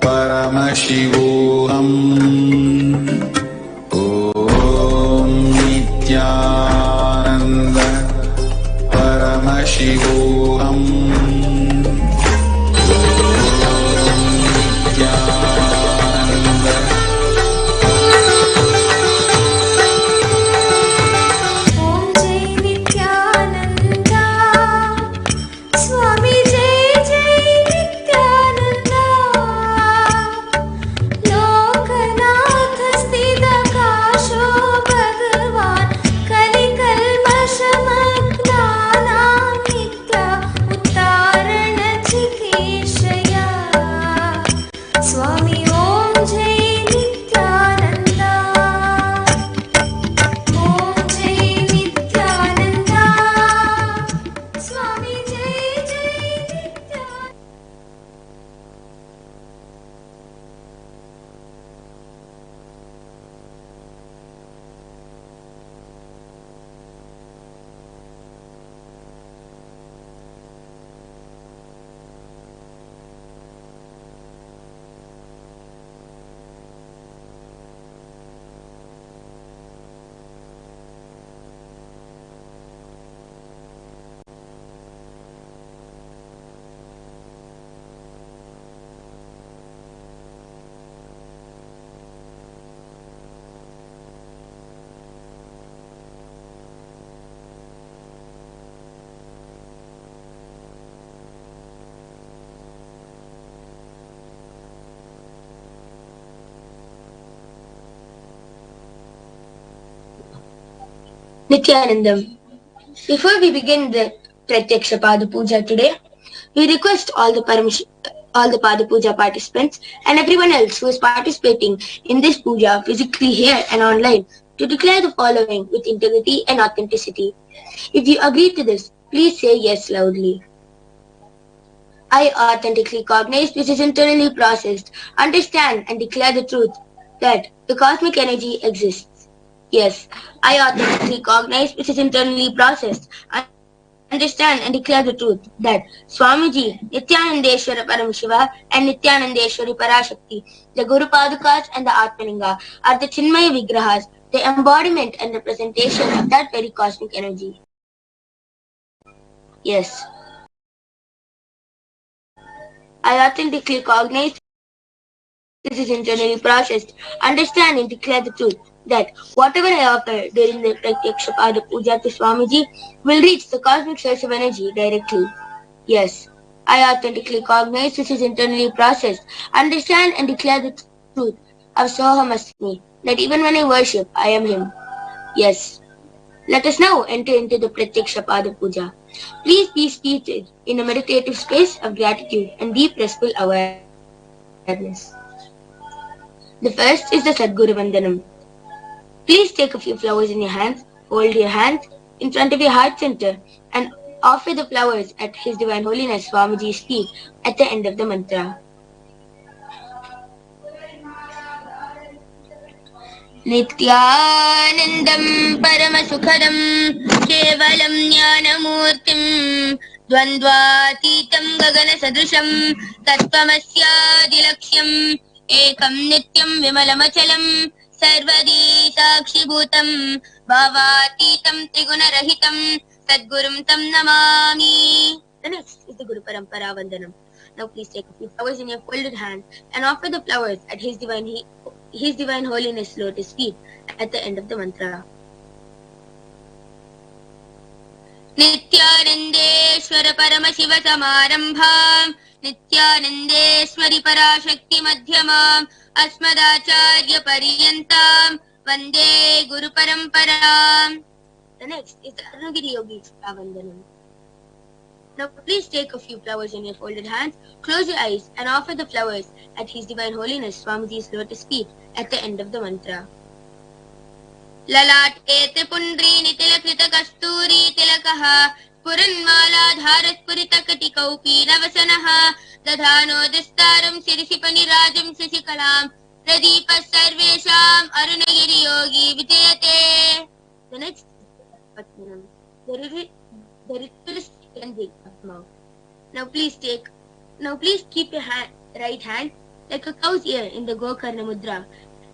Paramashivoham. Om Nithyananda Paramashivoham. Nithyanandam. Before we begin the Pratyaksha Pada Puja today, we request all the Pada Puja participants and everyone else who is participating in this puja physically here and online to declare the following with integrity and authenticity. If you agree to this, please say yes loudly. I authentically cognize which is internally processed, understand and declare the truth that the cosmic energy exists. Yes, I authentically cognize which is internally processed, understand and declare the truth that Swamiji, Nithyanandeshwara Paramashiva and Nithyanandeshwari Parashakti, the Guru Padukas and the Atmalinga are the Chinmaya Vigrahas, the embodiment and representation of that very cosmic energy. Yes, I authentically cognize this is internally processed, understand and declare the truth that whatever I offer during the Pratyaksha Pada Puja to Swamiji will reach the cosmic source of energy directly. Yes, I authentically cognize this is internally processed, understand and declare the truth of Soham Asmi, that even when I worship, I am Him. Yes. Let us now enter into the Pratyaksha Pada Puja. Please be seated in a meditative space of gratitude and deep restful awareness. The first is the Sadguru Vandanam. Please take a few flowers in your hands, hold your hands in front of your heart center and offer the flowers at His Divine Holiness Swamiji's feet at the end of the mantra. Nithyanandam Paramasukhadam Kevalam Jnanamurtim Dvandvatitam Gagana Sadrusham Tattvamasya Ekam Nityam Vimalamachalam Sarvadi Sakshibhutam Bhavatitam Trigunarahitam Sadgurum Tam Namami. The next is the Guru Parampara Vandanam. Now please take a few flowers in your folded hand and offer the flowers at His Divine Holiness Lotus feet at the end of the mantra. Nithyanandeshwara Paramashiva Samarambham Nithyanandeshwari Parashakti Madhyamam Asmadacharya Pariyantam Vande Guru Paramparam. The next is the Arunagiri Yogi Vandanam. Now please take a few flowers in your folded hands, close your eyes and offer the flowers at His Divine Holiness Swamiji's lotus feet at the end of the mantra. Lalate Tripundri Nitilakita Kasturi Tilakaha Puranmala Dharat Puritakati Kaupi Navasanaha Dadhano Distaram Sirisipani Rajam Sisikalam Pradipa Sarvesham Arunagiri Yogi Vijayate. The next is the ritualistic cleansing of the mouth. Now please take Now please keep your right hand like a cow's ear in the Gokarna Mudra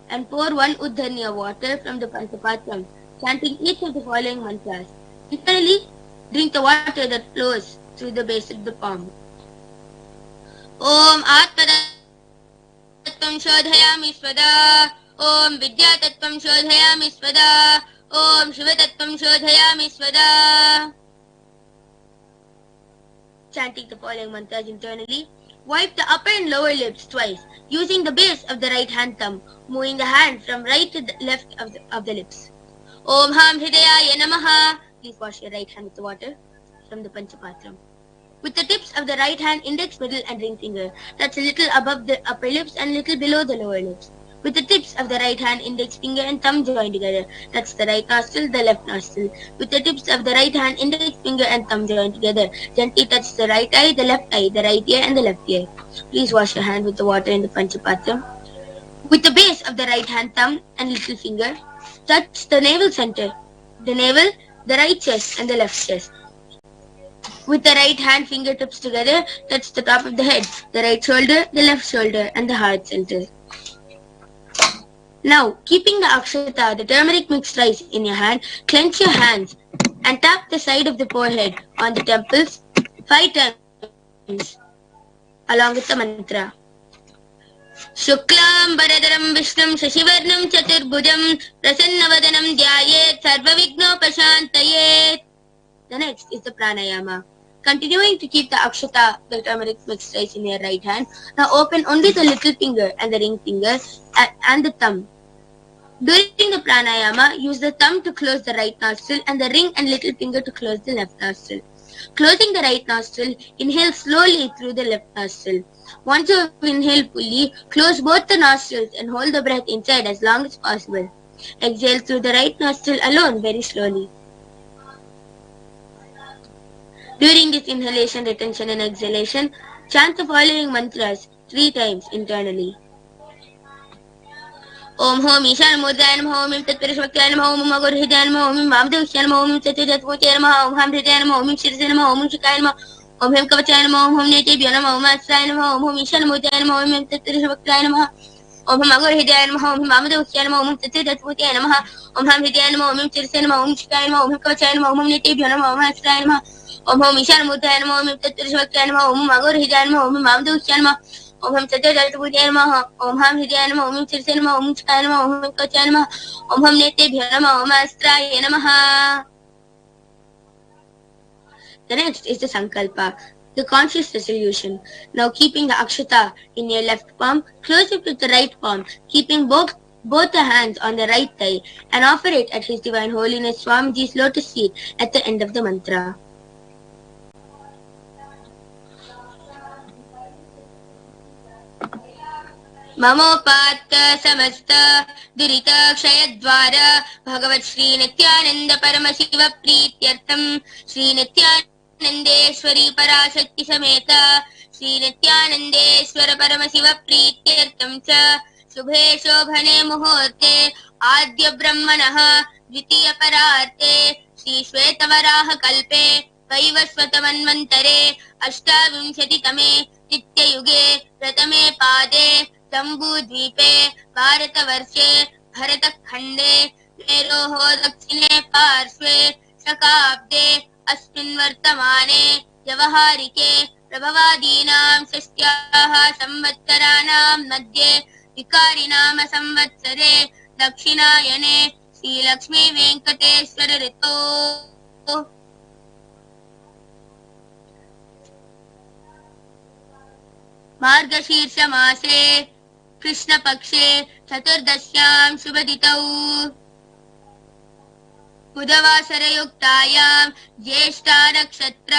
and pour one Uddharnya water from the Panchapatram, chanting each of the following mantras. Internally, drink the water that flows through the base of the palm. Om Atmatattvam Shodhayami Svada. Om Vidyatattvam Shodhayami Svada. Om Shivatattvam Shodhayami Svada. Chanting the following mantras internally. Wipe the upper and lower lips twice, using the base of the right hand thumb, moving the hand from right to the left of the lips. Om Ham Hridayaya Namaha. Please wash your right hand with the water from the Panchapatram. With the tips of the right hand, index, middle and ring finger, that's a little above the upper lips and little below the lower lips. With the tips of the right hand, index finger and thumb joined together, that's the right nostril, the left nostril. With the tips of the right hand, index finger and thumb joined together, gently touch the right eye, the left eye, the right ear and the left ear. Please wash your hand with the water in the Panchapatram. With the base of the right hand thumb and little finger, touch the navel center, the navel, the right chest and the left chest. With the right hand fingertips together, touch the top of the head, the right shoulder, the left shoulder and the heart center. Now, keeping the akshata, the turmeric mixed rice in your hand, clench your hands and tap the side of the forehead on the temples 5 times along with the mantra. Shuklam Baradaram Vishnam Shashivarnam Chaturbhujam Prasannavadanam Dhyayet Sarvavighnopashantayet. The next is the pranayama. Continuing to keep the akshata, the turmeric mixed rice in your right hand, now open only the little finger and the ring finger and the thumb. During the pranayama, use the thumb to close the right nostril and the ring and little finger to close the left nostril. Closing the right nostril, inhale slowly through the left nostril. Once you have inhaled fully, close both the nostrils and hold the breath inside as long as possible. Exhale through the right nostril alone very slowly. During this inhalation, retention and exhalation, chant the following mantras 3 times internally. Om Hom Ishan Mudaya Namaha Om Tatparishvaktaya Namaha Om Magurhidaya Namaha Om Vamdevshya Namaha Om Satyajatmutya Namaha Om Ham Hridaya Namaha Om Shirasya Namaha Om Shikaya Namaha Om Hem Kavachaya Namaha Om Hom Netebhyo Namaha Om Asraya Namaha Om Hom Ishan Mudaya Namaha Om Tatparishvaktaya Namaha Om Magurhidaya Namaha Om Vamdevshya Namaha Om Satyajatmutya Namaha Om Ham Hridaya Namaha Om Shirasya Namaha Om Shikaya Namaha Om Hem Kavachaya Namaha Om Hom Netebhyo Namaha Om Asraya Namaha Om Hom Ishan Mudaya Namaha Om Tatparishvaktaya Namaha Om Magurhidaya Namaha Om Vamdevshya Namaha Om Ham Satyajatmutya Namaha Om Ham Hridaya Namaha Om Shirasya Namaha Om Shikaya Namaha Om Hem Kavachaya Namaha Om Hom Netebhyo Namaha Om Asraya Namaha. The next is the sankalpa, the conscious resolution. Now keeping the akshata in your left palm, close it with the right palm, keeping both the hands on the right thigh and offer it at His Divine Holiness Swamiji's lotus feet at the end of the mantra. Mamopatta samasta durita kshayadvara Bhagavat Shri Nithyananda Paramashiva Prityartham Shri Nithyanandeshwari Parashakti Sameta Shri Nithyanandeshwara Paramashiva Prityartham Cha Shubhe Shobhane Muhurte Adya Brahmanaha Dvitiya Pararte Shri Shvetavaraha Kalpe Vaivasvatamanvantare Ashtavimshati Tame Nityayuge Pratame Pade जम्बूद्वीपे भारतवर्षे भरतखण्डे मेरोः दक्षिणे पार्श्वे शकाब्दे अस्मिन् वर्तमाने व्यवहारिके प्रभवादीनां षष्ट्याः संवत्सराणां मध्ये विकारिनाम संवत्सरे दक्षिणायने श्रीलक्ष्मी वेङ्कटेश्वर ऋतौ मार्गशीर्ष मासे कृष्ण पक्षे चतुर्दश्यां शुभदितौ बुधवासरयुक्तायां ज्येष्ठा नक्षत्र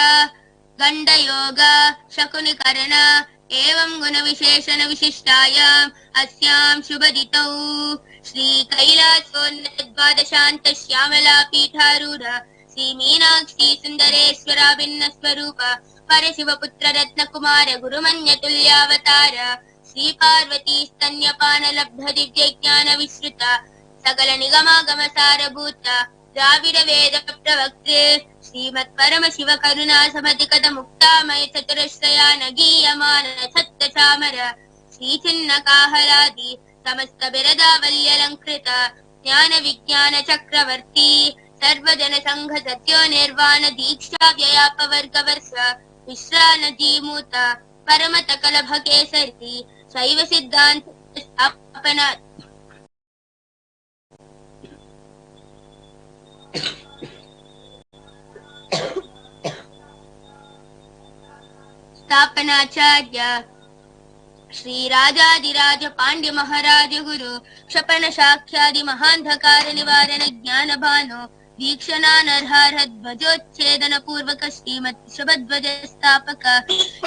गण्डयोग शकुनिकर्ण एवं गुणविशेषण विशिष्टायाम् अस्यां शुभदितौ श्री कैलासोन्नतद्वादशान्त श्यामला पीठारूढ श्री मीनाक्षी सुन्दरेश्वरा भिन्न स्वरूप परशिवपुत्र रत्नकुमार गुरुमन्यतुल्यावतार श्री पार्वती स्तन्यपान लब्ध दिव्य ज्ञान विश्रुत सकल निगमागम सारभूत द्राविड वेद प्रवक्त्रे श्रीमत् परमशिव करुणा समधिगत मुक्तामय चतुरश्रयान गीयमान सत्य चामर श्रीचिन्न काहलादि समस्त बिरदावल्यलंकृत ज्ञान विज्ञान चक्रवर्ती सर्वजन संघ सत्यो निर्वाण दीक्षा व्ययापवर्ग वर्ष विश्रान जीमूत परमत कलभ केसरी शैव सिद्धांत स्थापना स्थापनाचार्य श्री राजाधिराज पांड्य महाराज गुरु क्षपण शाख्यादि महांधकार निवारण ज्ञान भानो दीक्षणानर्हार्ह ध्वजोच्छेदन पूर्वक श्रीमत् शबध्वज स्थापक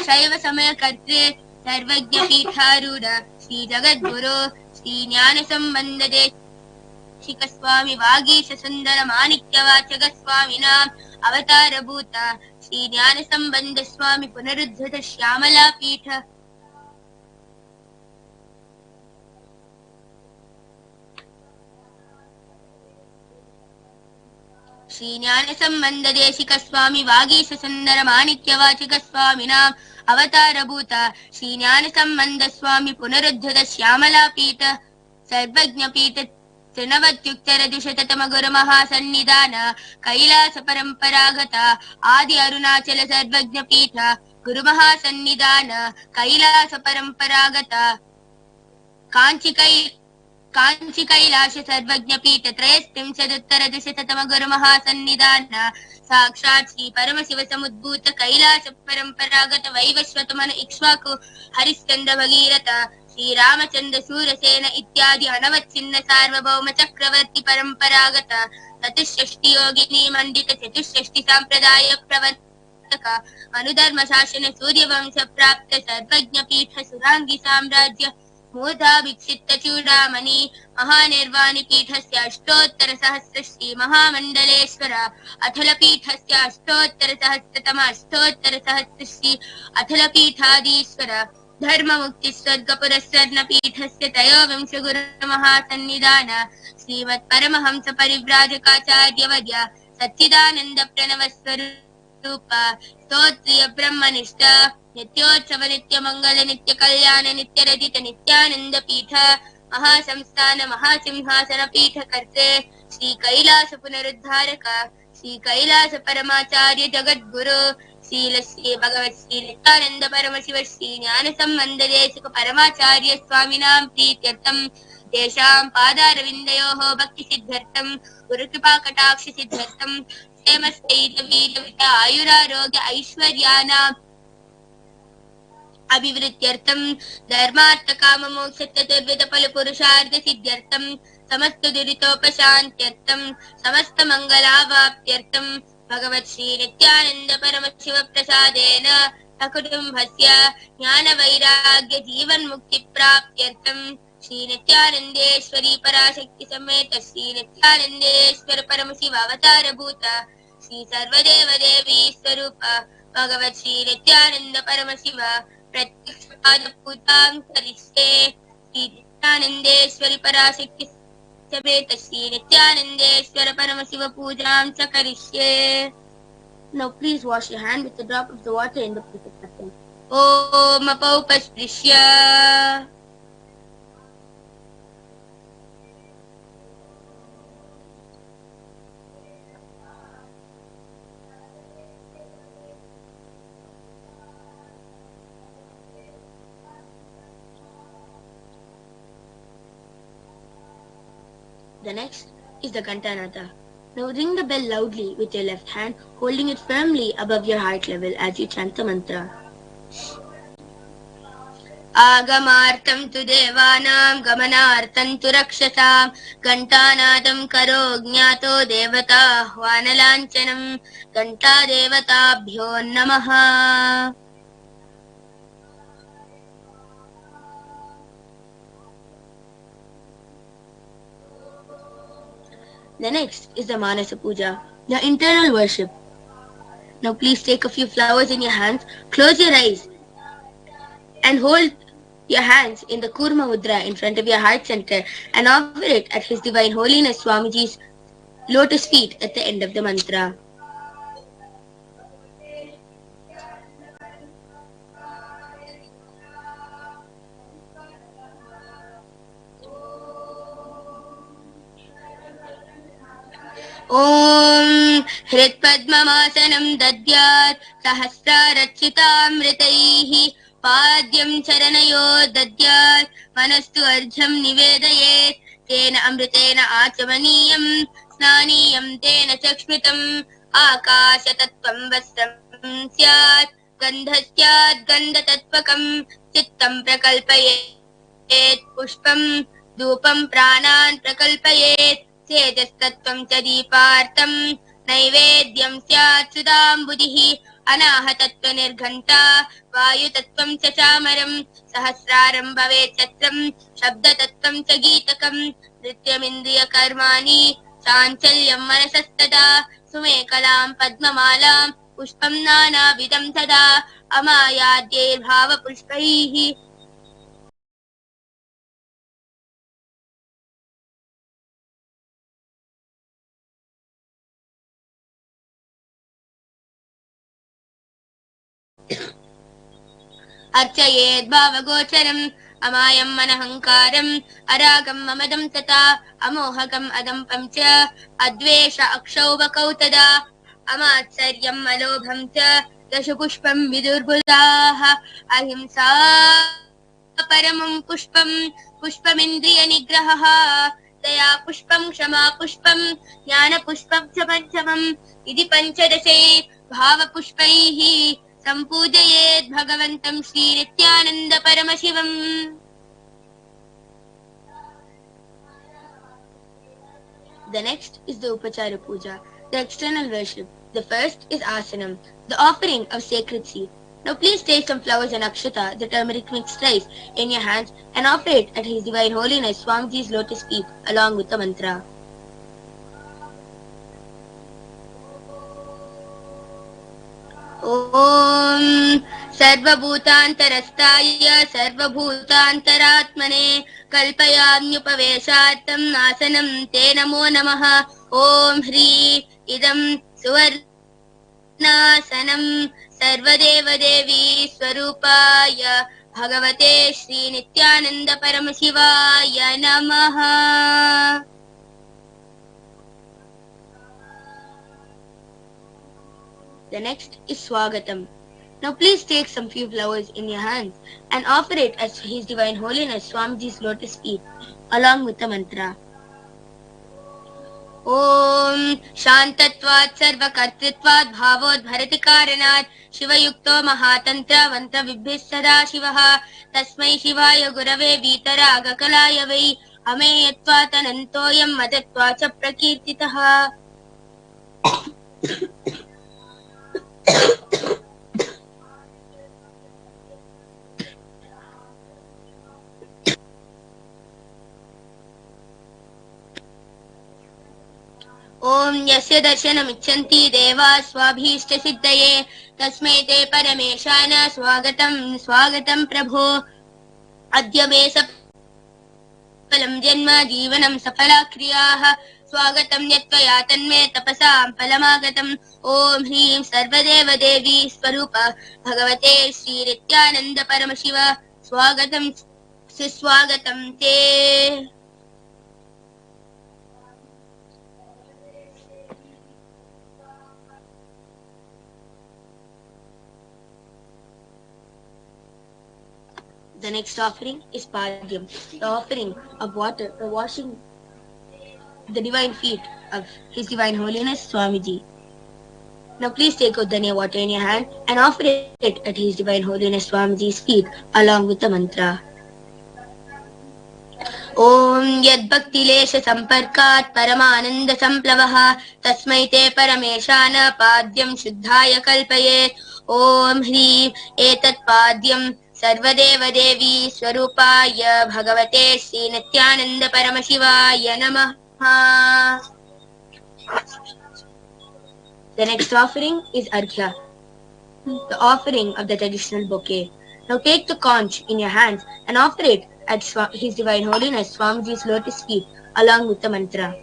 शैव समय कर्त्रे सर्वज्ञ पीठारूढ़ श्री जगद्गुरु श्री ज्ञान संबंध देशिक स्वामी वागीश सुंदर माणिक्य वाचक स्वामिनां अवतार भूत श्री ज्ञान संबंध स्वामी पुनरुद्धृत श्यामला पीठ श्री ज्ञान संबंध देशिक स्वामी वागीश सुंदर माणिक्य वाचक स्वामिनां अवतार भूत श्री ज्ञान संबंध स्वामी पुनरुद्धृत श्यामला पीठ सर्वज्ञ पीठ त्रिनवत्युत्तर द्विशततम गुरु महासन्निधान कैलास परंपरागत आदि अरुणाचल सर्वज्ञ पीठ गुरु महासन्निधान कैलास परंपरागत कांची कैलाश सर्वज्ञ पीठ त्रयस्त्रिंशदुत्तर द्विशततम गुरु महासन्निधान साक्षात् श्री परमशिव समुद्भूत कैलास परंपरागत वैवस्वत मन इक्ष्वाकु हरिश्चंद्र भगीरथ श्री रामचंद्र सूरसेन इत्यादि अनवच्छिन्न सार्वभौम चक्रवर्ती परंपरागत चतुष्षष्टि योगिनी मंडित चतुष्षष्टि संप्रदाय प्रवर्तक अनुधर्म शासन सूर्यवंश प्राप्त सर्वज्ञ पीठ सुरांगी साम्राज्य मूर्धा विक्षिप्त चूड़ामणि महानिर्वाणि पीठस्य अष्टोत्तर सहस्र श्री महामंडलेश्वर अथल पीठस्य अष्टोत्तर सहस्रतम अष्टोत्तर सहस्र श्री अथल पीठाधीश्वर धर्म मुक्ति स्वर्ग पुरस्वर्ण पीठस्य त्रयोविंश गुरु महासन्निधान श्रीमत् परमहंस परिव्राजकाचार्य वर्य सच्चिदानंद प्रणव स्वरूप स्तोत्रिय ब्रह्मनिष्ठ नित्योत्सव नित्य मंगल नित्य कल्याण नित्य रजित नित्यानंद पीठ महासंस्थान महासिंहासन पीठ कर्ते श्री कैलास पुनरुद्धारक श्री कैलास परमाचार्य जगद्गुरु श्री भगवत श्री नित्यानंद परमशिव श्री ज्ञान संबंध देशिक परमाचार्य स्वामिनां प्रीत्यर्थं तेषां पादारविन्दयोः भक्ति सिद्ध्यर्थं गुरुकृपा कटाक्ष सिद्ध्यर्थं क्षेमस्थैर्यवीर्यवित आयुरारोग्य ऐश्वर्याणाम् अभिवृद्ध्यर्थं धर्मार्थ काम मोक्ष चतुर्विध फल पुरुषार्थ सिद्ध्यर्थं समस्त दुरितोपशान्त्यर्थं समस्त मंगलावाप्त्यर्थं भगवत् श्री नित्यानंद परमशिव प्रसादेन सकुटुम्बस्य ज्ञान वैराग्य जीवन मुक्ति प्राप्त्यर्थं श्री नित्यानंदेश्वरी पराशक्ति समेत श्री नित्यानंदेश्वर परमशिव अवतार भूत श्री सर्वदेव देवी स्वरूप भगवत् श्री नित्यानंद परमशिव प्रत्यक्ष पाद पूजां करिष्ये श्री नित्यानंदेश्वरी पराशक्ति समेत श्री नित्यानंदेश्वर परमशिव पूजां च करिष्ये. Now please wash your hand with a drop of the water in the pulpit basin. Om apaupasprisya. The next is the Gantanada. Now ring the bell loudly with your left hand, holding it firmly above your heart level as you chant the mantra. Agamartam tu devanam gamanartam tu rakshatam Gantanadam karo jnato devata hvanalanchanam Ganta devatabhyo namaha. The next is the Manasa Puja, the internal worship. Now please take a few flowers in your hands, close your eyes and hold your hands in the Kurma Mudra in front of your heart center and offer it at His Divine Holiness Swamiji's lotus feet at the end of the mantra. Om Hritpadmasanam Dadyat Sahasrarachitaamritaihi Padyam Charanayo Dadyat Manastu Arjam Nivedayet Tena Amritena Achamaniyam Snaniyam Tena Chakshmitam Akasha Tattvam Vastam Syat Gandhasyat Gandhatatvakam Chittam Prakalpayet Pushpam Dupam Pranan Prakalpayet तेजस्तत्त्वं च दीपार्थं नैवेद्यं स्यात् सुधाम्बुधिः अनाहतत्त्वनिर्घण्टा वायुतत्त्वं च चामरं सहस्रारं भवेत् छत्रं शब्दतत्त्वं च गीतकं नृत्यमिन्द्रियकर्माणि चाञ्चल्यं मनसस्तदा सुमेकलां पद्ममालां पुष्पं नानाविधं तदा अमायाद्यैर्भावपुष्पैः. अर्चयेद् भावगोचरम् अमायं मनहङ्कारम् अरागं ममदं तथा अमोहकम् अदम्पं च अद्वेष अक्षौभकौ तदा अमात्सर्यम् अलोभं च दशपुष्पं विदुर्बुधाः अहिंसा परमं पुष्पं पुष्पमिन्द्रियनिग्रहः दया पुष्पं क्षमा पुष्पं ज्ञानपुष्पं च पञ्चमम् इति पञ्चदशे भावपुष्पैः सम्पूजयेत् भगवन्तं Shri Nityanand Paramashivam. The next is the Upachara Puja, the external worship. The first is Asanam, the offering of sacred seed. Now please take some flowers and akshata, the turmeric mixed rice, in your hands and offer it at His Divine Holiness Swamiji's lotus feet along with the mantra. Om सर्वभूतान्तरस्ताय सर्वभूतान्तरात्मने कल्पयाम्युपवेशार्थं आसनं ते नमो नमः. ॐ ह्रीं इदं सुवर्णासनं सर्वदेवदेवी स्वरूपाय भगवते श्री नित्यानन्द परमशिवाय नमः. The next is Swagatam. Now please take some few flowers in your hands and offer it as His Divine Holiness Swamiji's lotus feet along with the mantra. Om Shantatvat Sarvakartritvat Bhavod Bharatikaranat Shivayukto Mahatantra Vanta Vibhis Sada Shivaha Tasmai Shivaya Gurave Vitaraga Kalayavai Ameyatvat Anantoyam Matatvat Prakirtitaha. Om Yasya Darshanamicchanti Deva Swabhishta Siddhaye Tasmai Te Parameshana Swagatam Swagatam Prabho Adya Me Sapalam Janma Jivanam Safala Kriyaha Swagatam Yatvaya Tanme Tapasam Palamagatam. Om Hrim Sarvadeva Devi Swarupa Bhagavate Sri Nithyananda Paramashiva Swagatam Suswagatam Te. The next offering is Padyam, the offering of water for washing the divine feet of His Divine Holiness Swamiji. Now please take out the near water in your hand and offer it at His Divine Holiness Swamiji's feet along with the mantra. Om Yad Bhakti Lesha Samparkat Paramananda Samplavaha Tasmai Te Parameshana Padyam Shuddhaya Kalpayet. Om Hrim Etat Padyam Sarvadeva Devi Swarupaya Bhagavate Sri Nithyananda Paramashivaya Namaha. The next offering is Arghya, the offering of the traditional bouquet. Now take the conch in your hands and offer it at His Divine Holiness Swamiji's lotus feet along with the mantra.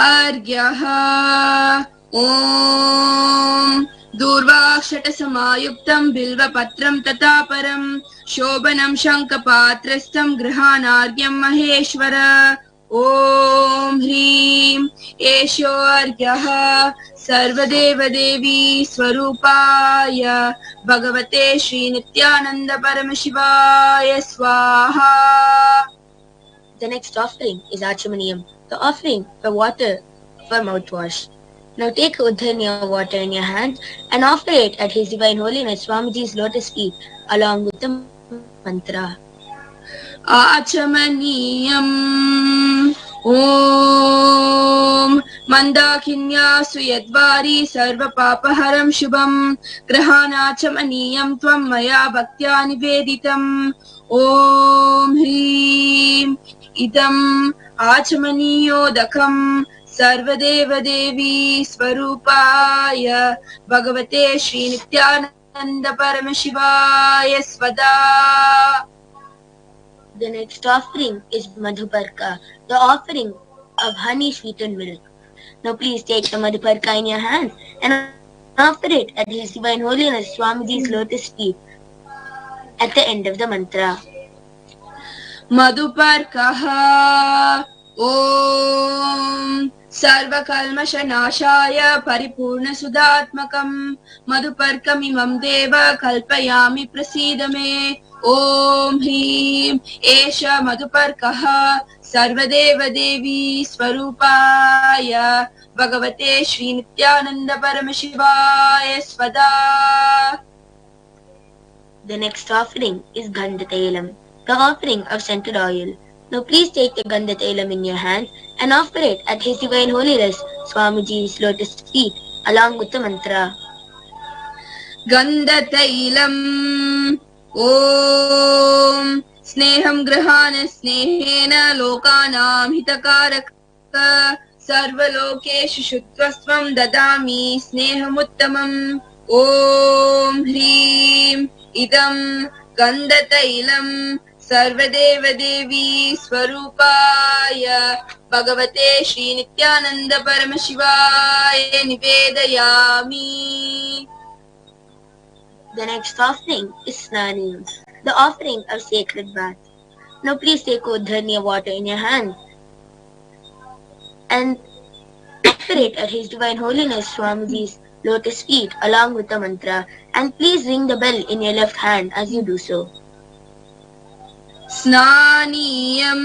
अर्घ्यः ॐ दूर्वाक्षटसमायुक्तं बिल्वपत्रं तथा परं शोभनं शङ्खपात्रस्थं गृहाणार्घ्यं महेश्वर ॐ ह्रीं एषो अर्घ्यः सर्वदेवदेवी स्वरूपाय भगवते श्रीनित्यानन्द परमशिवाय स्वाहा. The next offering is Achamaniyam, the offering for water for mouthwash. Now take Udhanya water in your hand and offer it at His Divine Holiness Swamiji's lotus feet along with the mantra. Achamaniyam Om Mandakhinyāsu yadvari sarva papaharam shubham grahanachamaniyam tvam maya bhaktya niveditam. Om Hrim idam Achamaniyodakam Sarvadevadevi Swarupaya Bhagavate Shri Nithyananda Paramashivaya Svada. The next offering is Madhuparka, the offering of honey sweetened milk. Now please take the Madhuparka in your hand and offer it at His Divine Holiness Swamiji's lotus feet at the end of the mantra. Madhuparkaha Om Sarvakalmashanashaya Paripurna Sudatmakam Madhuparkamimam Deva Kalpayami Prasidame. Om Hrim Esha Madhuparkaha Sarvadeva Devi Swarupaya Bhagavate Shri Nithyananda Paramashivaya Svada. The next offering is Gandhatailam, the offering of scented oil. Now please take the Gandhatailam in your hand and offer it at His Divine Holiness Swamiji's lotus feet along with the mantra. Gandhatailam Om Sneham Grahana Snehena Lokanam Hitakaraka Sarvalokeshu Shutvasvam Dadami Snehamuttamam. Om Hrim Idam Gandhatailam Sarvadeva Devi Swarupaya Bhagavate Shri Nithyananda Paramashivaya Nivedayami. The next offering is Snaniyam, the offering of sacred bath. Now please take Udhanya water in your hand and offer it at His Divine Holiness Swamiji's lotus feet along with the mantra, and please ring the bell in your left hand as you do so. Snaniyam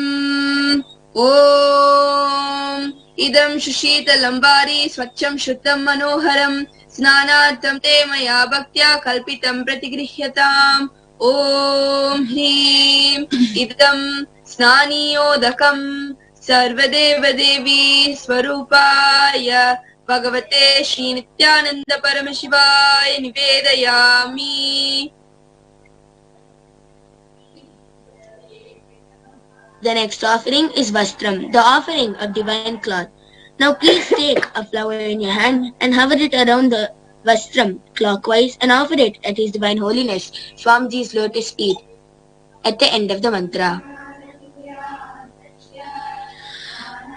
Om Idam Shushita Lambari Swacham Shuttam Manoharam Snanartam Te Maya Bhaktya Kalpitam Pratigrihyatam. Om Hrim Idam Snaniyodakam Sarvadeva Devi Swarupaya Bhagavate Shri Nithyananda Paramashivaya Nivedayami. The next offering is Vastram, the offering of divine cloth. Now please take a flower in your hand and hover it around the Vastram clockwise and offer it at His Divine Holiness Swamiji's lotus feet at the end of the mantra.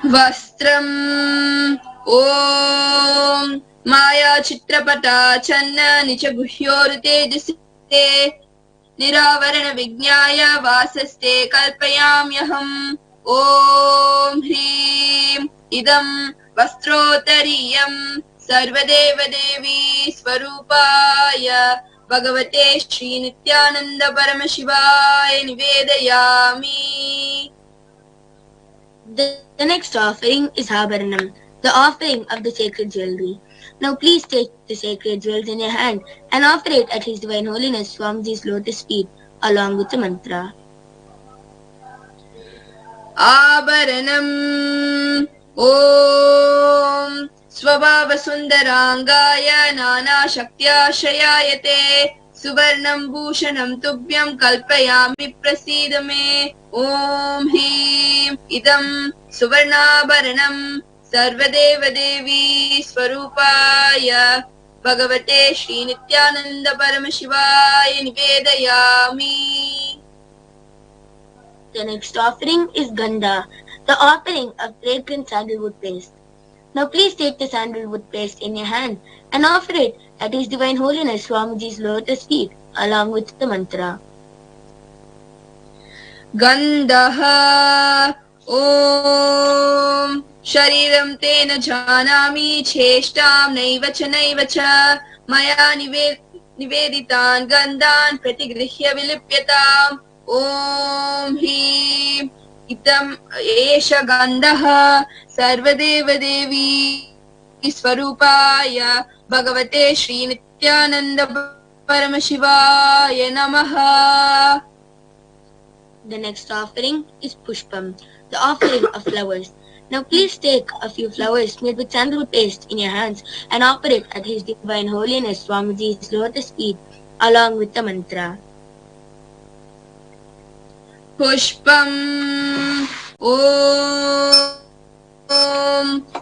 Vastram Om Maya Chitrapata Channa Nicha Guhyorte Jasite Niravarana Vignaya Vasaste Kalpayamyaham. Om Hrim Idam Vastrotariyam Sarvadeva Devi Swarupaya Bhagavate Shri Nithyananda Paramashivaya Nivedayami. The next offering is Habharanam, the offering of the sacred jewelry. Now please take the sacred jewels in your hand and offer it at His Divine Holiness Swamiji's lotus feet along with the mantra. Abharanam Om Swabhava Sundarangaya Nana Shaktya Shayayate Suvarnam Bhushanam Tubhyam Kalpayami Prasidame. Om Hrim Idam Suvarnabharanam Sarvadeva Devi Swarupaya Bhagavate Shri Nithyananda Paramashivaya Nivedayami. The next offering is Gandha, the offering of fragrant sandalwood paste. Now please take the sandalwood paste in your hand and offer it at His Divine Holiness Swamiji's lotus feet along with the mantra. Gandaha Om Shariram Tena Janami Cheshtam Naiva Cha Maya Niveditan Gandan Pratigrihya Vilipyatam Om Him Itam Esha Gandaha Sarvadeva Devi Swarupaya Bhagavate Shri Nithyananda Paramashivaya Namaha. The next offering is Pushpam, the offering of flowers. Now please take a few flowers made with sandalwood paste in your hands and offer it at His Divine Holiness Swamiji's lotus feet along with the mantra. Pushpam Om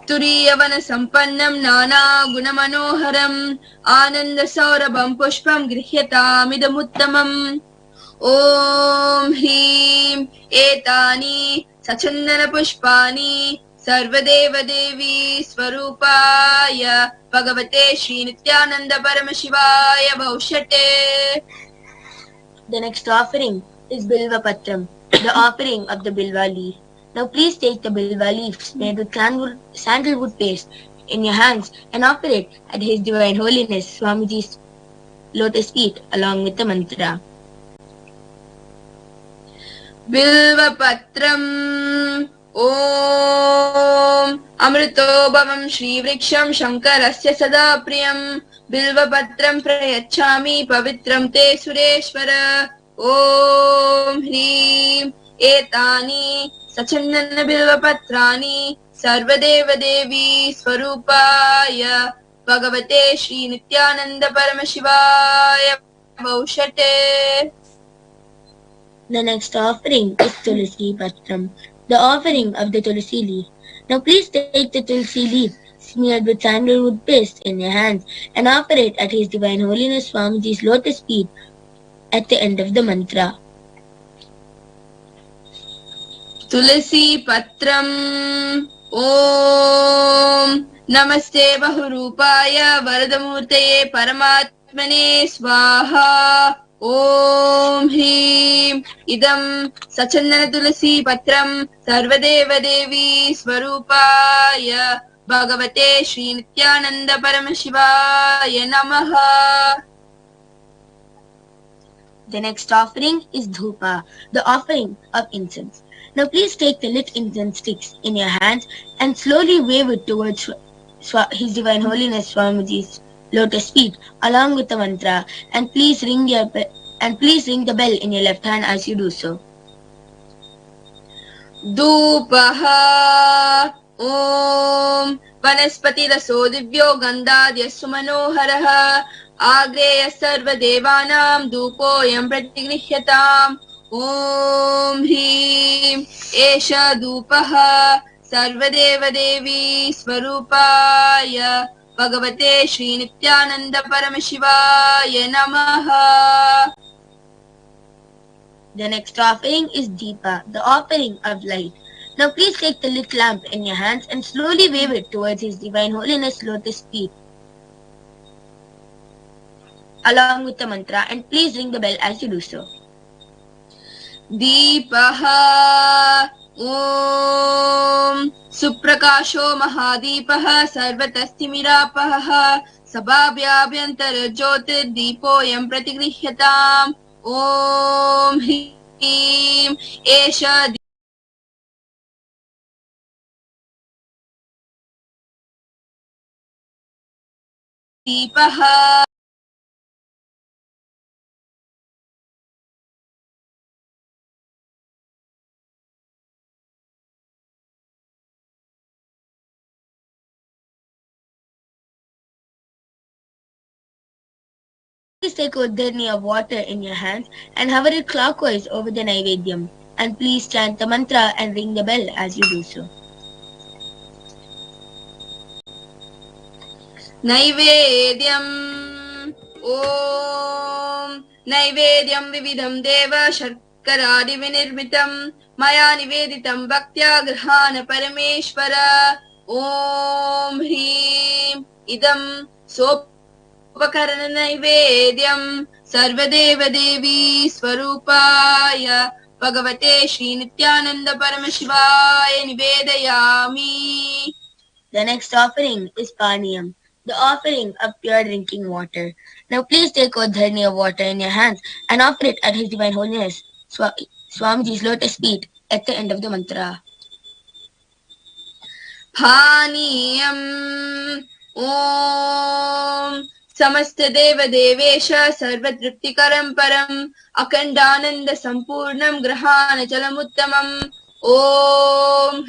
Turiyavana Sampannam Nana Gunamanoharam Ananda Saurabham Pushpam Grihyatam Idamuttamam. Om Him Etani Sachandana Pushpani Sarvadeva Devi Swarupaya Bhagavate Shri Nithyananda Paramashivaya Baushate. The next offering is Bilva Patram, the offering of the Bilva leaf. Now please take the Bilva leaves made with sandalwood paste in your hands and offer it at His Divine Holiness Swamiji's lotus feet along with the mantra. Bilva Patram Om Amrito Bhavam Shri Vriksham Shankarasya Sada Priyam Bilva Patram Prayachami Pavitram Te Sureshwara. Om Hrim Etani Sachandana Bilva Patrani Sarvadeva Devi Swarupaya Bhagavate Shri Nithyananda Paramashivaya Baushate. The next offering is Tulsi Patram, the offering of the Tulsi leaf. Now please take the Tulsi leaf smeared with sandalwood paste in your hands and offer it at His Divine Holiness Swamiji's lotus feet at the end of the mantra. Tulasi Patram Om Namaste Bahurupaya Varadamurtaye Paramatmane Swaha. Om Hrim Idam Sachandana Tulasi Patram Sarvadeva Devi Swarupaya Bhagavate Shri Nithyananda Paramashivaya Namaha. The next offering is Dhupa, the offering of incense. Now please take the lit incense sticks in your hands and slowly wave it towards His Divine Holiness Swamiji's lotus feet along with the mantra, and please ring the bell in your left hand as you do so. Dhupaha Om Vanaspati Raso Divyo Gandhadya Sumanoharaha Agreya Sarva Devanam Dhupoyam Pratigrihyatam. Om Hrim Esha Dhupaha Sarvadeva Devi Swarupaya Bhagavate Shri Nithyananda Paramashivaya Namaha. The next offering is Deepa, the offering of light. Now please take the lit lamp in your hands and slowly wave it towards His Divine Holiness lotus feet along with the mantra, and please ring the bell as you do so. Deepaha Om Suprakasho Mahadeepaha Sarvatastimirapaha Sabhabhyabhyantara Jyotir Deepoyam Pratigrihyatam. Om Hrim Esha Deepaha. Please take a uddarni of water in your hands and hover it clockwise over the Naivedyam, and please chant the mantra and ring the bell as you do so. Naivedyam Om Naivedyam Vividam Deva Sharkaradi Vinirmitam Maya Niveditam Bhaktya Grahana Parameshvara. ॐ ह्रीं इदं सोपकरणनैवेद्यं सर्वदेवदेवी स्वरूपाय भगवते श्री नित्यानंद परमशिवाय निवेदयामि. The next offering is Paniyam, the offering of pure drinking water. Now please take Odharni of water in your hands and offer it at His Divine Holiness Swamiji's lotus feet at the end of the mantra. पानीयम् ॐ समस्त देव देवेश सर्वतृप्तिकरं परम् अखण्डानन्द सम्पूर्णं ग्रहाणजलमुत्तमम्. ॐ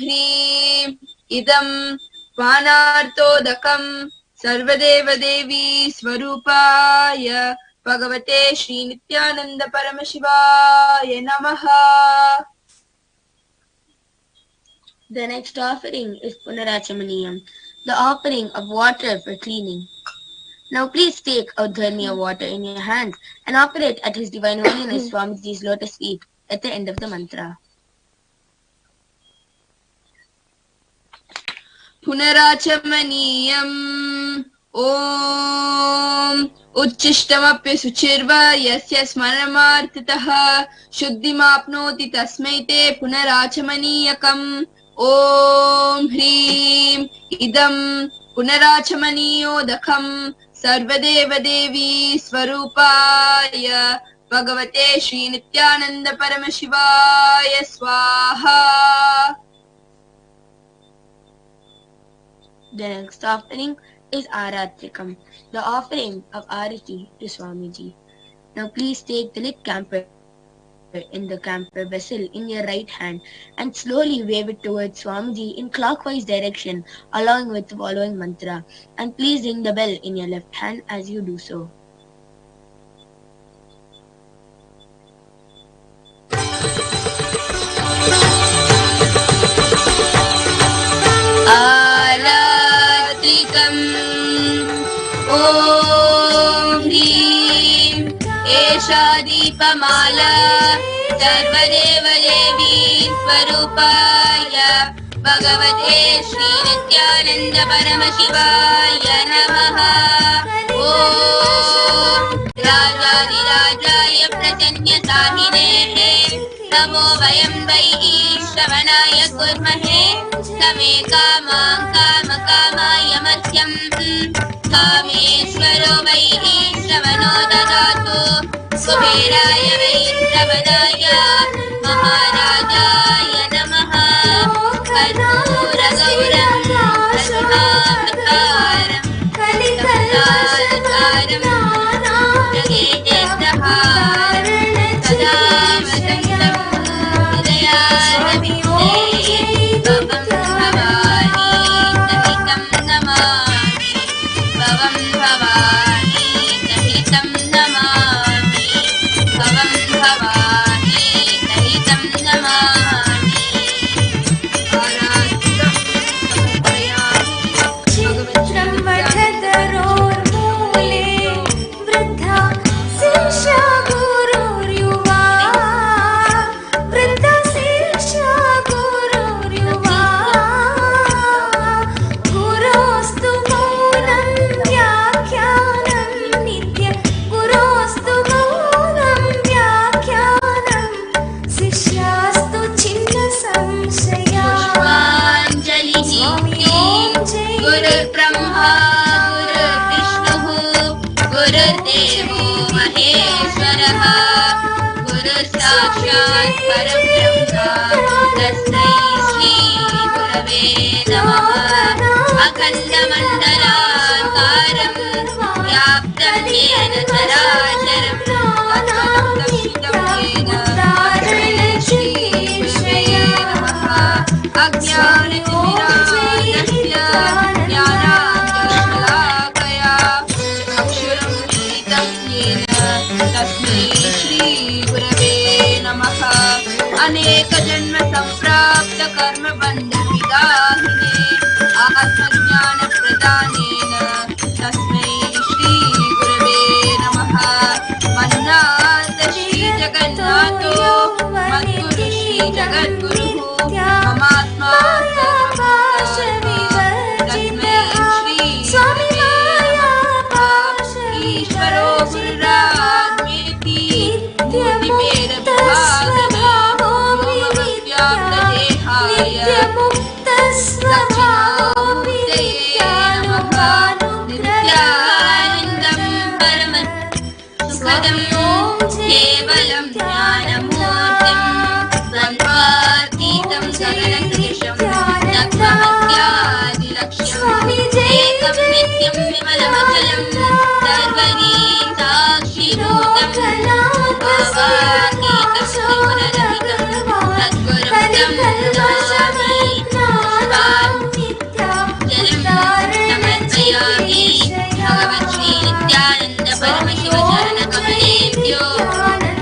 ह्रीं इदं पानार्थोदकं सर्वदेवदेवी स्वरूपाय भगवते श्री नित्यानंद परमशिवाय नमः. The next offering is Punarachamaniyam, the offering of water for cleaning. Now please take Audharni of water in your hands and offer it at His Divine Holiness Swamiji's lotus feet at the end of the mantra. पुनराचमनीयम् ॐ उच्छिष्टमप्य शुचिर्व यस्य स्मरणमार्थितः शुद्धिमाप्नोति तस्मै ते पुनराचमनीयकम्. ॐ ह्रीं इदं पुनराचमनीयोदकं सर्वदेवदेवी स्वरूपाय भगवते श्री नित्यानंद परमशिवाय स्वाहा. The next offering is Aratrikam, the offering of Arati to Swamiji. Now please take the lit camphor in the camphor vessel in your right hand and slowly wave it towards Swamiji in clockwise direction along with the following mantra, and please ring the bell in your left hand as you do so. ॐ ह्रीं एषा दीपमाला सर्वदेवदेवी स्वरूपाय भगवते श्री नित्यानंद परमशिवाय नमः. ॐ राजाधिराजाय प्रसन्नसाहिने नमो वयं वै श्रवणाय कुर्महे समे कामां कामकामाय मह्यम् कामेश्वरो वै श्रवणो ददातु कुबेराय वै श्रवणाय महाराजाय नमः. कर्पूरगौरं करुणावतारं कलिकल्पसारं जगेन्द्रहारं सदा वसन्तं हृदयारविन्दे भवं भवानी सहितं नमामि. भवं भवानी सहितं नमामि. भवं भवानी सहितं नमामि. चित्रं वठतरोर्मूले वृद्धा शिष्या गुरुर्युवा वृद्धा शिष्या गुरुर्युवा गुरोस्तु मौनं व्याख्यानं नित्य गुरोस्तु मौनं व्याख्यानं शिष्यास्तु छिन्न संशया. पुष्पाञ्जलिः. गुरुर्ब्रह्मा गुरुर्विष्णुः गुरुर्देवो महेश्वरः गुरुसाक्षात् परब्रह्म तस्मै श्री गुरवे नमः. अखण्डमण्डलाकारं व्याप्तं येन चराचरं तत्त्वं येन श्री गुरवे नमः. अज्ञानतिमिरान्धस्य ज्ञानाञ्जनशलाकया चक्षुरुं मीलितं येन तस्मै श्री गुरवे नमः. अनेकजन्म सम्प्राप्त कर्मबन्धविदाहिने आत्मज्ञानप्रदानेन तस्मै श्री गुरवे नमः. मन्नाथ श्री जगन्नाथो मद्गुरु श्री जगद्गुरुः ममात्मा सर्वभूतानां नित्यं विमलमचलं सर्वगीताक्षिभूतं भावातीतं त्रिगुणरहितं सद्गुरुं नमामि जलं समर्पयामि भगवत् श्री नित्यानन्द परमशिव चरण कमलेभ्यो नमः।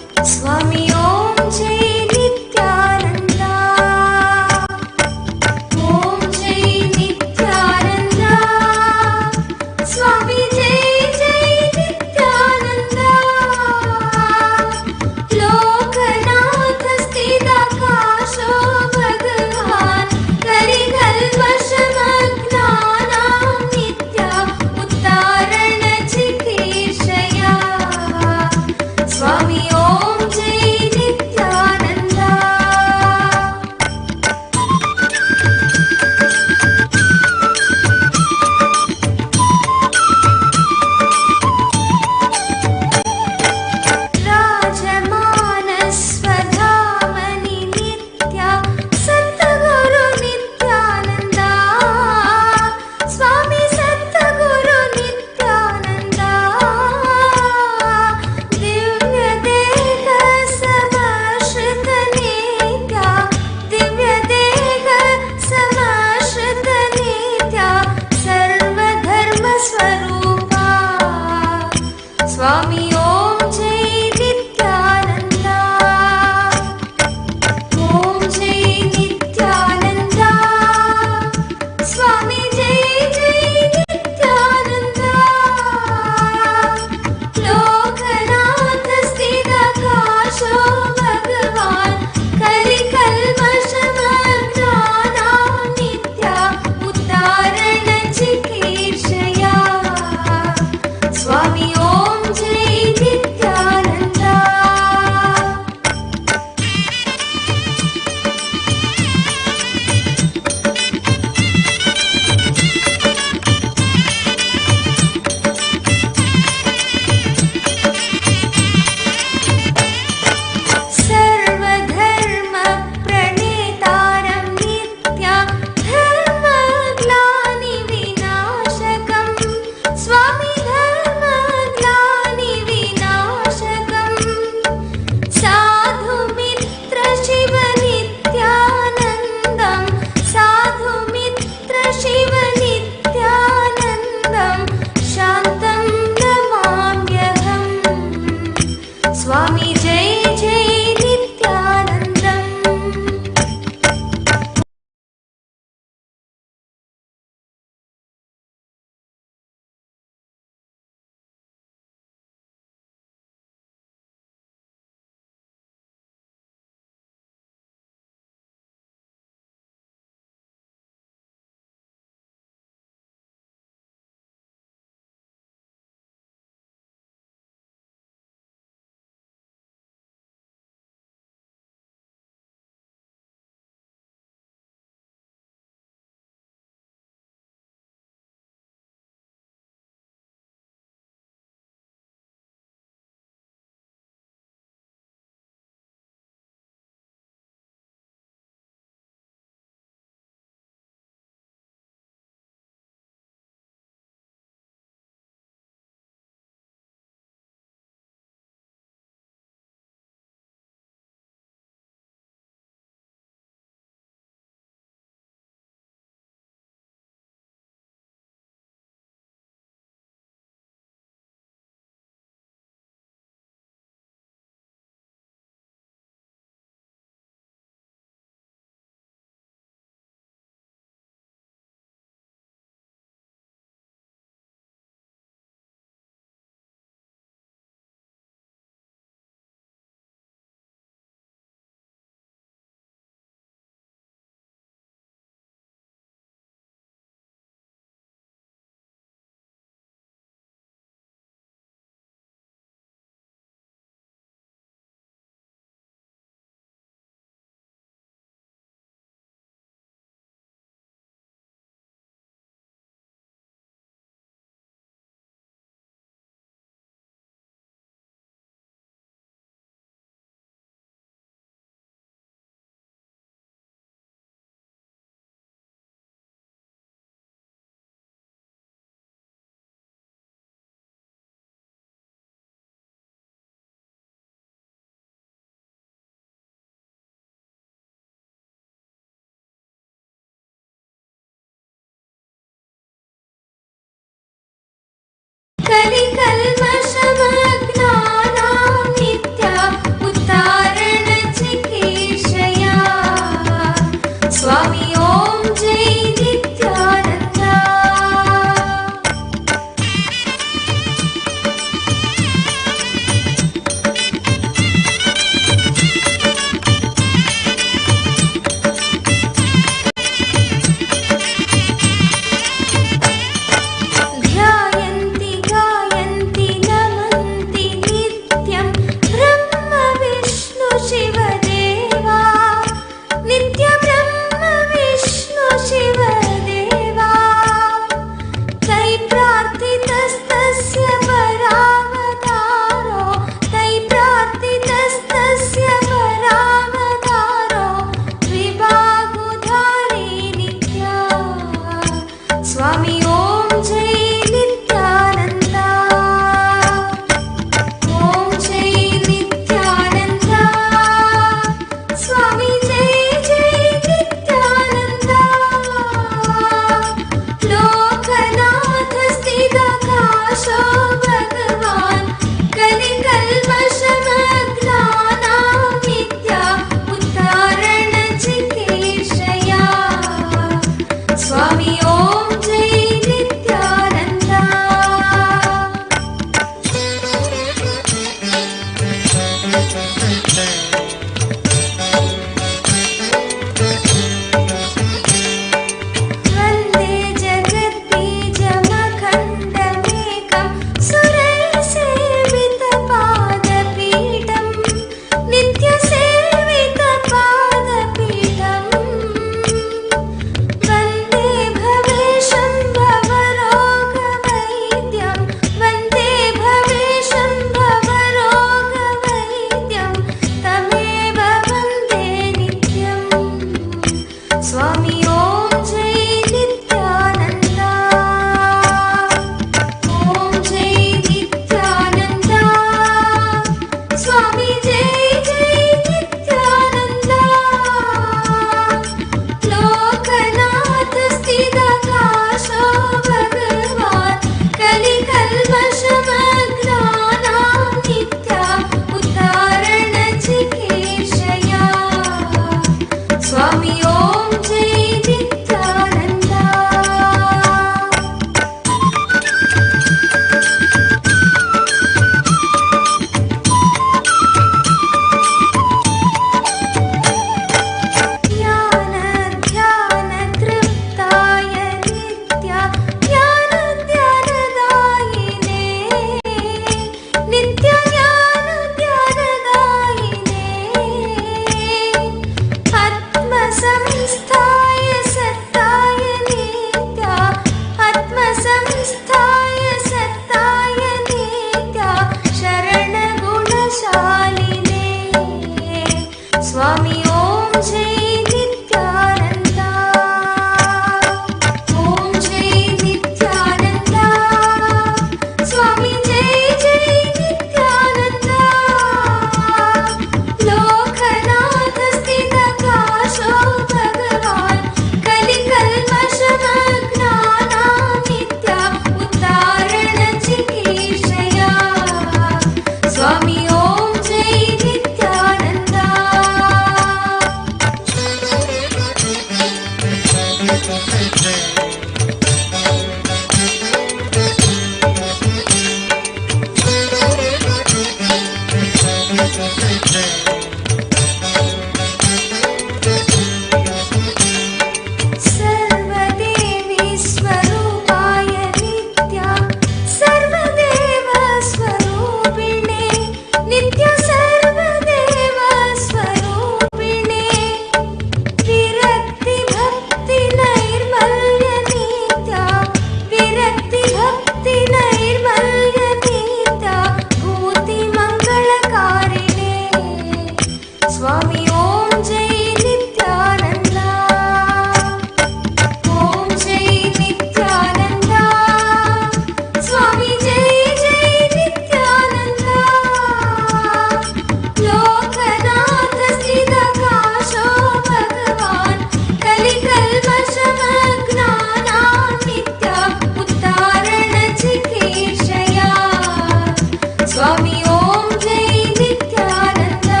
स्वामी ओम जय नित्यानंदा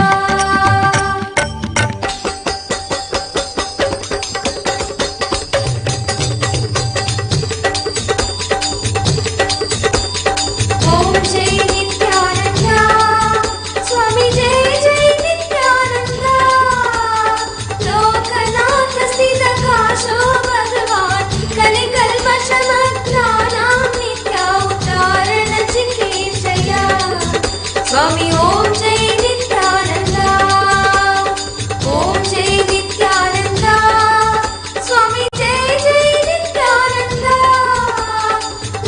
ओम जय नित्यानंदा स्वामी जय जय नित्यानंदा लोकनाथ स्थितकाशो भगवान् कलिकल्मषमग्नानां नित्योद्धारणचिकीर्षया स्वामी ओम जय नित्यानंदा ओम जय नित्यानंदा स्वामी जय जय नित्यानंदा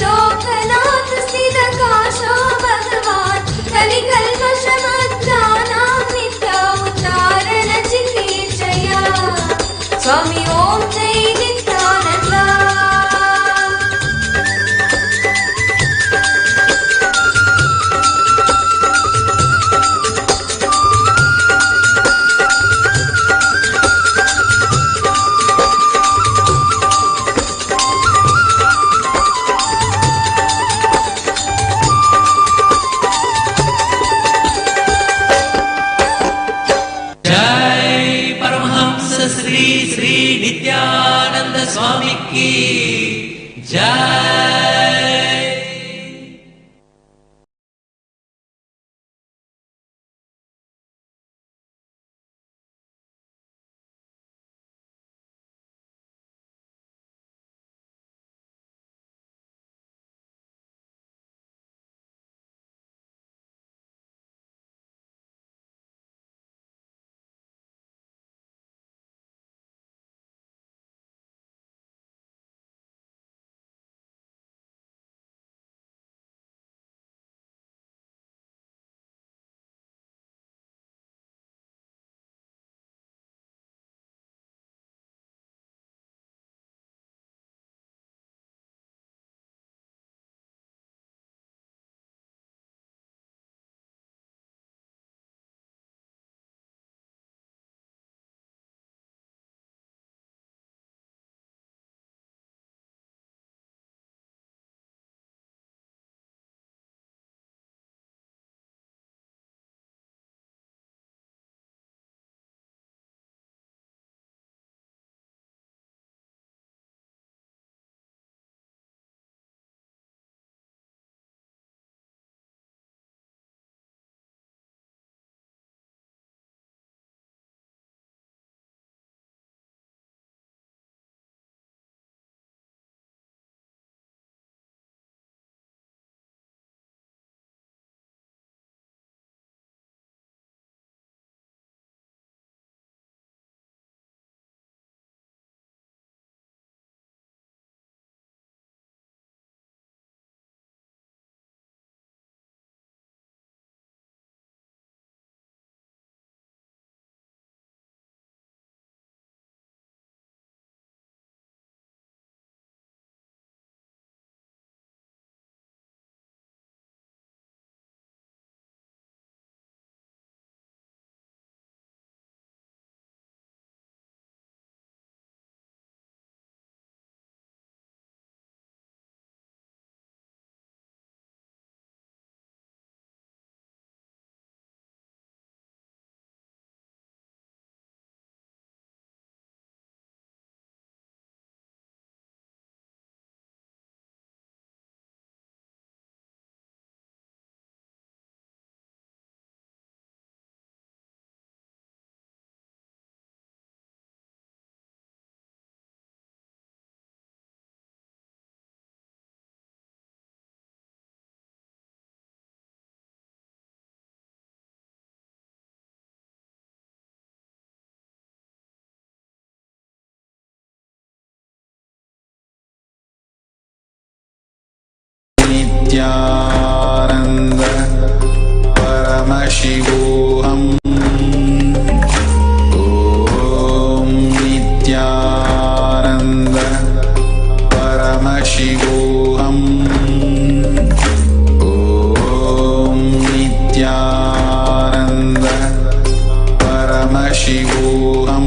लोकनाथ स्थितकाशो भगवान् कलिकल्मषमग्नानां नित्योद्धारणचिकीर्षया स्वामी ओम जय नित्यानंदा जय परमहंस श्री श्री नित्यानंद स्वामी की जय। Nithyananda Paramashivoham Om Nithyananda Paramashivoham Om Nithyananda Paramashivoham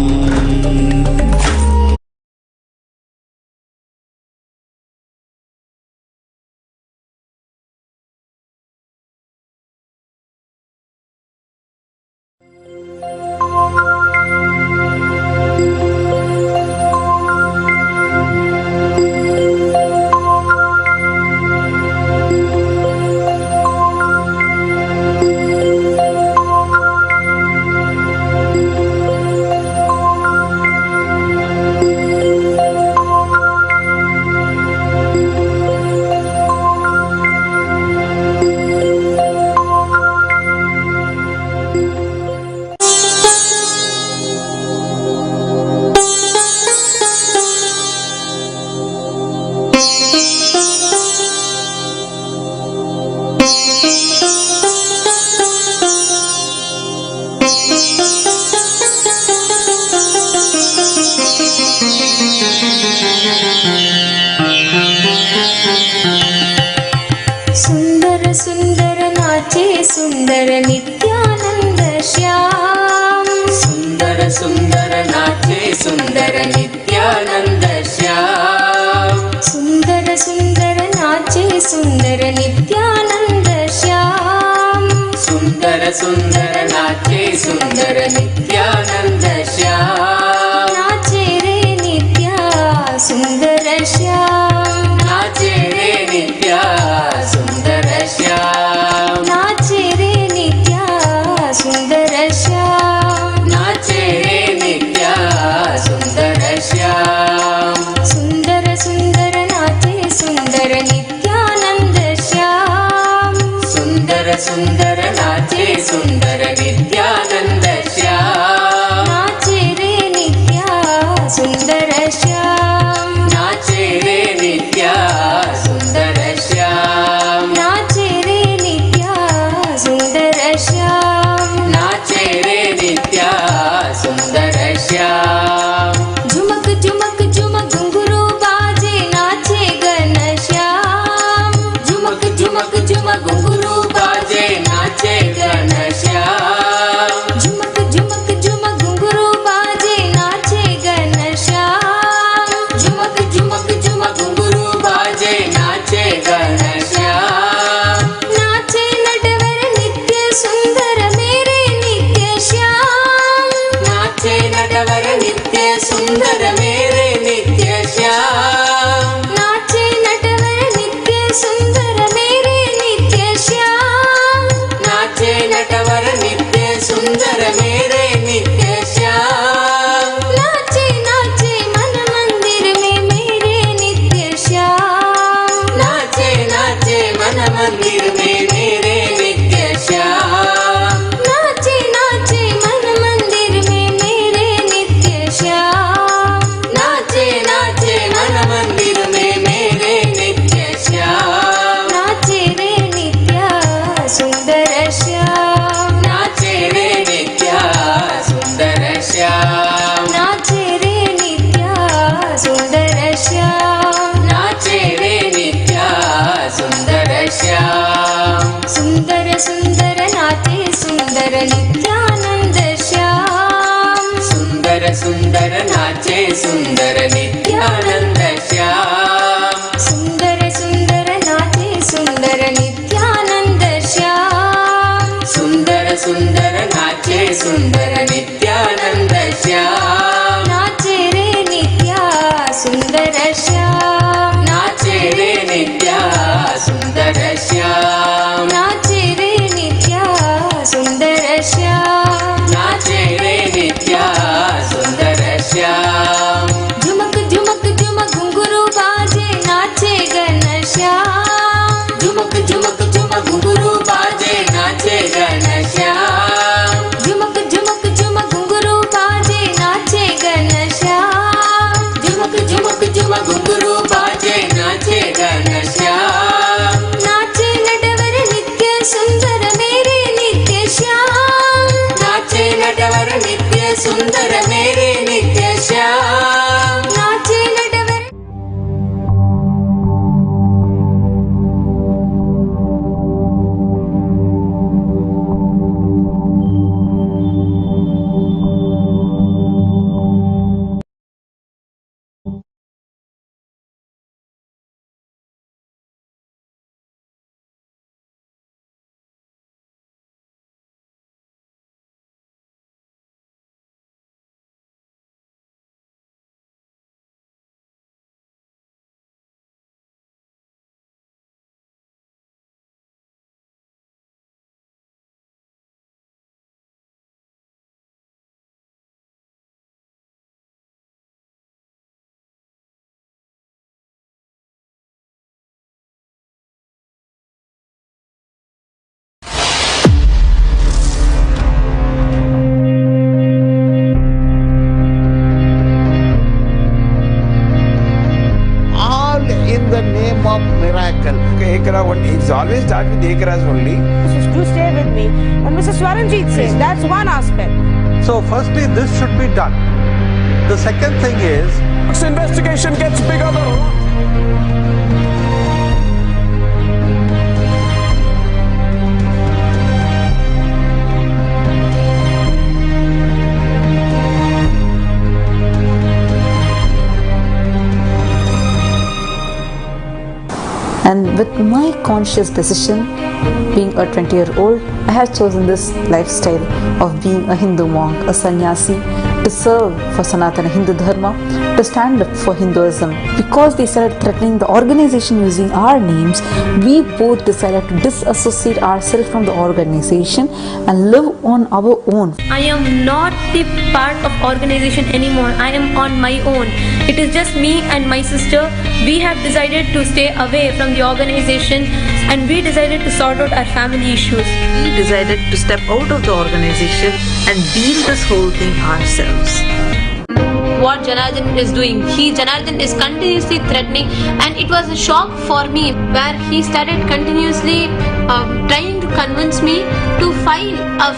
सुंदर नित्यानंद श्याम सुंदर सुंदर नाचे सुंदर नित्यानंद श्याम सुंदर सुंदर नाचे सुंदर नित्यानंद श्याम सुंदर सुंदर नाचे सुंदर नित्यानंद श्याम नाचे रे नित्या सुंदर श्याम नाचे रे नित्या सुंदर श्याम नाचे रे नित्या सुंदर श्याम नाचे रे नित्या सुंदर श्याम सुंदर सुंदर नाचे सुंदर नित्यानंद श्याम सुंदर सुंदर नाचे सुंदर नित्यानंद श्याम नाचे रे नित्या सुंदर श्याम नाचे रे नित्या सुंदर श्याम नाचे रे नित्या सुंदर श्याम नाचे रे नित्या सुंदर श्याम झुमक झुमक झुमक घुंघरू बाजे नाचे घन श्याम झुमक झुमक झुमक घुंघरू बाजे नाचे घन श्याम झुमक झुमक झुमक घुंघरू बाजे नाचे घन श्याम झुमक झुमक झुमक घुंघरू बाजे नाचे घन श्याम नाचे नटवर नित्य सुंदर मेरे नित्य श्याम नाचे नटवर नित्य सुंदर मेरे नित्य श्याम नाचे नटवर नित्य सुंदर मेरे नित्य श्याम नाचे नटवर नित्य सुंदर मेरे नित्य श्याम नाचे नाचे मन मंदिर में मेरे नित्य श्याम नाचे नाचे मन मंदिर में मेरे नित्य श्याम नाचे नाचे मन मंदिर में मेरे नित्य श्याम नाचे नाचे मन मंदिर में मेरे नित्य श्याम नाचे रे नित्या सुंदर श्याम नाचे रे नित्या सुंदर श्याम नाचे रे नित्या सुंदर श्याम नाचे रे नित्या सुंदर श्याम सुंदर सुंदर नाचे सुंदर नित्यानंद श्याम सुंदर सुंदर नाचे सुंदर नित्यानंद श्याम सुंदर सुंदर नाचे सुंदर नित्यानंद श्याम सुंदर सुंदर नाचे सुंदर नित्यानंद श्याम नाचे रे नित्या सुंदर श्याम नाचे रे नित्या सुंदर श्याम नाचे रे नित्या सुंदर श्याम नाचे रे नित्या सुंदर श्याम झुमक झुमक झुमक घुंघरू बाजे नाचे घन श्याम झुमक झुमक झुमक घुंघरू बाजे नाचे घन श्याम झुमक झुमक झुमक घुंघरू बाजे नाचे घन श्याम झुमक झुमक झुमक घुंघरू बाजे नाचे घन श्याम नाचे नटवर नित्य सुंदर मेरे नित्य श्याम नाचे नटवर नित्य सुंदर मेरे नित्य श्याम नाचे Natwar Ekara only. It's always start with Ekaras only. Do stay with me. And Mr. Swaranjit says that's one aspect. So firstly, this should be done. The second thing is, This investigation gets bigger than with my conscious decision, being a 20-year-old, I have chosen this lifestyle of being a Hindu monk, a sannyasi, to serve for Sanatana Hindu Dharma, to stand up for Hinduism. Because they started threatening the organization using our names, we both decided to disassociate ourselves from the organization and live on our own. I am not the part of organization anymore. I am on my own. It is just me and my sister. We have decided to stay away from the organization, and we decided to sort out our family issues. We decided to step out of the organization and deal this whole thing ourselves. What Janardhan is doing, Janardhan is continuously threatening, and it was a shock for me where he started continuously trying to convince me to file a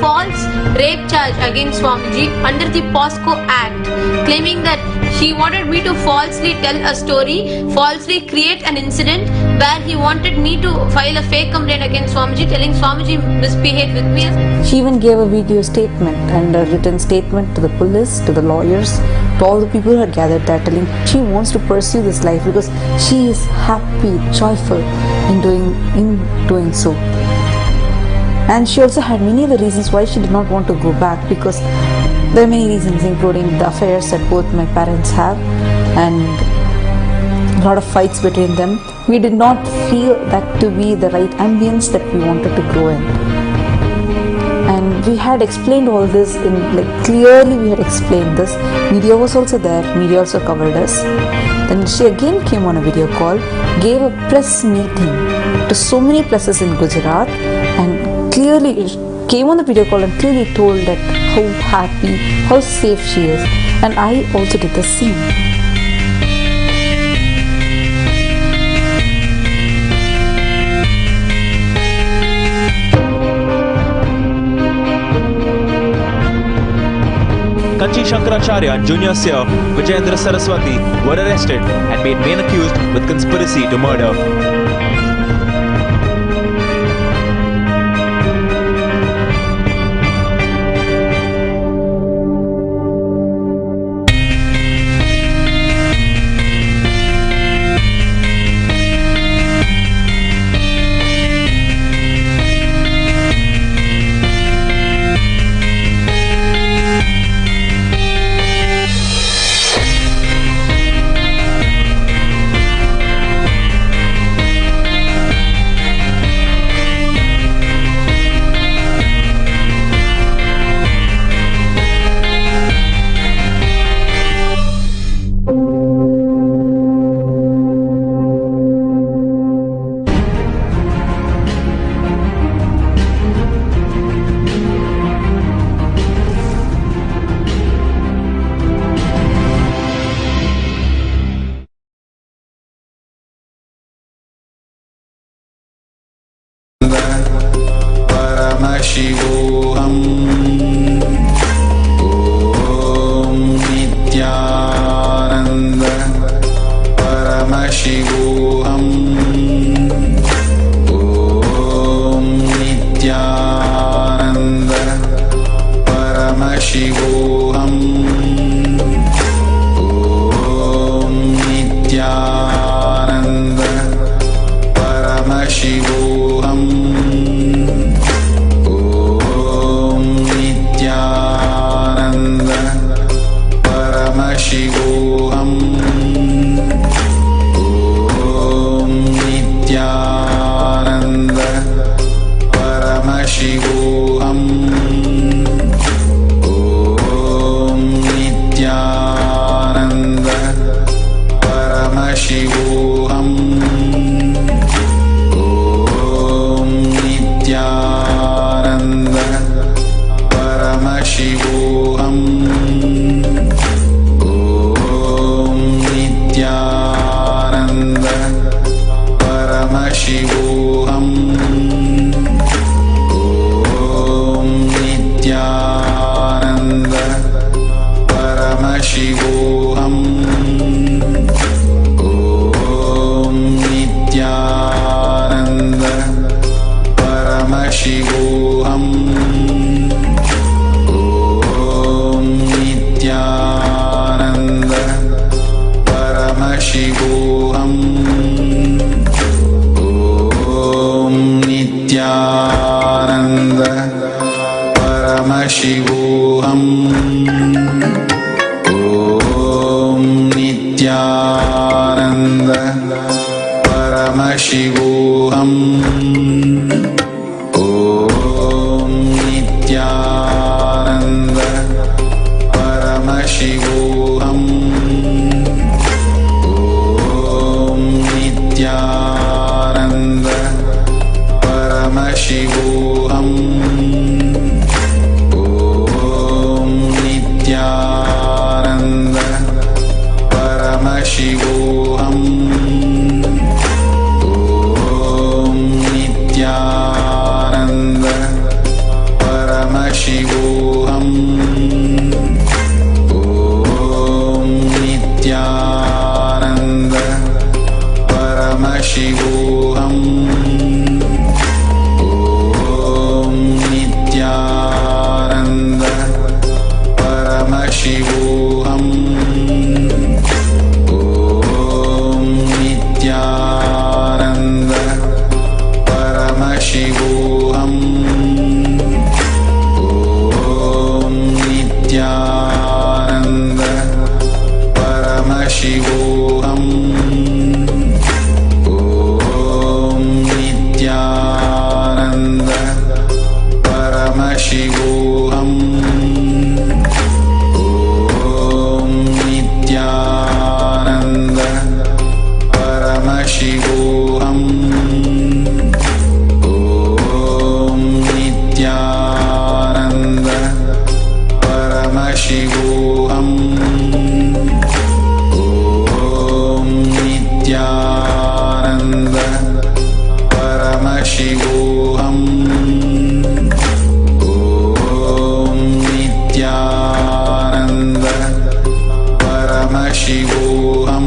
false rape charge against Swamiji under the POSCO Act, claiming that he wanted me to falsely tell a story, falsely create an incident where he wanted me to file a fake complaint against Swamiji, telling Swamiji misbehaved with me. She even gave a video statement and a written statement to the police, to the lawyers, to all the people who had gathered there, telling she wants to pursue this life because she is happy, joyful in doing so. And she also had many other reasons why she did not want to go back, because there are many reasons, including the affairs that both my parents have and a lot of fights between them. We did not feel that to be the right ambience that we wanted to grow in. And we had explained all this clearly we had explained this. Media was also there, media also covered us. Then she again came on a video call, gave a press meeting to so many places in Gujarat, and clearly came on the video call and clearly told that how happy, how safe she is. And I also did the same. Kanchi Shankaracharya and Junior Seer Vijayendra Saraswati were arrested and made main accused with conspiracy to murder. Paramashivoham. Om Nithyananda. Paramashivoham. Om Nithyananda. Paramashivoham. Om Nithyananda. Paramashivoham. Paramashivoham. Om Nithyananda. Paramashivoham. Om Nithyananda. Paramashivoham. Om Nithyananda. Paramashivoham. Paramashivoham. Om Nithyananda. Paramashivoham. Om Nithyananda. Paramashivoham. Om Nithyananda. Paramashivoham. Nithyananda Paramashivoham. Om Nithyananda Paramashivoham. Om Nithyananda Paramashivoham. Om Nithyananda Paramashivoham. Om Nithyananda Paramashivoham. Om Nithyananda Paramashivoham. Om Nithyananda Paramashivoham. Om Nithyananda Paramashivoham. Om Nithyananda Paramashivoham. Om Nithyananda Paramashivoham. Om Nithyananda Paramashivoham. Om Nithyananda Paramashivoham. Om Nithyananda Paramashivoham. Om Nithyananda Paramashivoham.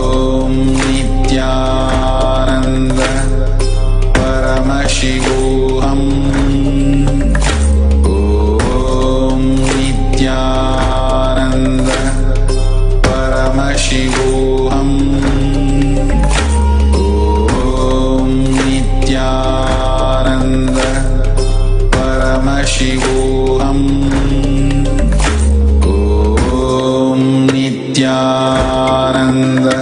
Om Nithyananda Paramashivoham. Om Nithyananda Paramashivoham. Om Nithyananda Paramashivoham. Om Nithyananda Paramashivoham. Om Nithyananda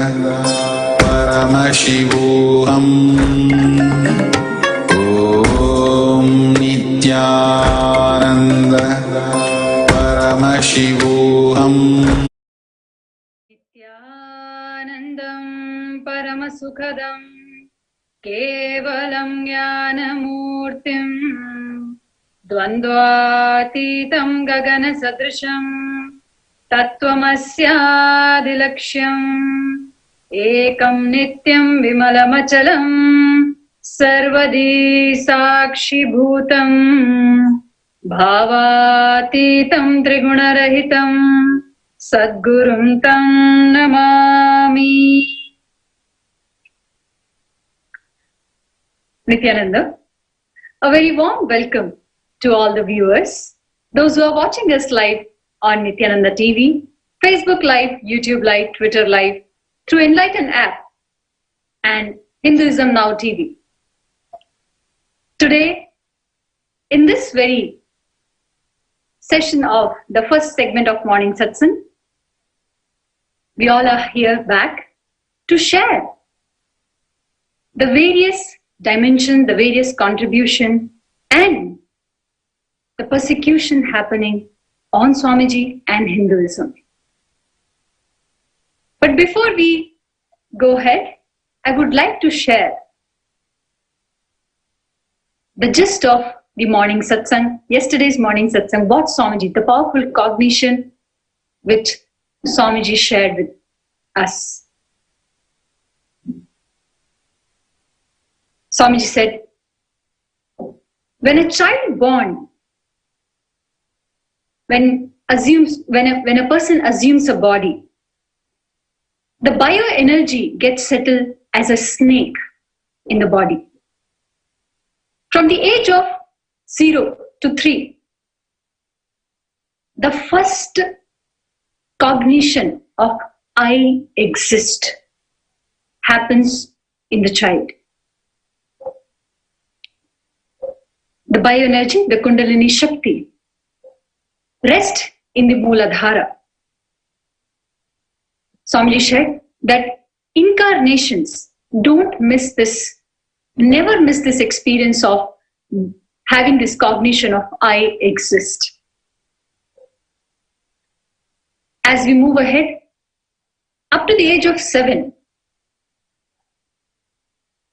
Paramashivoham. Om Nithyananda Paramashivoham. Nithyanandam Paramasukhadam Kevalam Jnanamurtim Dvandvatitam Gagana Sadrisham Tattvamasyaadilaksham Ekam Nityam Vimalamachalam Sarvadi Sakshi Bhutam Bhavatitam Trigunarahitam Sadgurum Tam Namami. Nithyananda, a very warm welcome to all the viewers, those who are watching us live on Nithyananda TV, Facebook Live, YouTube Live, Twitter Live, through Enlighten app and Hinduism Now TV. Today, in this very session of the first segment of Morning Satsang, we all are here back to share the various dimensions, the various contribution and the persecution happening on Swamiji and Hinduism. But before we go ahead, I would like to share the gist of the morning satsang, yesterday's morning satsang, what Swamiji, the powerful cognition which Swamiji shared with us. Swamiji said, when a child born, when a person assumes a body, the bioenergy gets settled as a snake in the body. From the age of 0 to 3, the first cognition of I exist happens in the child. the bioenergy, the Kundalini Shakti, rest in the Mooladhara. Swamiji said that incarnations don't miss this, never miss this experience of having this cognition of I exist. As we move ahead, up to the age of 7,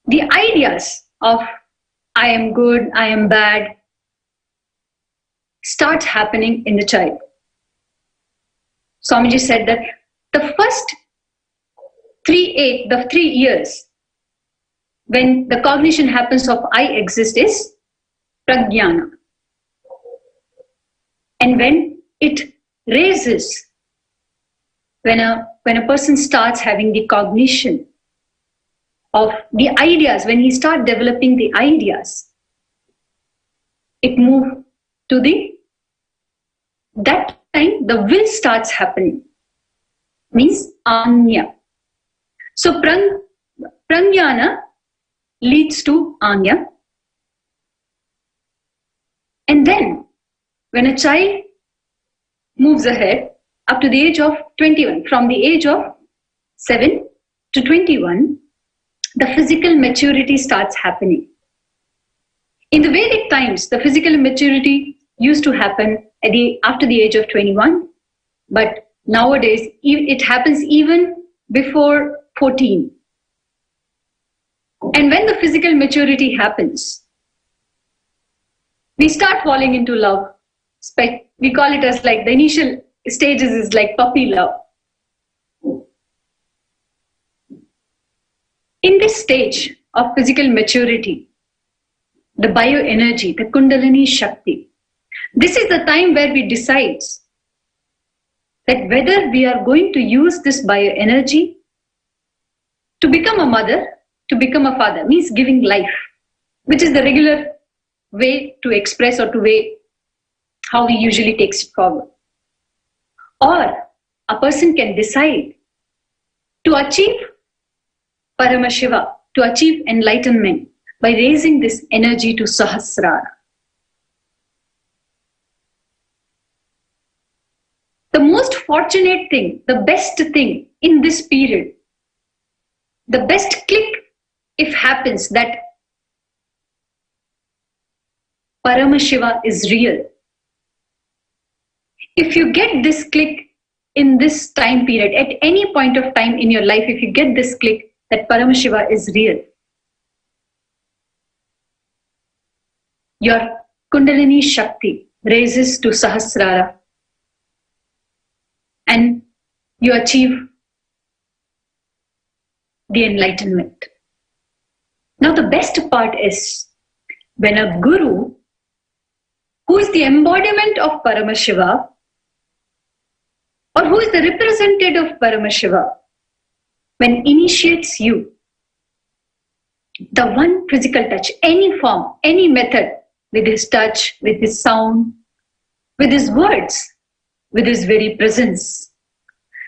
the ideas of I am good, I am bad, starts happening in the child. Swamiji said that the first 3 years when the cognition happens of I exist is pragyana. And when it raises, when a person starts having the cognition of the ideas, when he starts developing the ideas, it moves to that time the will starts happening, means anya. So pragyana leads to anya. And then when a child moves ahead up to the age of 21, from the age of 7 to 21, the physical maturity starts happening. In the Vedic times, the physical maturity used to happen after the age of 21, but nowadays it happens even before 14. And when the physical maturity happens, we start falling into love. We call it as like the initial stages is like puppy love. In this stage of physical maturity, the bioenergy, the Kundalini Shakti, this is the time where we decide that whether we are going to use this bioenergy to become a mother, to become a father, means giving life, which is the regular way to express or to way how we usually take it forward. Or a person can decide to achieve Paramashiva, to achieve enlightenment by raising this energy to Sahasrara. The most fortunate thing, the best thing in this period, the best click if happens that Paramashiva is real. If you get this click in this time period, at any point of time in your life, if you get this click that Paramashiva is real, your Kundalini Shakti raises to Sahasrara and you achieve the enlightenment. Now the best part is when a guru, who is the embodiment of Paramashiva, or who is the representative of Paramashiva, when initiates you, the one physical touch, any form, any method, with his touch, with his sound, with his words, with his very presence,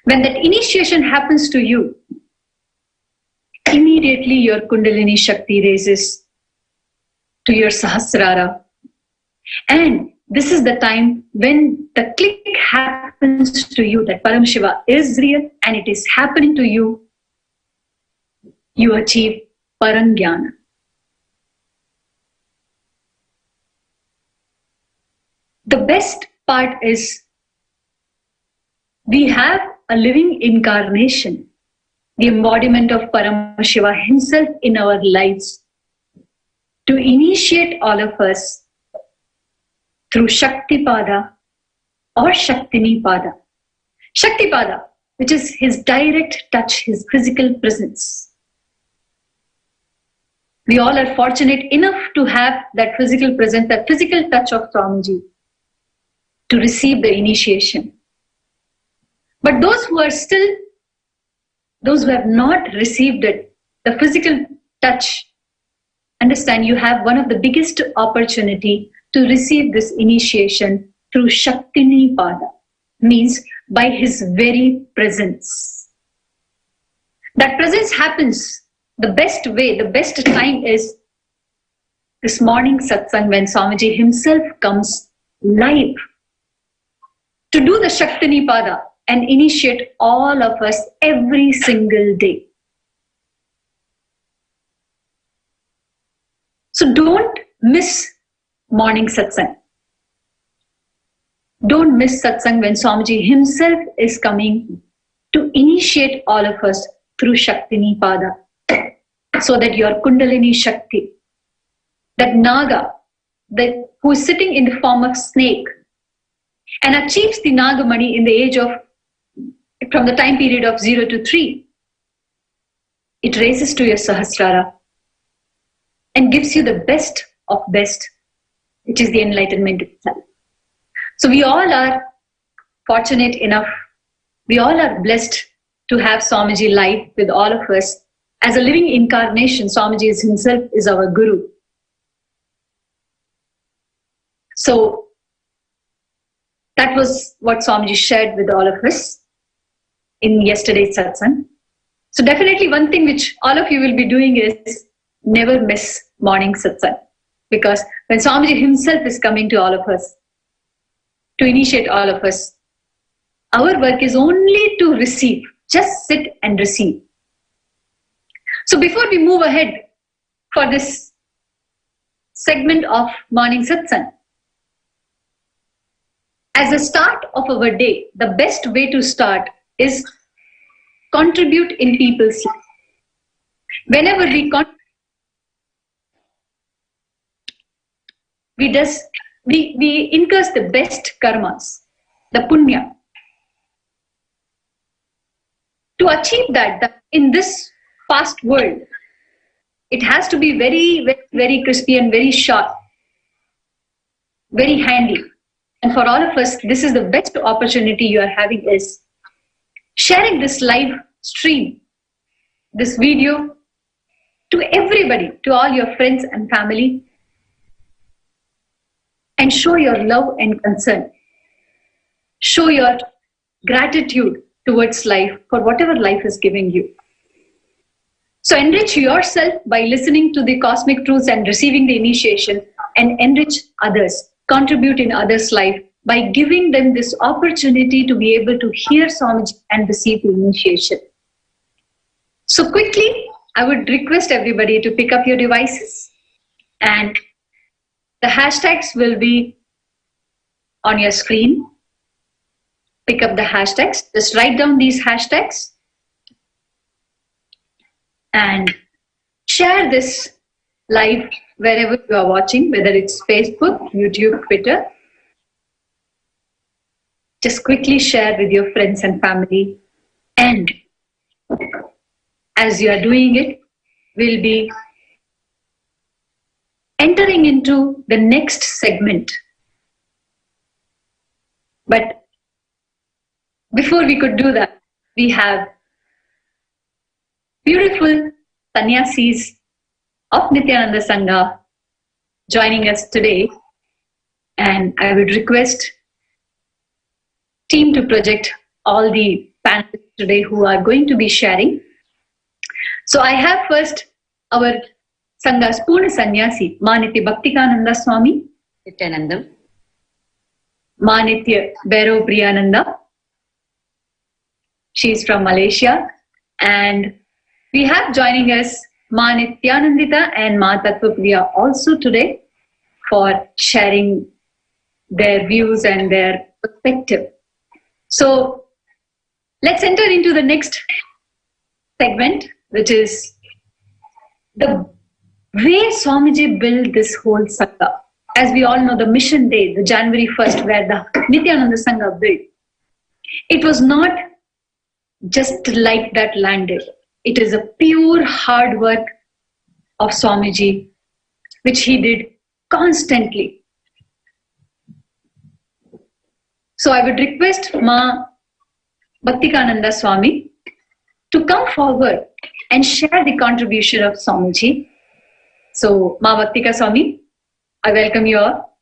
when that initiation happens to you, immediately your Kundalini Shakti raises to your Sahasrara. And this is the time when the click happens to you that Paramashiva is real and it is happening to you, you achieve Parangyana. The best part is we have a living incarnation, the embodiment of Paramashiva himself in our lives, to initiate all of us through Shaktipada or Shaktinipada. Shaktipada, which is his direct touch, his physical presence. We all are fortunate enough to have that physical presence, that physical touch of Swamiji, to receive the initiation. But those who are still, those who have not received it, the physical touch, understand you have one of the biggest opportunity to receive this initiation through Shaktinipada, means by his very presence. That presence happens, the best way, the best time is this morning satsang when Swamiji himself comes live to do the Shaktinipada and initiate all of us every single day. So don't miss morning satsang. Don't miss satsang when Swamiji himself is coming to initiate all of us through Shaktinipada, so that your Kundalini Shakti, that Naga, who is sitting in the form of snake and achieves the Nagamani in the age of, from the time period of 0 to 3, it raises to your Sahasrara and gives you the best of best, which is the enlightenment itself. So we all are fortunate enough, we all are blessed to have Swamiji live with all of us. As a living incarnation, Swamiji himself is our Guru. So that was what Swamiji shared with all of us in yesterday's satsang. So definitely one thing which all of you will be doing is never miss morning satsang. Because when Swamiji himself is coming to all of us, to initiate all of us, our work is only to receive. Just sit and receive. So before we move ahead for this segment of morning satsang, as a start of our day, the best way to start is contribute in people's life. Whenever we we incur the best karmas, the punya. To achieve that in this fast world, it has to be very, very, very crispy and very sharp, very handy. And for all of us, this is the best opportunity you are having, is sharing this live stream, this video, to everybody, to all your friends and family, and show your love and concern. Show your gratitude towards life for whatever life is giving you. So enrich yourself by listening to the cosmic truths and receiving the initiation, and enrich others, contribute in others' life by giving them this opportunity to be able to hear Swamiji and receive the initiation. So quickly, I would request everybody to pick up your devices, and the hashtags will be on your screen. Pick up the hashtags. Just write down these hashtags and share this live wherever you are watching, whether it's Facebook, YouTube, Twitter. Just quickly share with your friends and family. And as you are doing it, we'll be entering into the next segment. But before we could do that, we have beautiful sannyasis of Nithyananda Sangha joining us today. And I would request team to project all the panelists today who are going to be sharing. So I have first our Sangha's Purna Sannyasi, Manitya Bhaktikananda Swami, Nithyanandam, Manitya Bero Priyananda. She is from Malaysia. And we have joining us Ma Nithyanandita and Ma Tattvapriya also today for sharing their views and their perspective. So let's enter into the next segment, which is the way Swamiji built this whole Sangha. As we all know, the mission day, the January 1st, where the Nithyananda Sangha built, it was not just like that landed. It is a pure hard work of Swamiji, which he did constantly. So I would request Ma Bhaktikananda Swami to come forward and share the contribution of Swamiji. So Ma Bhaktika Swami, I welcome you all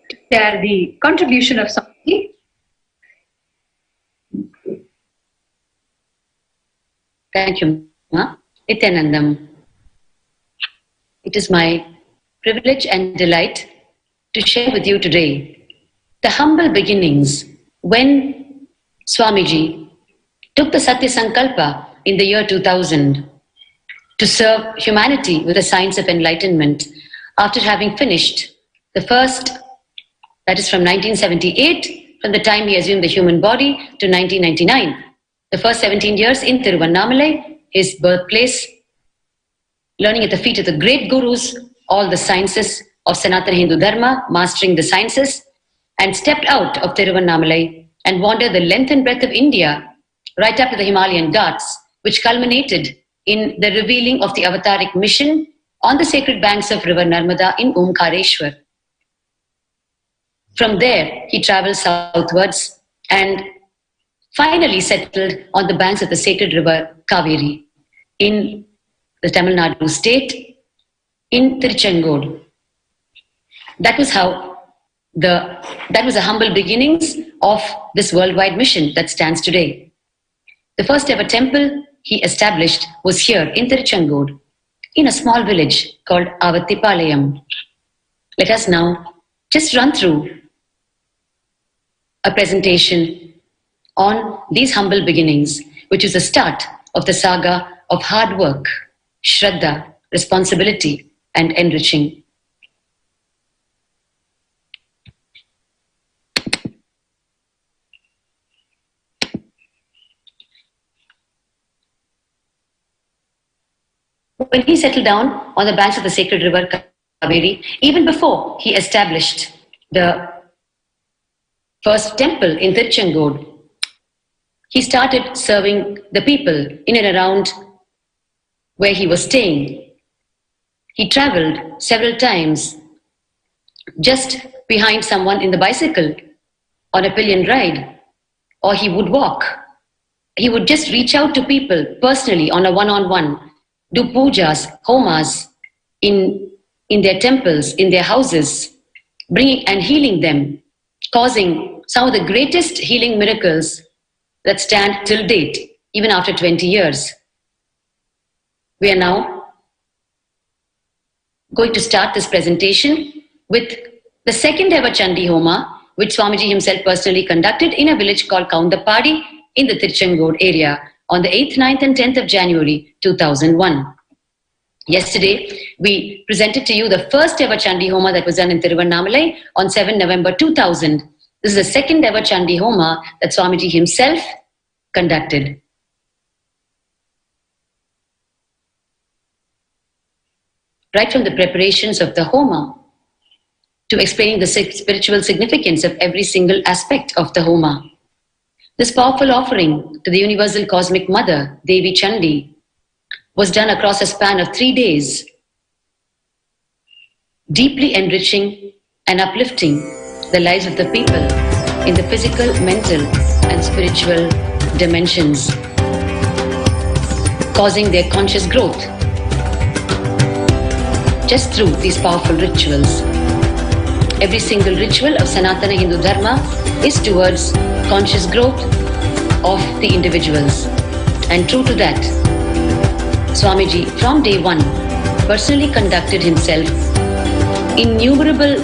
to share the contribution of Swamiji. Thank you, Ma. Nithyanandam. It is my privilege and delight to share with you today the humble beginnings when Swamiji took the Satya Sankalpa in the year 2000 to serve humanity with the science of enlightenment after having finished the first, that is from 1978, from the time he assumed the human body to 1999. The first 17 years in Tiruvannamalai, his birthplace, learning at the feet of the great gurus all the sciences of Sanatana Hindu Dharma, mastering the sciences, and stepped out of Tiruvannamalai and wandered the length and breadth of India, right up to the Himalayan Ghats, which culminated in the revealing of the avataric mission on the sacred banks of river Narmada in Omkareshwar. From there, he traveled southwards and finally settled on the banks of the sacred river Kaveri in the Tamil Nadu state, in Tiruchengodu. That was the humble beginnings of this worldwide mission that stands today. The first ever temple he established was here in Tiruchengodu, in a small village called Avattipalayam. Let us now just run through a presentation on these humble beginnings, which is the start of the saga of hard work, Shraddha, responsibility, and enriching. When he settled down on the banks of the sacred river Kaveri, even before he established the first temple in Tiruchengodu, he started serving the people in and around where he was staying. He traveled several times just behind someone in the bicycle on a pillion ride, or he would walk. He would just reach out to people personally on a one-on-one, do pujas, homas in their temples, in their houses, bringing and healing them, causing some of the greatest healing miracles that stand till date, even after 20 years. We are now going to start this presentation with the second ever Chandi Homa, which Swamiji himself personally conducted in a village called Kaundapadi in the Tiruchengodu area on the 8th, 9th and 10th of January 2001. Yesterday, we presented to you the first ever Chandi Homa that was done in Tiruvannamalai on 7 November 2000. This is the second ever Chandi Homa that Swamiji himself conducted. Right from the preparations of the Homa to explaining the spiritual significance of every single aspect of the Homa. This powerful offering to the universal cosmic mother, Devi Chandi, was done across a span of 3 days, deeply enriching and uplifting the lives of the people in the physical, mental and spiritual dimensions, causing their conscious growth just through these powerful rituals. Every single ritual of Sanatana Hindu Dharma is towards conscious growth of the individuals. And true to that, Swamiji from day one personally conducted himself innumerable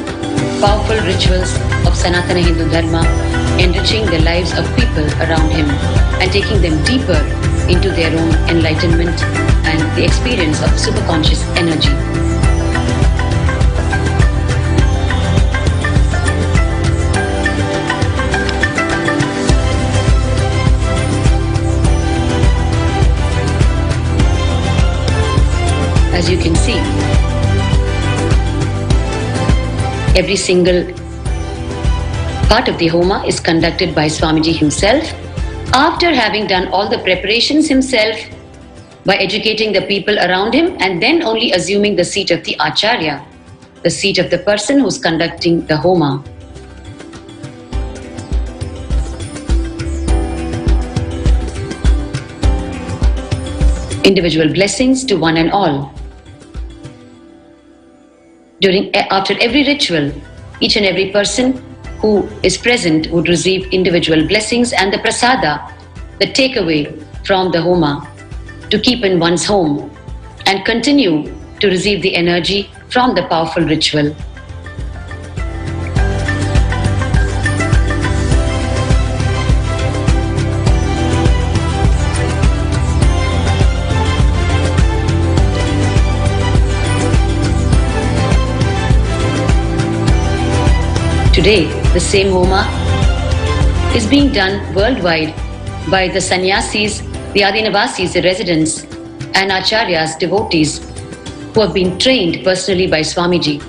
powerful rituals of Sanatana Hindu Dharma, enriching the lives of people around him and taking them deeper into their own enlightenment and the experience of superconscious energy. As you can see, every single part of the Homa is conducted by Swamiji himself after having done all the preparations himself by educating the people around him and then only assuming the seat of the Acharya, the seat of the person who's conducting the Homa. Individual blessings to one and all. After every ritual, each and every person who is present would receive individual blessings and the prasada, the takeaway from the Homa, to keep in one's home and continue to receive the energy from the powerful ritual. Today, the same Homa is being done worldwide by the sannyasis, the Adinavasis, the residents, and acharyas, devotees, who have been trained personally by Swamiji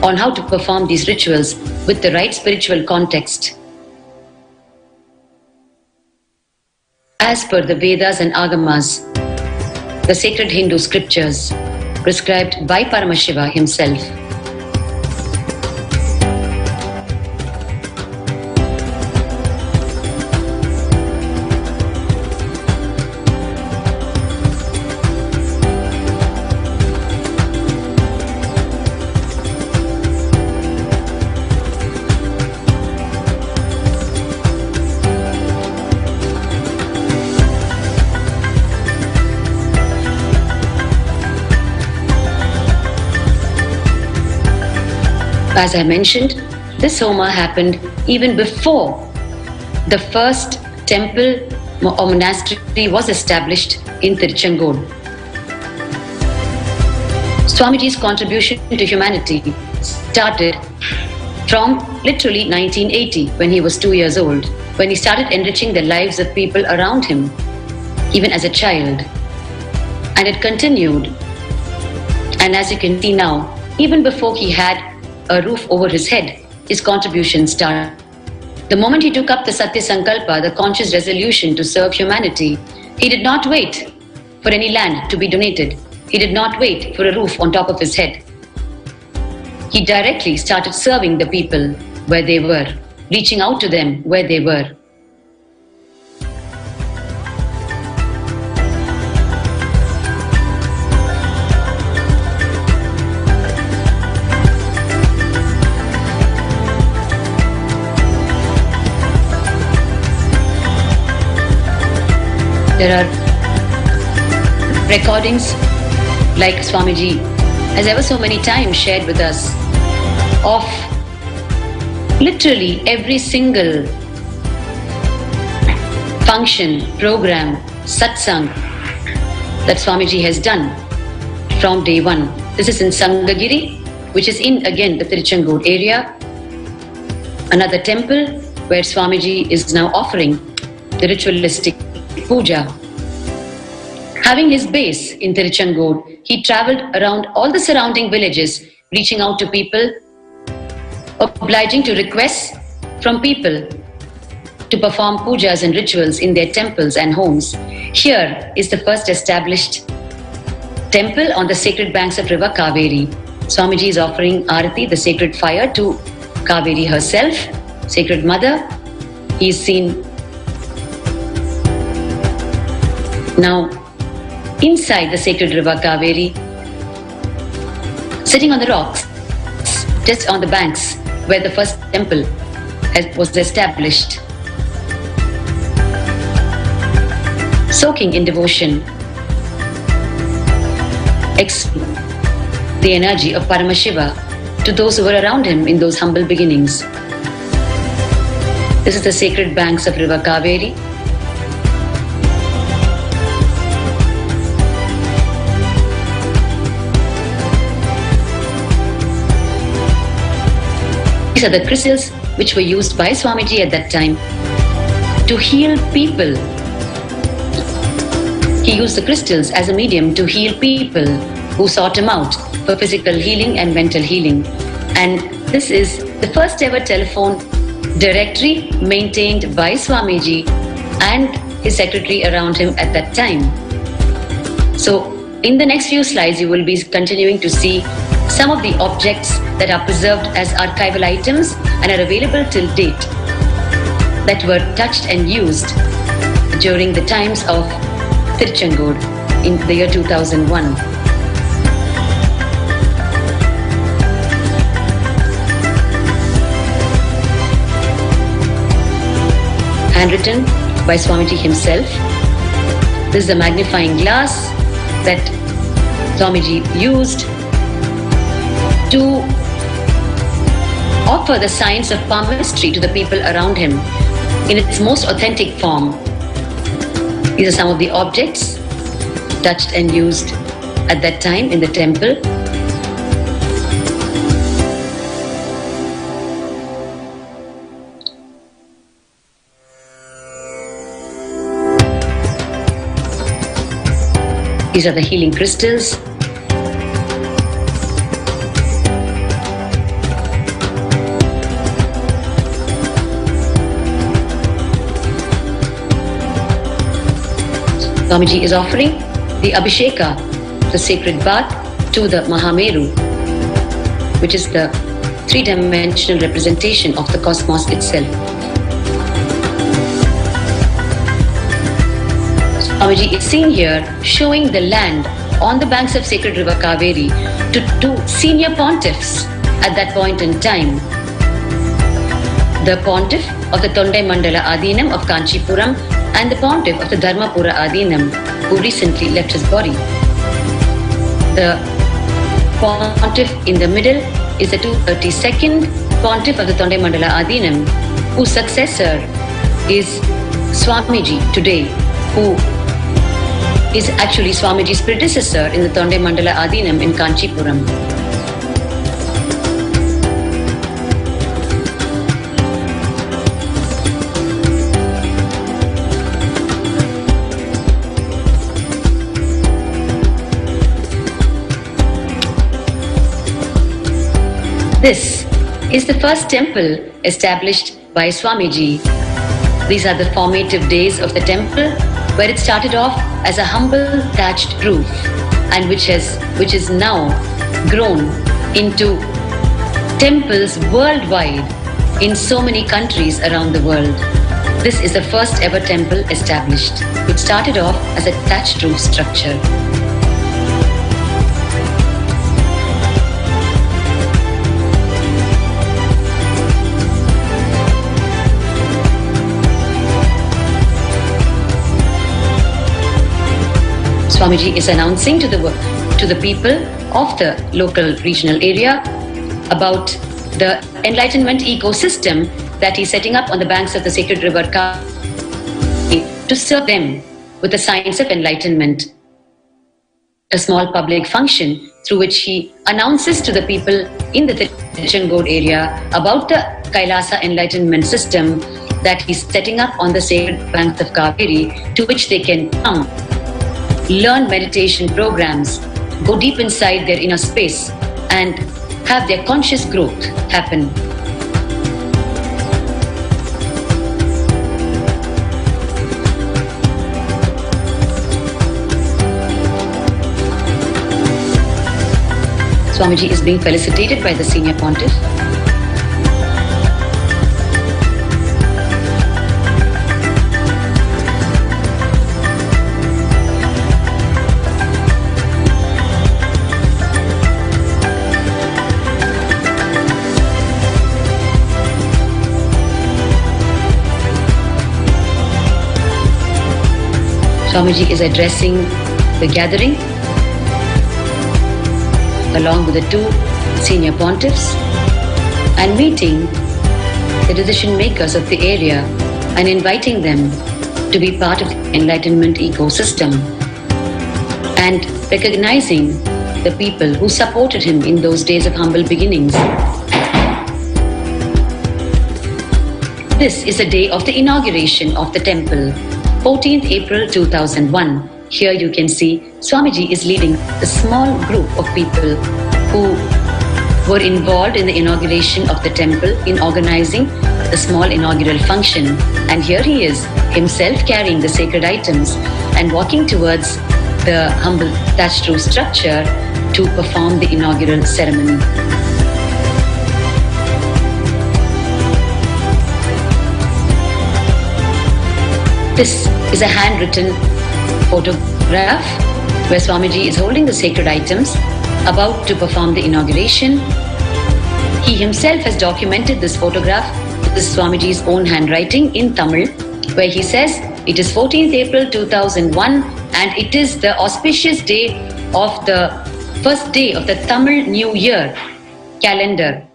on how to perform these rituals with the right spiritual context. As per the Vedas and Agamas, the sacred Hindu scriptures prescribed by Paramashiva himself. As I mentioned, this Homa happened even before the first temple or monastery was established in Tiruchengood. Swamiji's contribution to humanity started from literally 1980, when he was 2 years old, when he started enriching the lives of people around him, even as a child. And it continued. And as you can see now, even before he had a roof over his head, his contribution started. The moment he took up the Satya Sankalpa, the conscious resolution to serve humanity, he did not wait for any land to be donated. He did not wait for a roof on top of his head. He directly started serving the people where they were, reaching out to them where they were. There are recordings like Swamiji has ever so many times shared with us of literally every single function, program, satsang that Swamiji has done from day one. This is in Sangagiri, which is in again the Tiruchengood area, another temple where Swamiji is now offering the ritualistic puja. Having his base in Tiruchengood, he travelled around all the surrounding villages, reaching out to people, obliging to requests from people to perform pujas and rituals in their temples and homes. Here is the first established temple on the sacred banks of river Kaveri. Swamiji is offering Arati, the sacred fire, to Kaveri herself, sacred mother. He is seen now inside the sacred river Kaveri, sitting on the rocks, just on the banks where the first temple was established, soaking in devotion, the energy of Paramashiva to those who were around him in those humble beginnings. This is the sacred banks of river Kaveri. These are the crystals which were used by Swamiji at that time to heal people. He used the crystals as a medium to heal people who sought him out for physical healing and mental healing. And this is the first ever telephone directory maintained by Swamiji and his secretary around him at that time. So in the next few slides, you will be continuing to see some of the objects that are preserved as archival items and are available till date that were touched and used during the times of Tiruchengood in the year 2001. Handwritten by Swamiji himself. This is a magnifying glass that Swamiji used to offer the science of palmistry to the people around him in its most authentic form. These are some of the objects touched and used at that time in the temple. These are the healing crystals. Swamiji is offering the Abhisheka, the sacred bath, to the Mahameru, which is the three-dimensional representation of the cosmos itself. Swamiji is seen here showing the land on the banks of sacred river Kaveri to two senior pontiffs at that point in time. The pontiff of the Tondai Mandala Adinam of Kanchipuram and the pontiff of the Dharmapura Adinam, who recently left his body. The pontiff in the middle is the 232nd pontiff of the Tondai Mandala Adinam, whose successor is Swamiji today, who is actually Swamiji's predecessor in the Tondai Mandala Adinam in Kanchipuram. This is the first temple established by Swamiji. These are the formative days of the temple, where it started off as a humble thatched roof and which is now grown into temples worldwide in so many countries around the world. This is the first ever temple established. It started off as a thatched roof structure. Swamiji is announcing to the people of the local regional area about the enlightenment ecosystem that he's setting up on the banks of the sacred river Kaveri to serve them with the science of enlightenment. A small public function through which he announces to the people in the Tiruchengood area about the Kailasa enlightenment system that he's setting up on the sacred banks of Kaveri, to which they can come, learn meditation programs, go deep inside their inner space and have their conscious growth happen. Swamiji is being felicitated by the senior pontiff. Swamiji is addressing the gathering along with the two senior pontiffs and meeting the decision makers of the area and inviting them to be part of the enlightenment ecosystem and recognizing the people who supported him in those days of humble beginnings. This is the day of the inauguration of the temple, 14th April 2001. Here you can see Swamiji is leading a small group of people who were involved in the inauguration of the temple in organizing the small inaugural function. And here he is, himself carrying the sacred items and walking towards the humble thatched roof structure to perform the inaugural ceremony. This is a handwritten photograph where Swamiji is holding the sacred items about to perform the inauguration. He himself has documented this photograph with Swamiji's own handwriting in Tamil, where he says it is 14th April 2001 and it is the auspicious day of the first day of the Tamil New Year, calendar.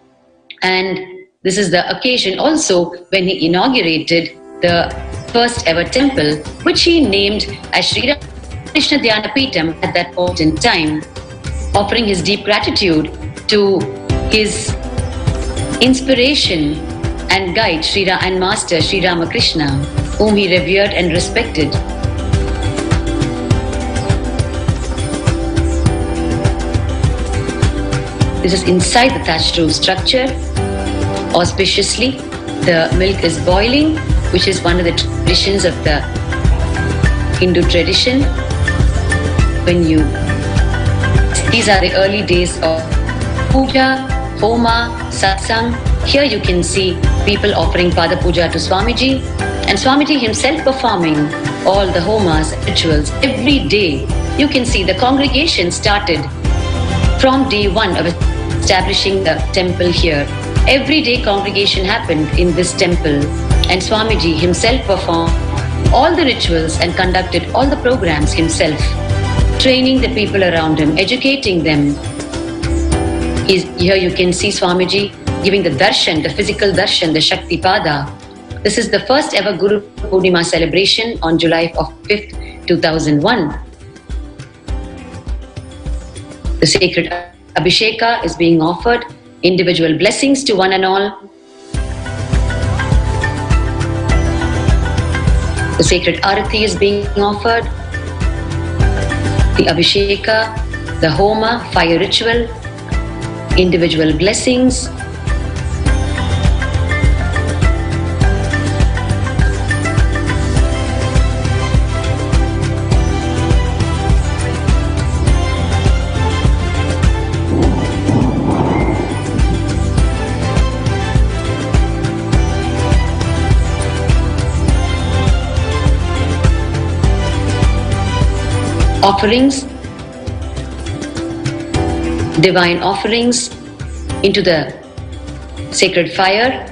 And this is the occasion also when he inaugurated the first ever temple, which he named as Sri Krishna Dhyana Peetham at that point in time, offering his deep gratitude to his inspiration and guide and master Sri Ramakrishna, whom he revered and respected. This is inside the thatched roof structure. Auspiciously, the milk is boiling, which is one of the traditions of the Hindu tradition. These are the early days of puja, homa, satsang. Here you can see people offering Pada Puja to Swamiji, and Swamiji himself performing all the homas, rituals. Every day you can see the congregation started from day one of establishing the temple here. Every day congregation happened in this temple, and Swamiji himself performed all the rituals and conducted all the programs himself, training the people around him, educating them. Here you can see Swamiji giving the darshan, the physical darshan, the Shakti Pada. This is the first ever Guru Purnima celebration on July 5th, 2001. The sacred Abhisheka is being offered, individual blessings to one and all. The sacred Arati is being offered. The Abhisheka, the Homa, fire ritual, individual blessings. Offerings, divine offerings into the sacred fire.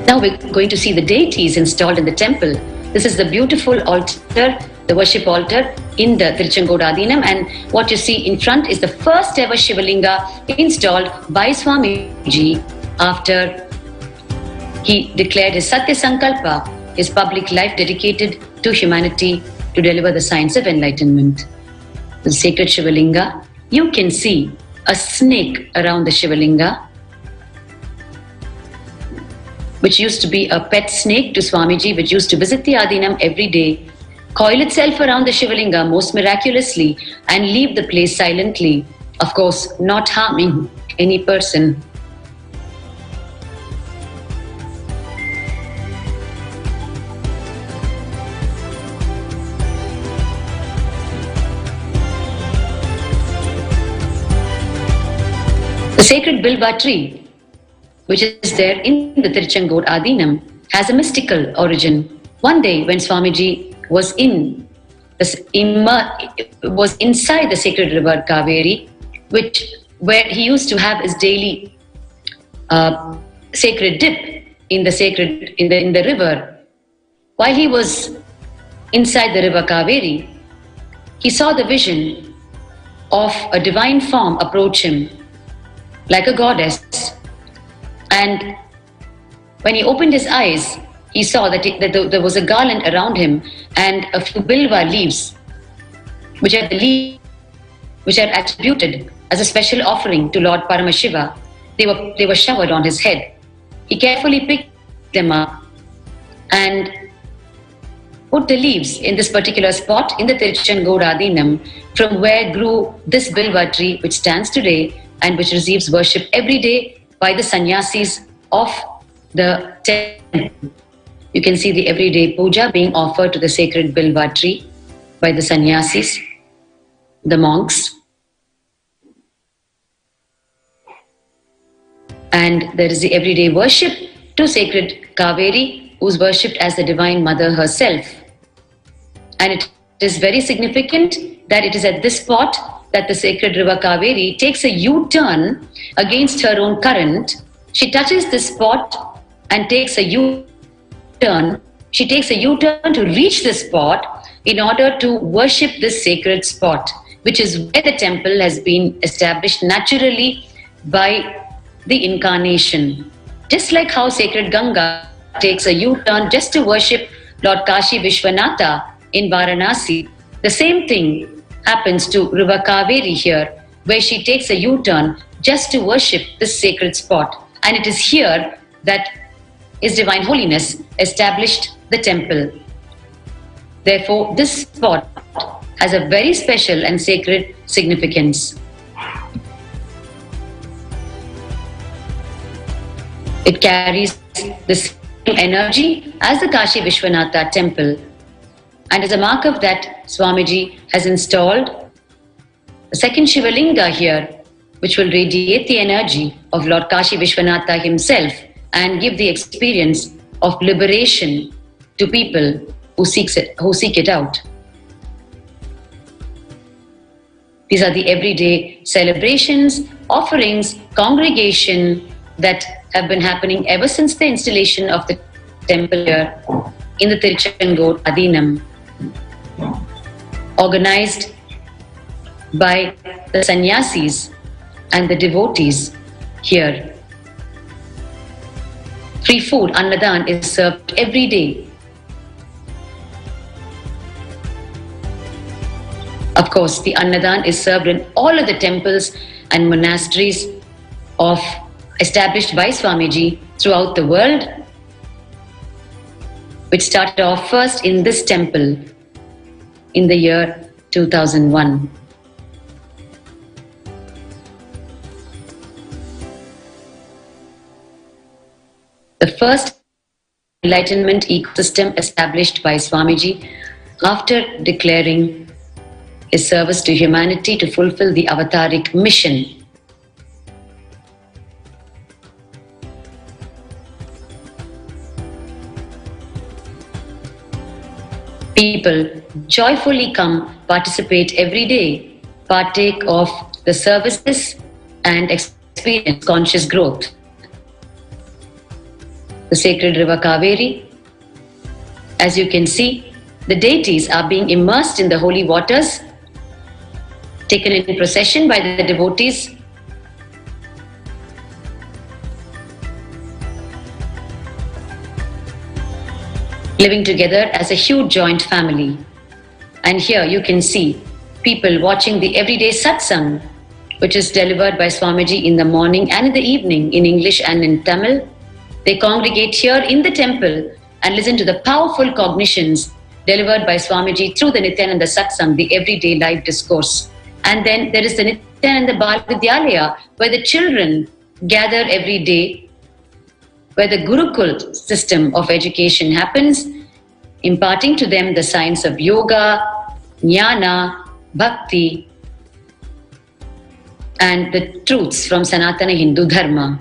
Now we're going to see the deities installed in the temple. This is the beautiful altar, the worship altar in the Tiruchengodu Adinam, and what you see in front is the first ever Shivalinga installed by Swamiji after he declared his Satya Sankalpa, his public life dedicated to humanity to deliver the science of enlightenment. The sacred Shivalinga, you can see a snake around the Shivalinga, which used to be a pet snake to Swamiji, which used to visit the Adinam every day, coil itself around the Shivalinga most miraculously and leave the place silently, of course not harming any person. The sacred Bilva tree, which is there in the Tiruchengodu Adinam, has a mystical origin. One day when Swamiji was inside the sacred river Kaveri, where he used to have his daily sacred dip in the river, while he was inside the river Kaveri, he saw the vision of a divine form approach him like a goddess. And when he opened his eyes, he saw that there was a garland around him and a few bilva leaves, which are attributed as a special offering to Lord Paramashiva. They were showered on his head. He carefully picked them up and put the leaves in this particular spot in the Tiruchengodu Adinam, from where grew this bilva tree, which stands today and which receives worship every day by the sannyasis of the temple. You can see the everyday puja being offered to the sacred bilva tree by the sannyasis, the monks. And there is the everyday worship to sacred Kaveri, who is worshipped as the Divine Mother herself. And it is very significant that it is at this spot that the sacred river Kaveri takes a U-turn against her own current. She touches this spot and takes a U-turn. She takes a U-turn to reach the spot in order to worship this sacred spot, which is where the temple has been established naturally by the incarnation. Just like how sacred Ganga takes a U-turn just to worship Lord Kashi Vishwanatha in Varanasi, the same thing happens to River Kaveri here, where she takes a U-turn just to worship this sacred spot. And it is here that His Divine Holiness established the temple. Therefore, this spot has a very special and sacred significance. It carries the same energy as the Kashi Vishwanatha temple. And as a mark of that, Swamiji has installed a second Shivalinga here, which will radiate the energy of Lord Kashi Vishwanatha himself and give the experience of liberation to people who seek it out. These are the everyday celebrations, offerings, congregation that have been happening ever since the installation of the temple here in the Tiruchengood Adinam, organized by the sannyasis and the devotees here. Free food, Annadan, is served every day. Of course, the Annadan is served in all of the temples and monasteries established by Swamiji throughout the world, which started off first in this temple in the year 2001. The first enlightenment ecosystem established by Swamiji after declaring his service to humanity to fulfill the avataric mission. People joyfully come, participate every day, partake of the services and experience conscious growth. The sacred river Kaveri, as you can see, the deities are being immersed in the holy waters, taken in procession by the devotees. Living together as a huge joint family. And here you can see people watching the everyday satsang, which is delivered by Swamiji in the morning and in the evening in English and in Tamil. They congregate here in the temple and listen to the powerful cognitions delivered by Swamiji through the Nithyananda satsang, the everyday life discourse. And then there is the Nithyananda Bal Vidyalaya, where the children gather every day, where the Gurukul system of education happens, imparting to them the science of yoga, jnana, bhakti, and the truths from Sanatana Hindu Dharma.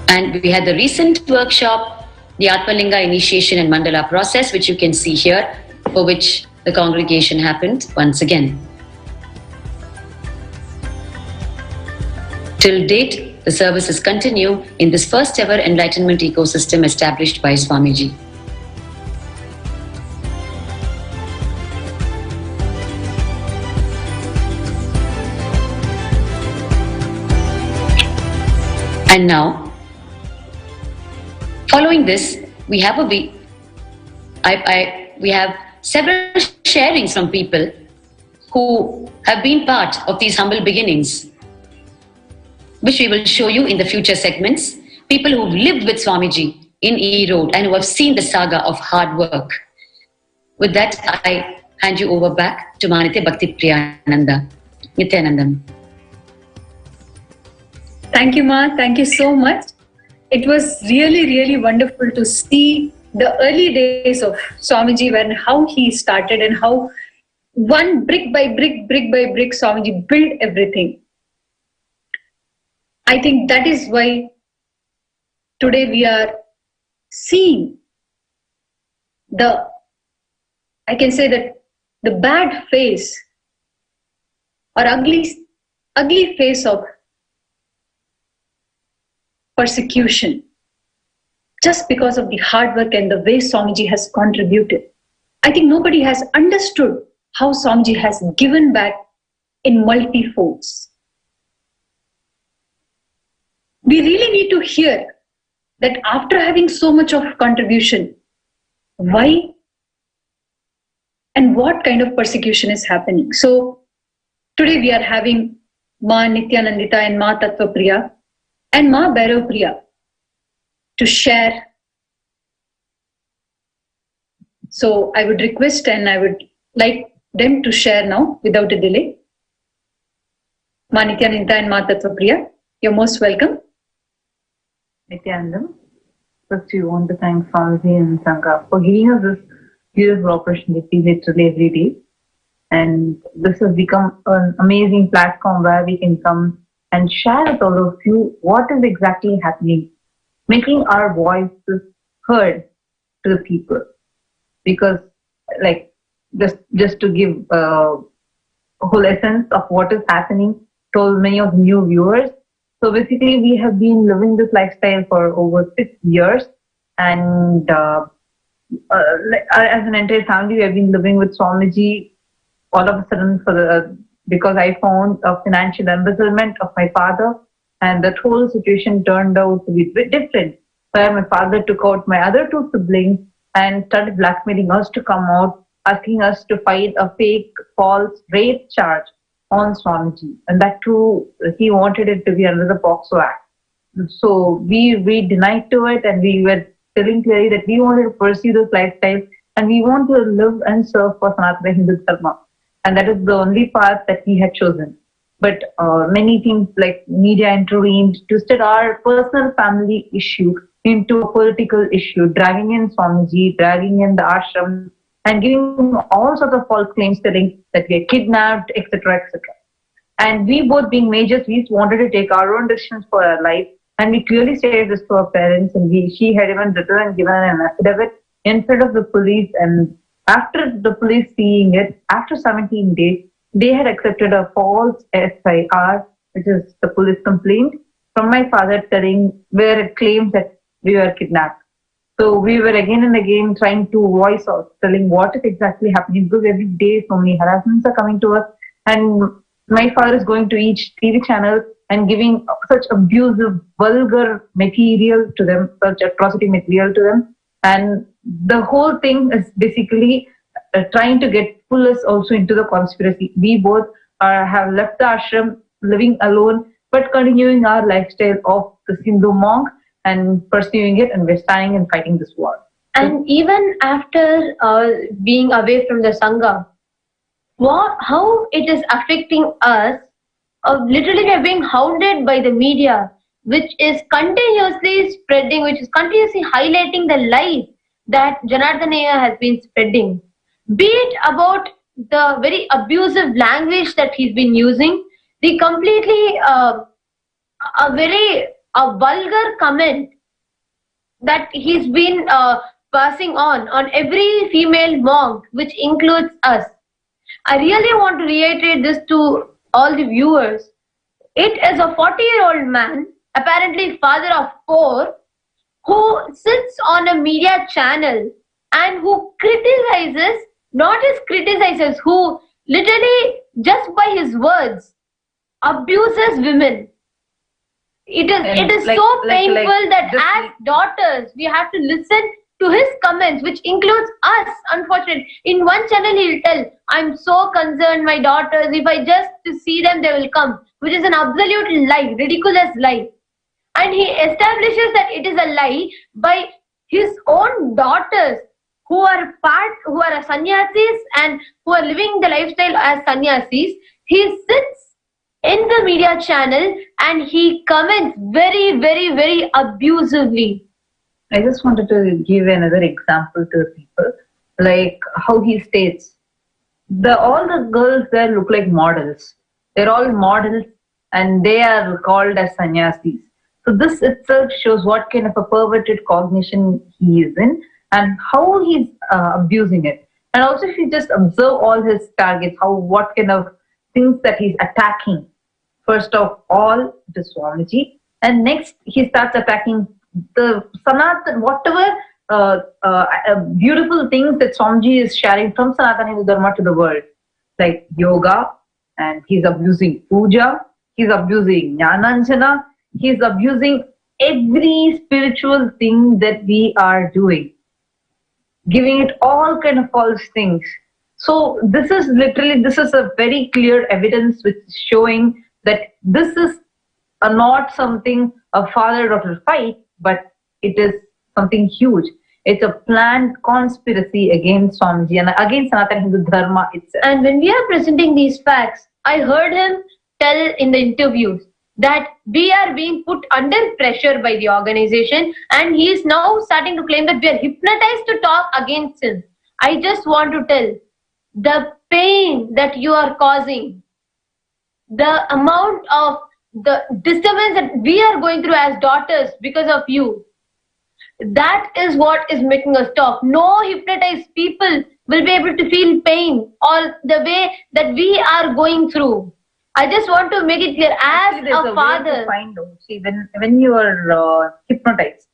And we had the recent workshop, the Atmalinga initiation and Mandala process, which you can see here, for which the congregation happened once again. Till date, the services continue in this first ever enlightenment ecosystem established by Swamiji. And now, following this, we have we have several sharings from people who have been part of these humble beginnings, which we will show you in the future segments. People who've lived with Swamiji in E Road and who have seen the saga of hard work. With that, I hand you over back to Manitya Bhakti Priyananda. Nithyanandam. Thank you, Ma. Thank you so much. It was really, really wonderful to see the early days of Swamiji and how he started and how one brick by brick, Swamiji built everything. I think that is why today we are seeing I can say that the bad face or ugly face of persecution, just because of the hard work and the way Swamiji has contributed. I think nobody has understood how Swamiji has given back in multi-folds. We really need to hear that after having so much of contribution, why and what kind of persecution is happening. So today we are having Ma Nithyanandita and Ma Tattvapriya and Ma Bhairav to share. So I would request and I would like them to share now without a delay. Ma Nithyananda and Ma Tattvapriya, you're most welcome. Nithyananda, first we want to thank Swamiji and Sangha for giving us this beautiful opportunity literally every day. And this has become an amazing platform where we can come and share with all of you what is exactly happening, making our voices heard to the people. Because, like, just to give a whole essence of what is happening to many of the new viewers. So basically, we have been living this lifestyle for over 6 years, and as an entire family, we have been living with Swamiji. All of a sudden, because I found a financial embezzlement of my father, and that whole situation turned out to be a bit different. Where my father took out my other two siblings and started blackmailing us to come out, asking us to fight a fake, false rape charge on Swamiji. And that too, he wanted it to be under the POCSO Act. So we denied to it, and we were telling clearly that we wanted to pursue this lifestyle and we want to live and serve for Sanatana Hindu Dharma. And that is the only path that we had chosen. But many things like media intervened, twisted our personal family issue into a political issue, dragging in Swamiji, dragging in the ashram, and giving all sorts of false claims, telling that we are kidnapped, etc., etc. And we both being majors, we wanted to take our own decisions for our life, and we clearly stated this to our parents, and she had even written and given an affidavit in front of the police. And after the police seeing it, after 17 days, they had accepted a false SIR, which is the police complaint, from my father, telling where it claims that we were kidnapped. So we were again and again trying to voice out, telling what is exactly happening, because every day so many harassments are coming to us, and my father is going to each TV channel and giving such abusive, vulgar material to them, such atrocity material to them. And the whole thing is basically trying to get pull us also into the conspiracy. We both have left the ashram, living alone, but continuing our lifestyle of the Hindu monk and pursuing it, and we're standing and fighting this war. And even after being away from the Sangha, how it is affecting us, literally we are being hounded by the media, which is continuously spreading, which is continuously highlighting the lies that Janardhanaya has been spreading. Be it about the very abusive language that he's been using, the completely a vulgar comment that he's been passing on every female monk, which includes us. I really want to reiterate this to all the viewers. It is a 40-year-old man, apparently father of 4, who sits on a media channel and who criticizes, not just criticizes, who literally just by his words abuses women. It is so painful that as daughters we have to listen to his comments, which includes us, unfortunately. In one channel he'll tell, I'm so concerned, my daughters, if I just to see them they will come, which is an absolute lie, ridiculous lie. And he establishes that it is a lie by his own daughters who are sannyasis and who are living the lifestyle as sannyasis. He sits in the media channel and he comments very, very, very abusively. I just wanted to give another example to people, like how he states, all the girls there look like models. They're all models and they are called as sannyasis. So this itself shows what kind of a perverted cognition he is in. and how he's abusing it. And also, if you just observe all his targets, what kind of things that he's attacking. First of all, the Swamiji, and next he starts attacking the Sanatan, whatever beautiful things that Swamiji is sharing from Sanatana Hindu Dharma to the world, like yoga, and he's abusing puja, he's abusing Jnananjana, he's abusing every spiritual thing that we are doing, giving it all kind of false things. So this is a very clear evidence which is showing that this is not something a father-daughter fight, but it is something huge. It's a planned conspiracy against Swamiji and against Sanatana Hindu Dharma itself. And when we are presenting these facts, I heard him tell in the interviews that we are being put under pressure by the organization, and he is now starting to claim that we are hypnotized to talk against him. I just want to tell, the pain that you are causing, the amount of the disturbance that we are going through as daughters because of you, that is what is making us talk. No hypnotized people will be able to feel pain or the way that we are going through. I just want to make it clear, as a father. See, when you are hypnotized,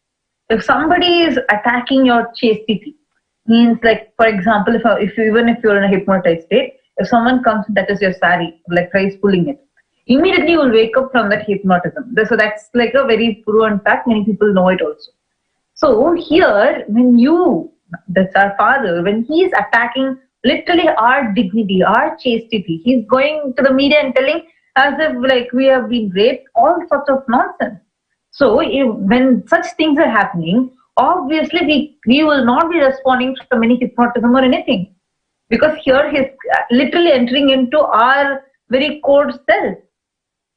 if somebody is attacking your chastity, means like, for example, if you're in a hypnotized state, if someone comes that is your sari, like tries pulling it, immediately you will wake up from that hypnotism. So that's like a very proven fact. Many people know it also. So here, that's our father, when he is attacking literally our dignity, our chastity, he's going to the media and telling as if like we have been raped, all sorts of nonsense. So when such things are happening, obviously we will not be responding to any hypnotism or anything, because here he's literally entering into our very core self,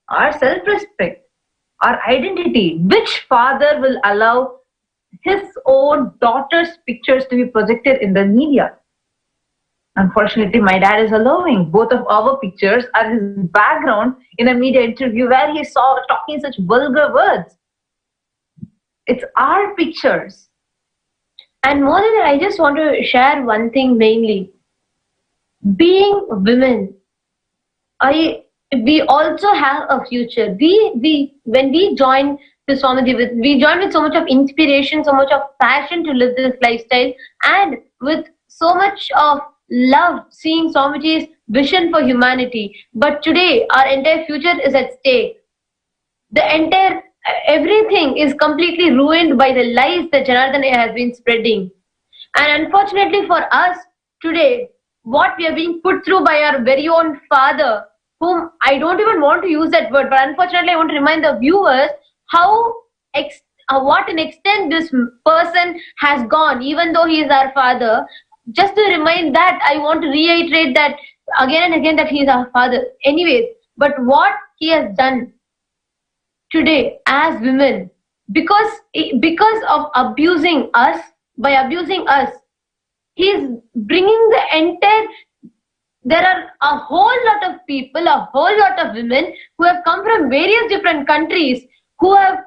our self-respect, our identity. Which father will allow his own daughter's pictures to be projected in the media? Unfortunately, my dad is allowing. Both of our pictures are his background in a media interview where he saw talking such vulgar words. It's our pictures. And more than that, I just want to share one thing mainly. Being women, we also have a future. When we join to Swamiji, we join with so much of inspiration, so much of passion to live this lifestyle, and with so much of love, seeing Swamiji's vision for humanity. But today, our entire future is at stake. Everything is completely ruined by the lies that Janardana has been spreading. And unfortunately for us today, what we are being put through by our very own father, whom I don't even want to use that word, but unfortunately I want to remind the viewers what an extent this person has gone, even though he is our father. Just to remind that, I want to reiterate that again and again, that he is our father. Anyways, but what he has done today as women, because of abusing us, he is bringing the entire. There are a whole lot of people, a whole lot of women who have come from various different countries, who have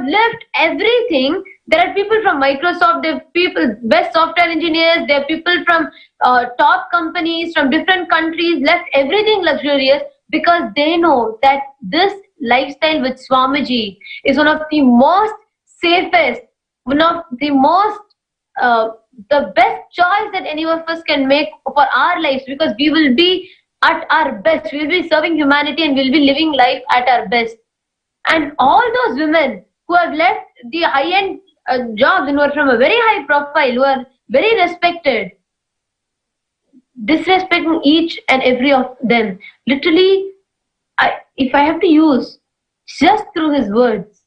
left everything. There are people from Microsoft, there are people, best software engineers, there are people from top companies from different countries, left everything luxurious because they know that this lifestyle with Swamiji is one of the most safest, one of the most, the best choice that any of us can make for our lives, because we will be at our best, we will be serving humanity and we will be living life at our best. And all those women who have left the high-end jobs and who are from a very high profile, who are very respected, disrespecting each and every of them. Literally, if I have to use just through his words,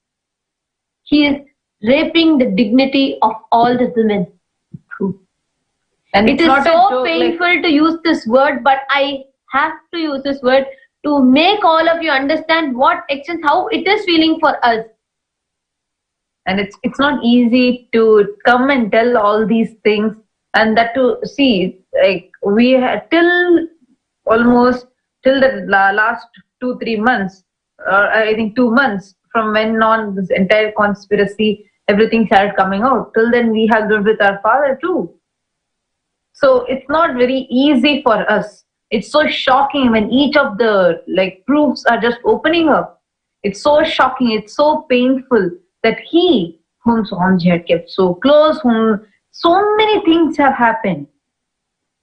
he is raping the dignity of all the women. And it is so painful to use this word, but I have to use this word to make all of you understand what extent, how it is feeling for us. And it's not easy to come and tell all these things, and that to see, like, we had till the last 2-3 months, I think 2 months from when on this entire conspiracy everything started coming out. Till then, we have lived with our father too. So it's not very easy for us. It's so shocking when each of the proofs are just opening up. It's so shocking. It's so painful that he, whom Swamiji had kept so close, whom so many things have happened,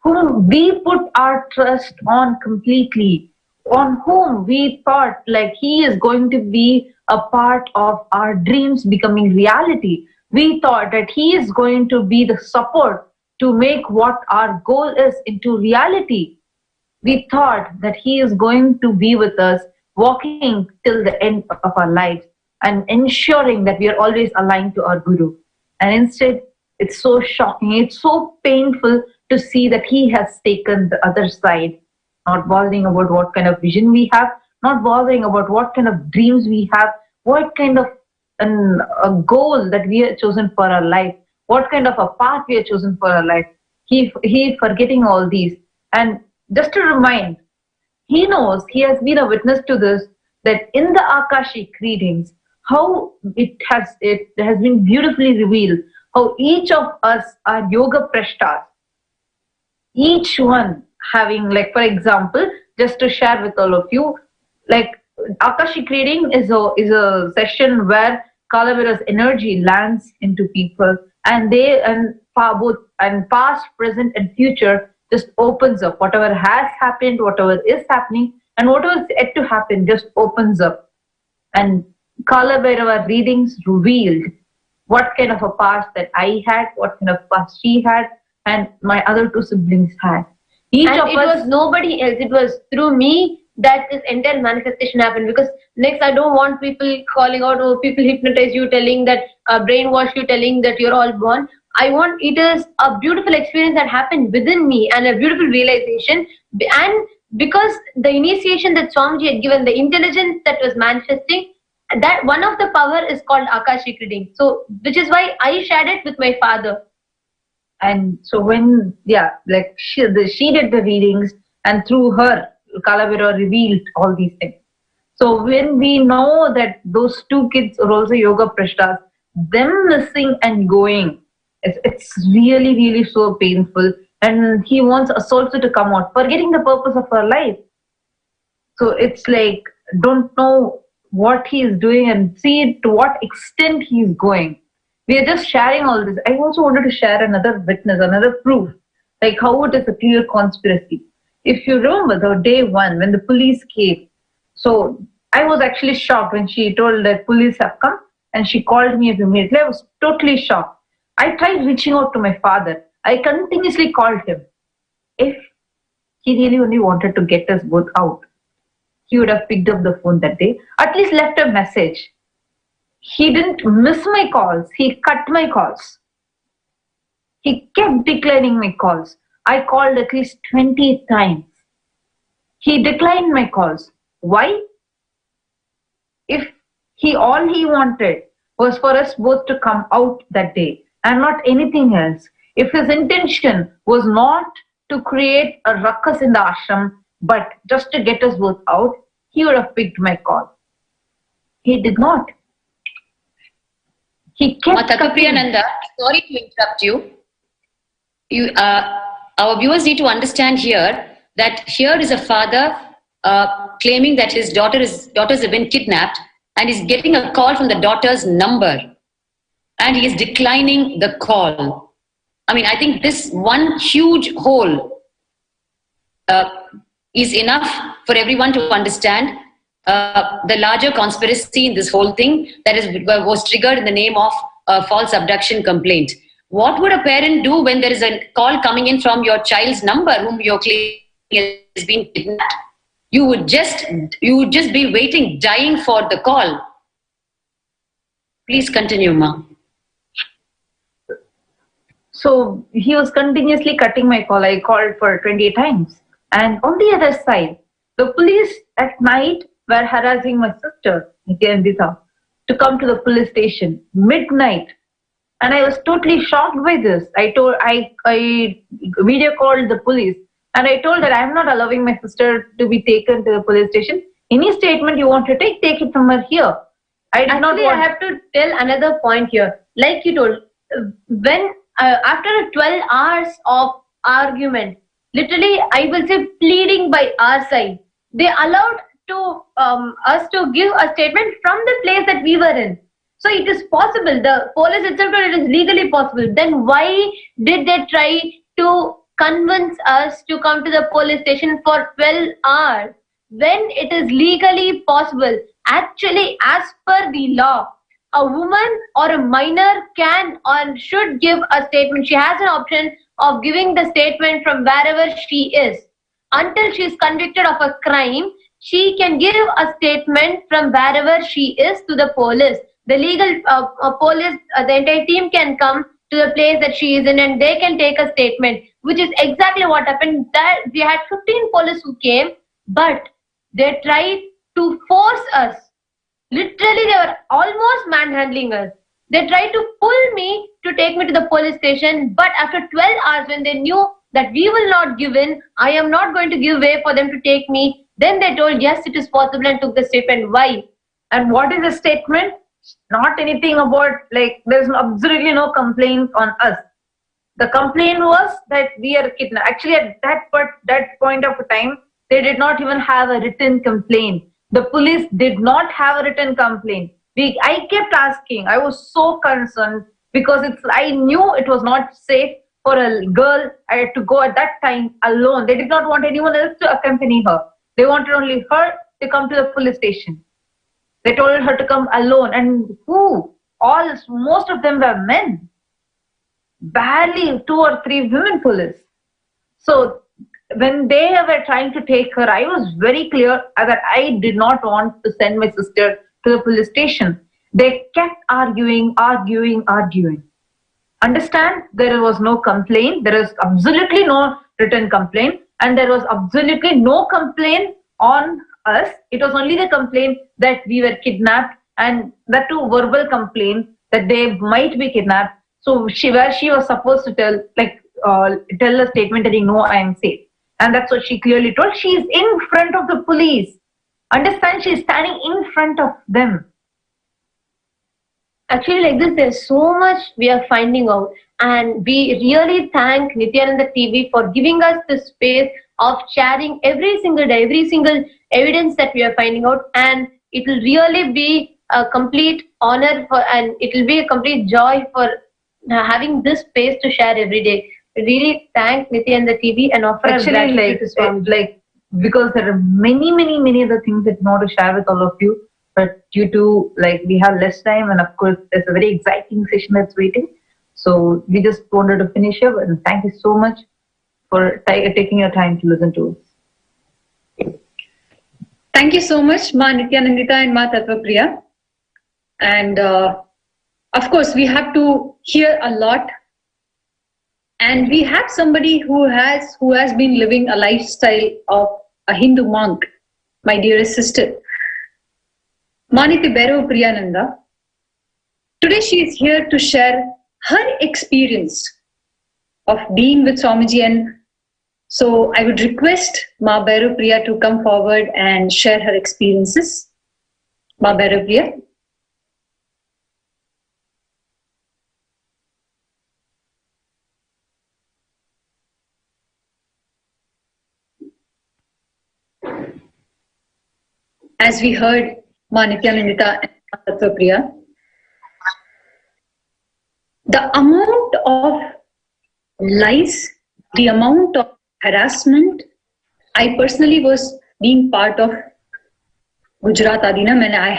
whom we put our trust on completely, on whom we thought he is going to be a part of our dreams becoming reality. We thought that he is going to be the support to make what our goal is into reality. We thought that he is going to be with us, walking till the end of our lives and ensuring that we are always aligned to our Guru. And instead, it's so shocking, it's so painful to see that he has taken the other side, not bothering about what kind of vision we have, not bothering about what kind of dreams we have, what kind of a goal that we have chosen for our life, what kind of a path we have chosen for our life. He forgetting all these. And just to remind, he knows, he has been a witness to this, that in the Akashic readings, how it has been beautifully revealed, how each of us are yoga prashtas. Each one having, for example, just to share with all of you, Akashic reading is a session where Kalavira's energy lands into people, and both past, present, and future just opens up. Whatever has happened, whatever is happening, and whatever is yet to happen just opens up. And Kalavira readings revealed what kind of a past that I had, what kind of past she had, and my other two siblings had. It was nobody else. It was through me that this entire manifestation happened. Because next, I don't want people calling out, or people hypnotize you, telling that, brainwash you, telling that you're all born. I want, it is a beautiful experience that happened within me and a beautiful realization. And because the initiation that Swamiji had given, the intelligence that was manifesting, that one of the power is called Akashic reading. So, which is why I shared it with my father. And so when, she did the readings, and through her, Kalavira revealed all these things. So when we know that those two kids are also yoga prashtas, them missing and going, it's really, really so painful. And he wants us also to come out, forgetting the purpose of our life. So it's don't know what he is doing and see to what extent he is going. We are just sharing all this. I also wanted to share another witness, another proof, how it is a clear conspiracy. If you remember the day one when the police came, so I was actually shocked when she told that police have come, and she called me immediately. I was totally shocked. I tried reaching out to my father. I continuously called him. If he really only wanted to get us both out, he would have picked up the phone that day, at least left a message. He didn't miss my calls. He cut my calls. He kept declining my calls. I called at least 20 times. He declined my calls. Why? If all he wanted was for us both to come out that day and not anything else, if his intention was not to create a ruckus in the ashram, but just to get us both out, he would have picked my call. He did not. He kept Nithyananda, sorry to interrupt you. Our viewers need to understand here that here is a father claiming that his daughters have been kidnapped, and is getting a call from the daughter's number, and he is declining the call. I mean, I think this one huge hole is enough for everyone to understand the larger conspiracy in this whole thing that was triggered in the name of a false abduction complaint. What would a parent do when there is a call coming in from your child's number whom you're claiming has been kidnapped? You would just be waiting, dying for the call. Please continue, Ma. So he was continuously cutting my call. I called for 20 times. And on the other side, the police at night were harassing my sister, Nithyananda, to come to the police station midnight. And I was totally shocked by this. I video called the police, and I told that I'm not allowing my sister to be taken to the police station. Any statement you want to take it from her here. I have to tell another point here. like you told, when after 12 hours of argument, literally I will say pleading by our side, they allowed to us to give a statement from the place that we were in. So it is possible. The police itself told it is legally possible. Then why did they try to convince us to come to the police station for 12 hours when it is legally possible? Actually, as per the law, a woman or a minor can or should give a statement. She has an option of giving the statement from wherever she is. Until she is convicted of a crime, she can give a statement from wherever she is to the police. The legal police, the entire team can come to the place that she is in and they can take a statement, which is exactly what happened. That we had 15 police who came, but they tried to force us. Literally, they were almost manhandling us. They tried to pull me to take me to the police station, but after 12 hours, when they knew that we will not give in, I am not going to give way for them to take me, then they told, yes, it is possible, and took the statement. Why? And what is the statement? Not anything about, like, there's absolutely no complaint on us. The complaint was that we are kidnapped. Actually, at that point of time, they did not even have a written complaint. The police did not have a written complaint. I kept asking. I was so concerned because I knew it was not safe for a girl to go at that time alone. They did not want anyone else to accompany her. They wanted only her to come to the police station. They told her to come alone. And most of them were men. Barely 2 or 3 women police. So when they were trying to take her, I was very clear that I did not want to send my sister to the police station. They kept arguing. Understand, there was no complaint. There is absolutely no written complaint. And there was absolutely no complaint on us. It was only the complaint that we were kidnapped, and that too verbal complaint that they might be kidnapped. So she was supposed to tell a statement telling, no, I am safe. And that's what she clearly told. She is in front of the police. Understand, she is standing in front of them. Actually, like this, there's so much we are finding out, and we really thank Nithyananda TV for giving us the space of sharing every single day, every single evidence that we are finding out, and it will really be a complete honor and it will be a complete joy for having this space to share every day. We really thank Nithyananda TV and offer gratitude to Swami. Because there are many other things that we want to share with all of you. But due to we have less time, and of course there's a very exciting session that's waiting. So we just wanted to finish here, and thank you so much for taking your time to listen to us. Thank you so much, Ma Nithyanandita and Ma Tattvapriya. And of course, we have to hear a lot. And we have somebody who has been living a lifestyle of a Hindu monk, my dearest sister, Maniti Bhairava Priyananda. Today she is here to share her experience of being with Swamiji, and so I would request Ma Bhairava Priya to come forward and share her experiences. Ma Bhairava Priya. As we heard Ma Nithyanandita and Ma Tattvapriya, the amount of lies, the amount of harassment, I personally was being part of Gujarat Adinam, and I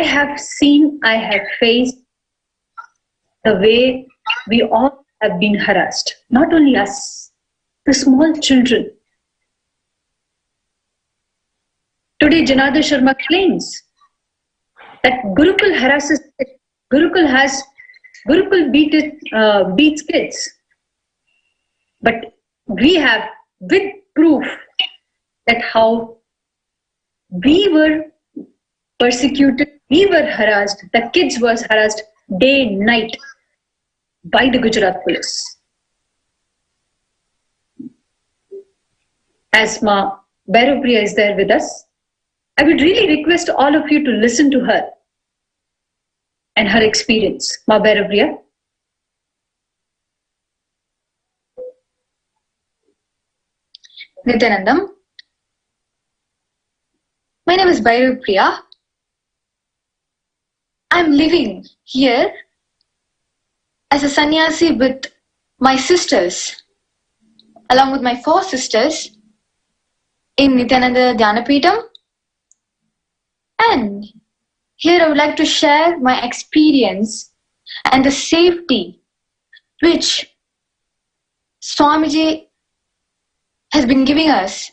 have seen, I have faced the way we all have been harassed. Not only us, the small children. Today, Janardhan Sharma claims that Gurukul harasses, Gurukul beats kids. But we have with proof that how we were persecuted, we were harassed, the kids was harassed day and night by the Gujarat police. As Ma Bhairava Priya is there with us, I would really request all of you to listen to her. and her experience. Ma Bhairav-Priya. Nithyanandam. My name is Bhairav-Priya. I'm living here as a sannyasi with my sisters, along with my 4 sisters in Nithyananda Dhyanapitham. And here I would like to share my experience and the safety which Swamiji has been giving us,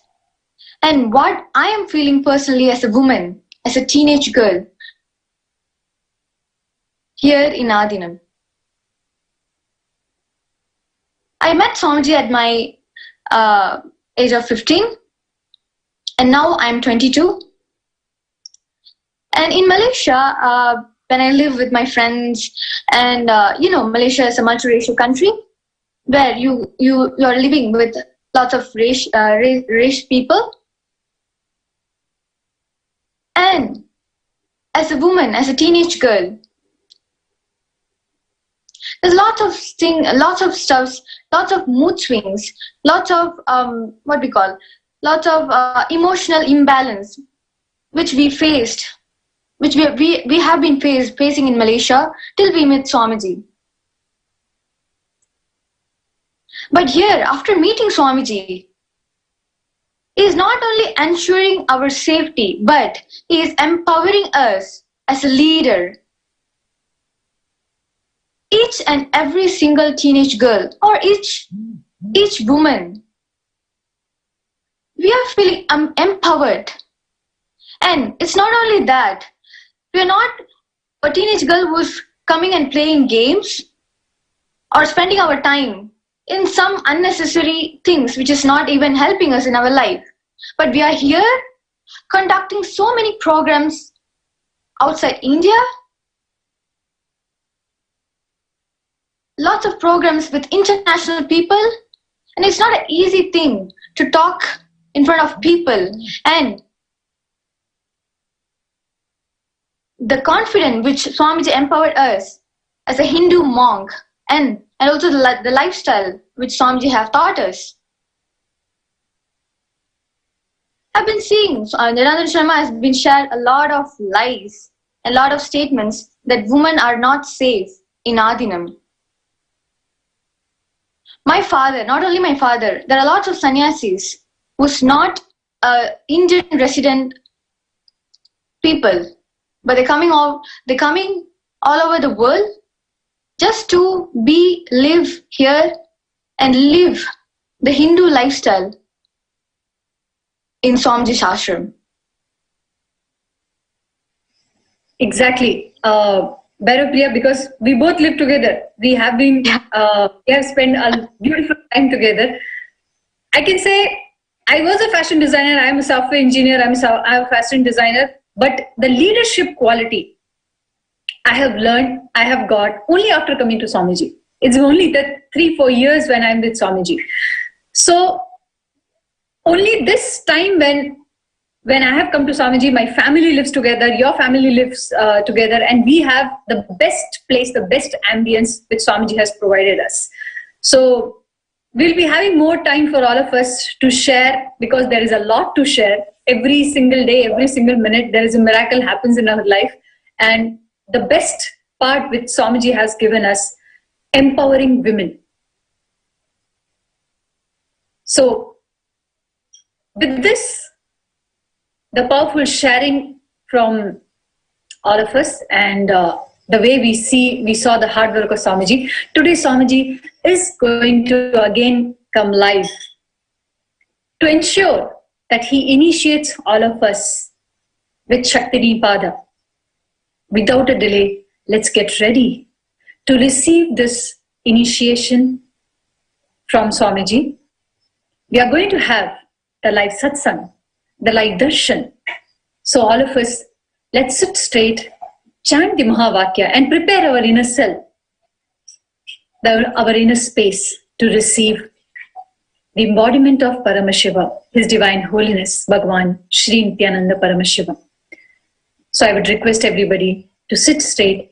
and what I am feeling personally as a woman, as a teenage girl here in Adinam. I met Swamiji at my age of 15, and now I'm 22. And in Malaysia, when I live with my friends, and Malaysia is a multiracial country where you're living with lots of race people. And as a woman, as a teenage girl, there's lots of stuff, lots of mood swings, lots of emotional imbalance, which we faced, which we have been facing in Malaysia till we met Swamiji. But here, after meeting Swamiji, he is not only ensuring our safety, but he is empowering us as a leader. Each and every single teenage girl, or each woman, we are feeling empowered. And it's not only that, we are not a teenage girl who's coming and playing games or spending our time in some unnecessary things which is not even helping us in our life. But we are here conducting so many programs outside India, lots of programs with international people, and it's not an easy thing to talk in front of people. And the confidence which Swamiji empowered us as a Hindu monk, and also the lifestyle which Swamiji have taught us. I've been seeing Nithyananda Sharma has been shared a lot of lies, a lot of statements that women are not safe in Adinam. My father, not only my father, there are lots of sannyasis who's not Indian resident people, but they're coming all over the world just to live here and live the Hindu lifestyle in Swamiji's ashram. Exactly. Bhairav-Priya, because we both live together. We have been, we have spent a beautiful time together. I can say I was a fashion designer, I am a software engineer, I'm a fashion designer, but the leadership quality I have learned, I have got only after coming to Swamiji. It's only the 3-4 years when I'm with Swamiji. So only this time when I have come to Swamiji, my family lives together, your family lives together, and we have the best place, the best ambience which Swamiji has provided us. So we'll be having more time for all of us to share, because there is a lot to share. Every single day, every single minute, there is a miracle happens in our life. And the best part which Swamiji has given us, empowering women. So with this, the powerful sharing from all of us, and the way we saw the hard work of Swamiji. Today Swamiji is going to again come live to ensure that he initiates all of us with Shakti Pada. Without a delay, let's get ready to receive this initiation from Swamiji. We are going to have the live satsang, the live darshan. So all of us, let's sit straight, chant the Mahavakya, and prepare our inner self, our inner space to receive the embodiment of Paramashiva, His Divine Holiness, Bhagavan Shri Nithyananda Paramashivam. So I would request everybody to sit straight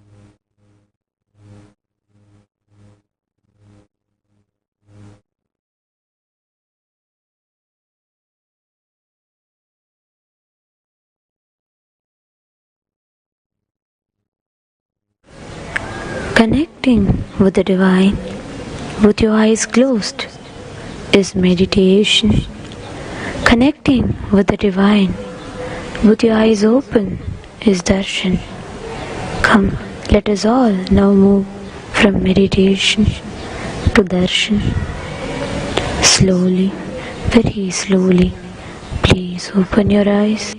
Connecting with the divine with your eyes closed is meditation. Connecting with the divine with your eyes open is darshan. Come, let us all now move from meditation to darshan. Slowly, very slowly, please open your eyes.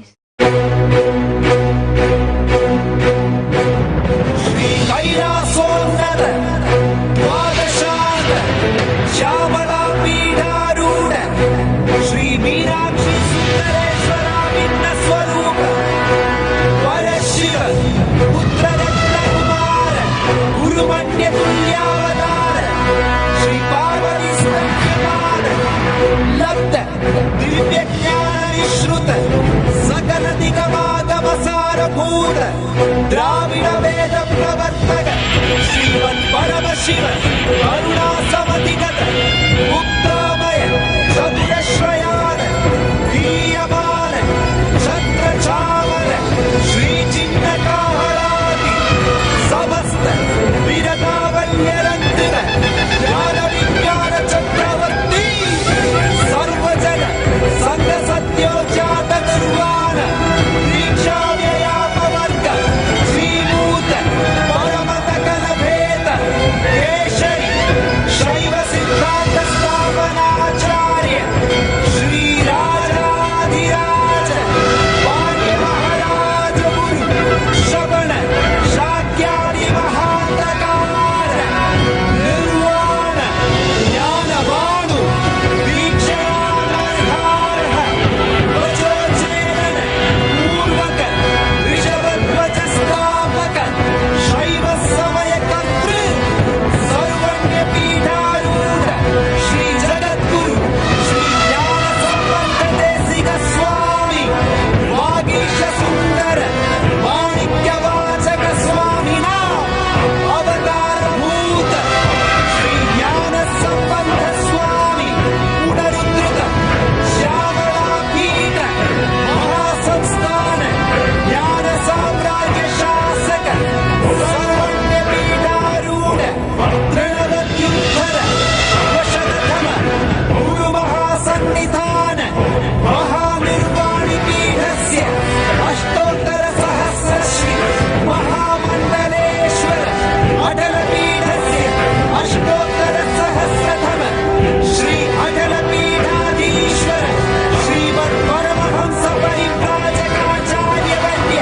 Dravid वेद प्रवर्तक श्रीमन् परमशिव करुणा समधिगत मुक्तामय चतुरश्रयान धीयमान छत्रचामर श्री चिन्नकाहरादि समस्त विरतावल्यरन्तित ज्ञान विज्ञान चक्रवर्ती सर्वजन संग सत्योजात निर्वाण दीक्षा शैव सिद्धांत स्थापनाचार्य श्री राजाधिराज वाण्य महाराज गुरु श्रवण शाक्यादि महाप्रकार निर्वाण ज्ञानवाणु दीक्षानार्ह वचोच्चेरण पूर्वक ऋषभध्वज स्थापक शैव समय कर्तृ सर्वज्ञ पीठारूढ़ श्री जगद्गुरु श्री ज्ञान संबंध देशिक स्वामी वागीश सुंदर माणिक्य वाचक स्वामिना अवतार भूत श्री ज्ञान संबंध स्वामी पुनरुद्धृत श्यामला पीठ महासंस्थान ज्ञान साम्राज्य शासक सर्वज्ञ पीठारूढ़ तृणवत्युत्तर वशतम गुरु महासन्निधान महानिर्वाणि पीठस्य अष्टोत्तर सहस्र श्री महामण्डलेश्वर अटल पीठस्य अष्टोत्तर सहस्रतम श्री अटल पीठाधीश्वर श्रीमत् परमहंस परिव्राजकाचार्य वन्द्य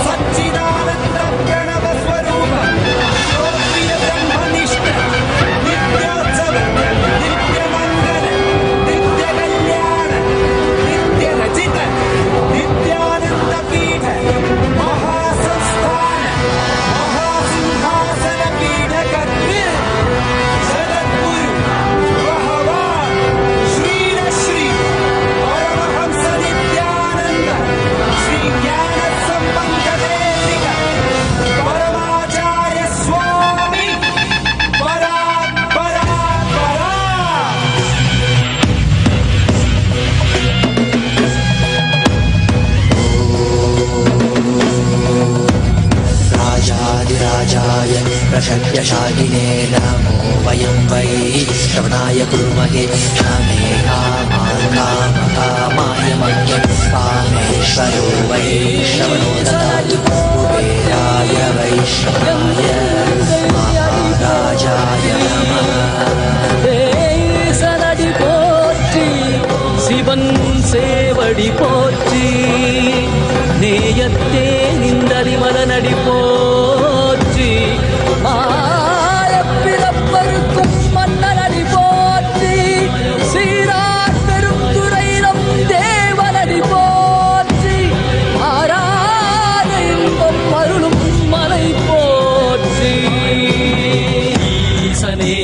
सच्चिदानंद प्रणव स्वरूप श्रोत्रिय ब्रह्मनिष्ठ नित्योत्सव नित्य मंगल नित्य कल्याण नित्य रचित नित्यानंद पीठ महासंस्थान महासिंहासन पीठ कर्तृ जगद्गुरु भगवान श्री श्री परमहंस नित्यानंद श्री ज्ञान संबंध देशिक परमाचार्य स्वामी परा परा परा राजाधिराजाय प्रशक्यशालिने नमो वयं वै श्रवणाय कुर्महे नमे कामाय मह्यं कामेश्वरो वै श्रवणो ददातु कुबेराय वैश्रवणाय महाराजाय नमः சனடி போற்றி சிவன் சேவடி போற்றி நேயத்தே நின்றடி மலனடி போற்றி ஆயப்பிறப்பருக்கும் மன்னனடி போற்றி சீரார் பெருந்துரையிடம் தேவனடி போற்றி ஆராத இன்பம் அருளும் மலை போற்றி ஈசனே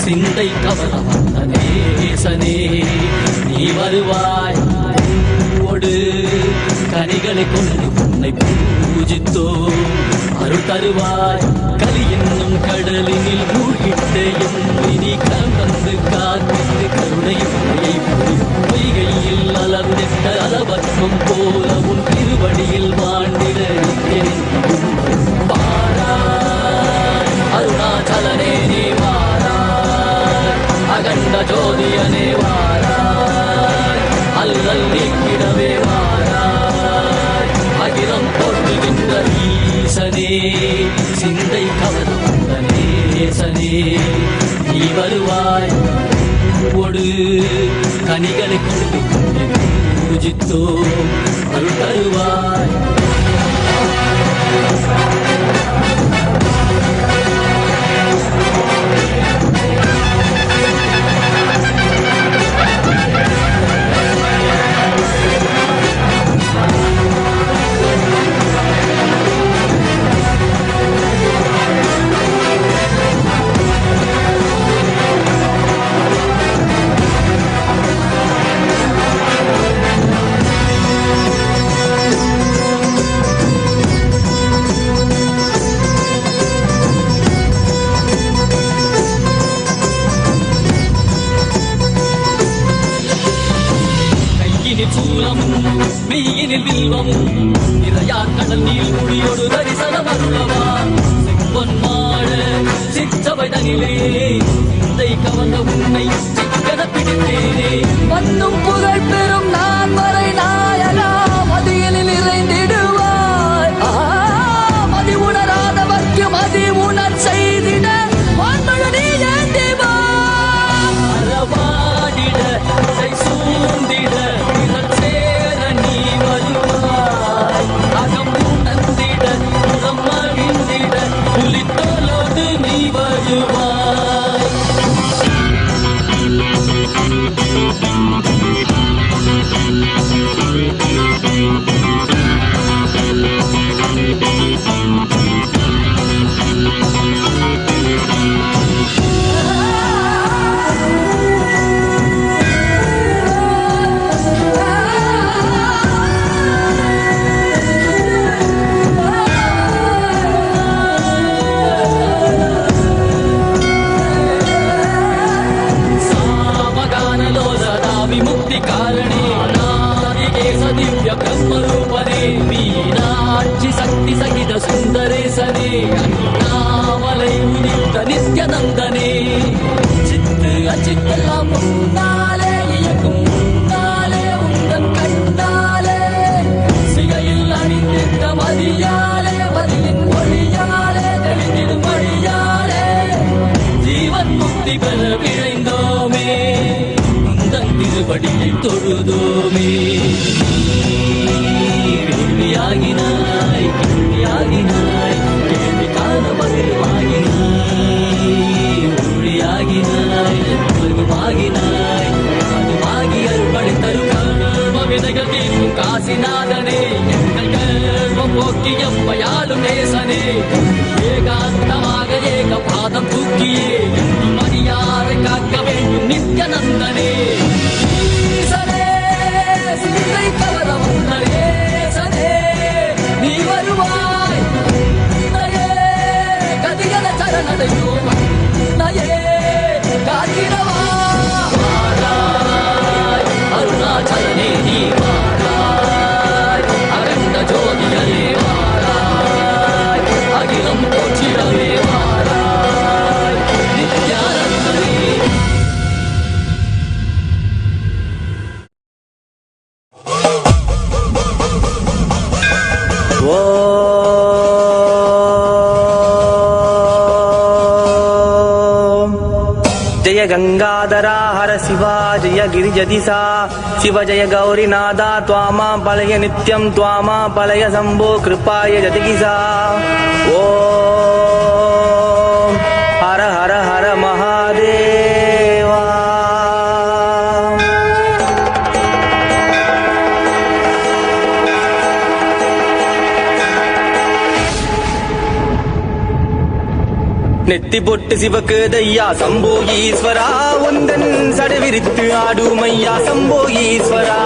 சிந்தை கவனமன்னனேசனே நீ வருவாய் பூவோடு கனிகளை கொண்டு உன்னை பூஜித்தோ அருள் தருவாய் கலி என்னும் கடலினில் மூழ்கிட்ட எம்மினி கலந்து காத்திட்டு கருணை பொய்கையில் அலர்ந்திட்ட அலவத்மம் போல உன் திருவடியில் வாழ்ந்திட பாராய் ஜோதியனே வாராய் அல்லல்லிக்கிடவே வாராய் அகிலம் போற்றுகின்ற ஈசனே சிந்தை கவர்ந்த நேசனே நீ வருவாய் ஒடு கனிகளை கொண்டு பூஜித்தோ அருள் தருவாய் மெய்யினில் வில்வமும் நிறையா கடல் நீர் குடியோடு தரிசனம் அருளவா செம்பொன்மாட சிற்றவை தனிலே இதை கவர்ந்த உன்னை சிக்கன பிடித்தேனே வந்தும் புகழ் பெறும் நான் வரை நாயகா மதியில் நிறைந்திடுவாய் மதி உணராதவர்க்கு மதி உணர் செய்திட வான்மழு நீ ஏந்திவா அறவாடிட சூழ்ந்திட புலித்தோலோடு நீ வருவாய் विमुक्ति कारणे नादिकेश दिव्य ब्रह्मरूपने मीनाक्षि शक्ति सहित सुंदरे सने अन्नामलै उदित नित्यानंदने चित्त अचित्तெல்லாம் முன்னாலே இயக்கும் முன்னாலே உந்தன் கண்ணாலே சிகையில் அணிந்திட்ட மதியாலே மதியின் மொழியாலே தெளிந்திடும் வழியாலே ஜீவன் முக்தி பெற விழைந்தோமே திருவடியை தொழுதோமே வேள்வியாகினாய் கேள்வியாகினாய் கேள்வி காண மகிழ்வாகினாய் ஒழியாகினாய் மருமாகினாய் அதுமாகி அருள்படை தரும் கர்ம விதைகள் தீர்க்கும் காசிநாதனே எங்கள் கர்மம் போக்கி எம்மையாளும் நேசனே ஏகாந்தமாக ஏக பாதம் தூக்கியே மரியாதை காக்க வேண்டும் நித்யானந்தனே சிந்தை கவர வந்தரேசனே நீ வருவாய் நயே கதிகல சரணடையோ நயே காத்திரவா வாராய் அருணாச்சலனே நீ வாராய் அரண்ட ஜோதியரே வாராய் அகிலம் போற்றிடவே வாராய் நித்யானந்தனே जय गंगाधरा हर शिवा जय गिरिजदिसा शिव जय गौरीनादा त्वामा पलय नित्यं त्वामा पलय शंभो कृपाय जतिगिसा ओम हर हर हर महादेवा நெத்தி பொட்டு சிவக்கு தையா சம்போ ஈஸ்வரா உந்தன் சடவிரித்து ஆடுமையா சம்போ ஈஸ்வரா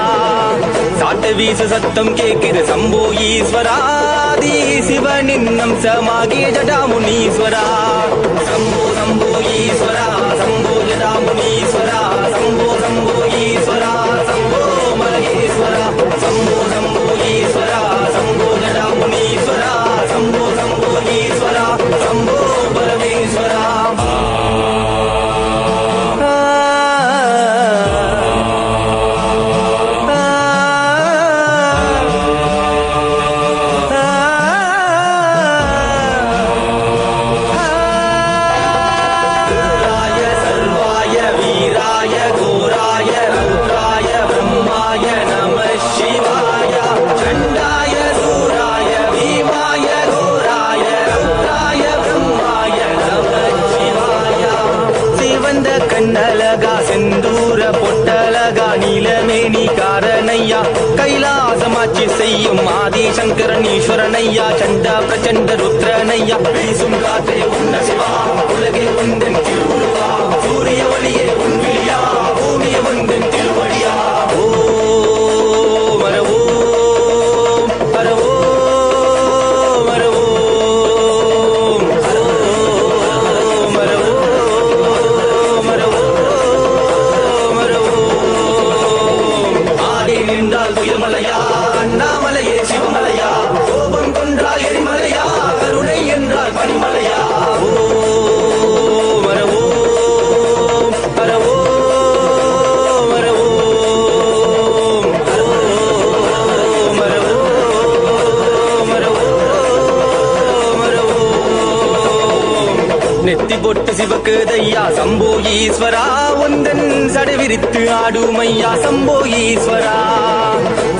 சாட்ட வீசு சத்தம் கேட்கிற சம்போ ஈஸ்வரா தி சிவனின் அம்சமாகிய ஜடாமுனீஸ்வரா சம்போ சம்போ ஈஸ்வரா சம்போ ஜடாமுனீஸ்வரா சம்போ சம்போ ஈஸ்வரா சம்போ மகேஸ்வரா சம்போ சம்போ ஈஸ்வரா சம்போ ஜடாமுனீஸ்வரா சம்போ சம்போ ஈஸ்வரா சம்போ பரமேஸ்வரா செந்தூர பொட்டலகா நீலமேனி காரணையா கைலாசமாட்சி செய்யும் ஆதி சங்கரன் ஈஸ்வரனையா சண்ட பிரச்சண்ட ருத்ரனையா பேசும் காற்றே உன்ன சிவா உலகே உந்தன் திருவுருவா சூரிய ஒளியே உன் விழியா பூமிய உந்தன் திருவடியா ஓ மரவோ மரவோ மரவோ நின்றால் துயர்மலையா அண்ணாமலையே சிவமலையா கோபம் கொன்றால் எரிமலையா கருணை என்றால் பனிமலையா ஓ மரவோ மரவோ மரவோ மரவோ மரவோ மரவோ நெத்தி பொட்டு சிவக்கு தையா சம்போ ஈஸ்வரா உந்தன் சடவிரித்து ஆடுமையா சம்போ ஈஸ்வரா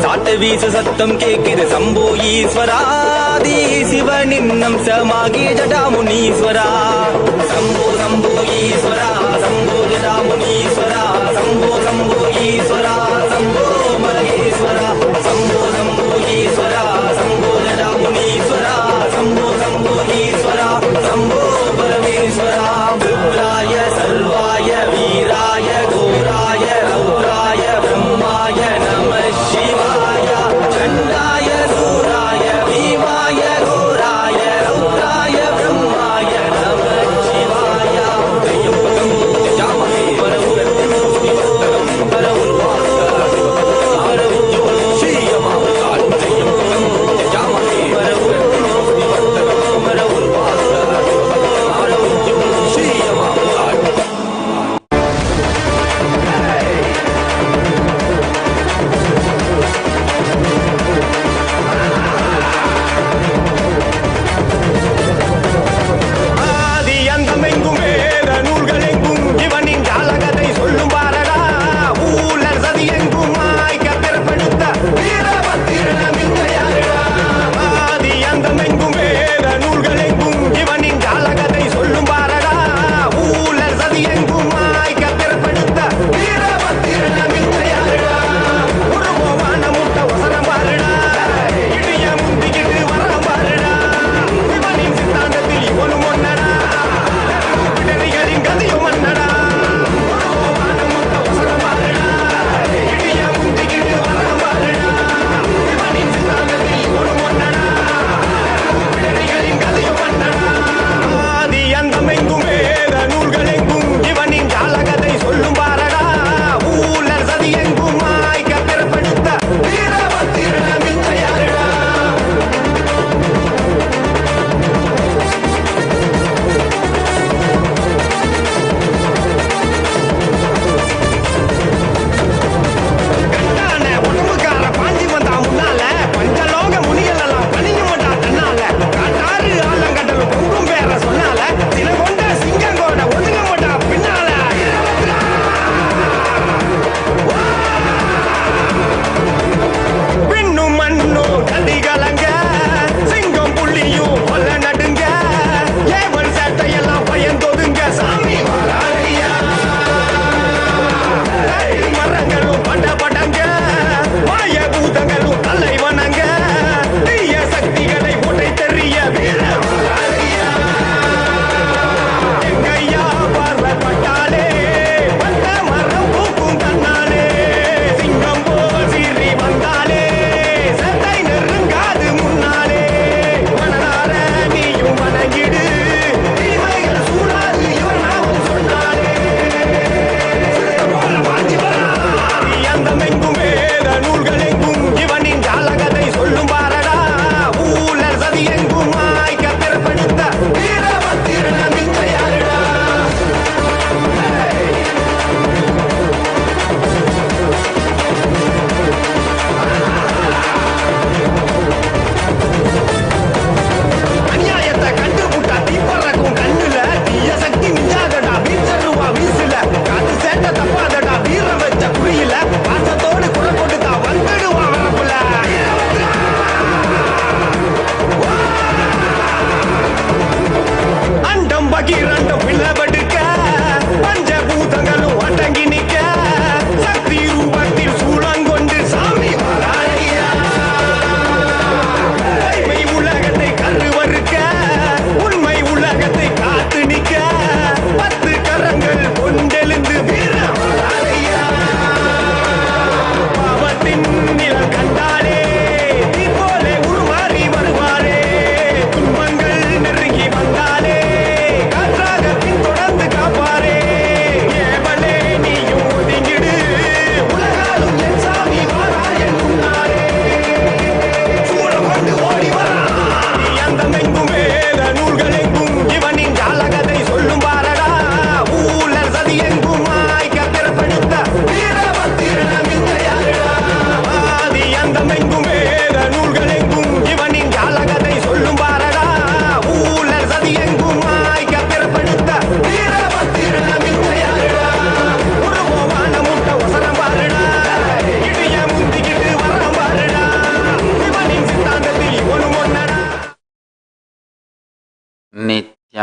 சாட்ட வீசு சத்தம் கேட்குது சம்போ ஈஸ்வராதி சிவனின் அம்சமாகிய ஜடாமுனீஸ்வரா சம்போ சம்போ ஈஸ்வரா சம்போ ஜடாமுனீஸ்வரா சம்போ சம்போ ஈஸ்வரா சம்போ மகேஸ்வரா சம்போ சம்போ ஈஸ்வரா சம்போ ஜடாமுனீஸ்வரா சம்போ சம்போ ஈஸ்வரா சம்போ பரமேஸ்வரா விப்ராய சர்வாய வீராய கோராய ரௌத்ராய பிரம்மாய நம சிவாய சண்டாய சூராய பீமாய கோராய ரௌத்ராய பிரம்மாய நம சிவாய திரியம்பகம் ஜாமஹே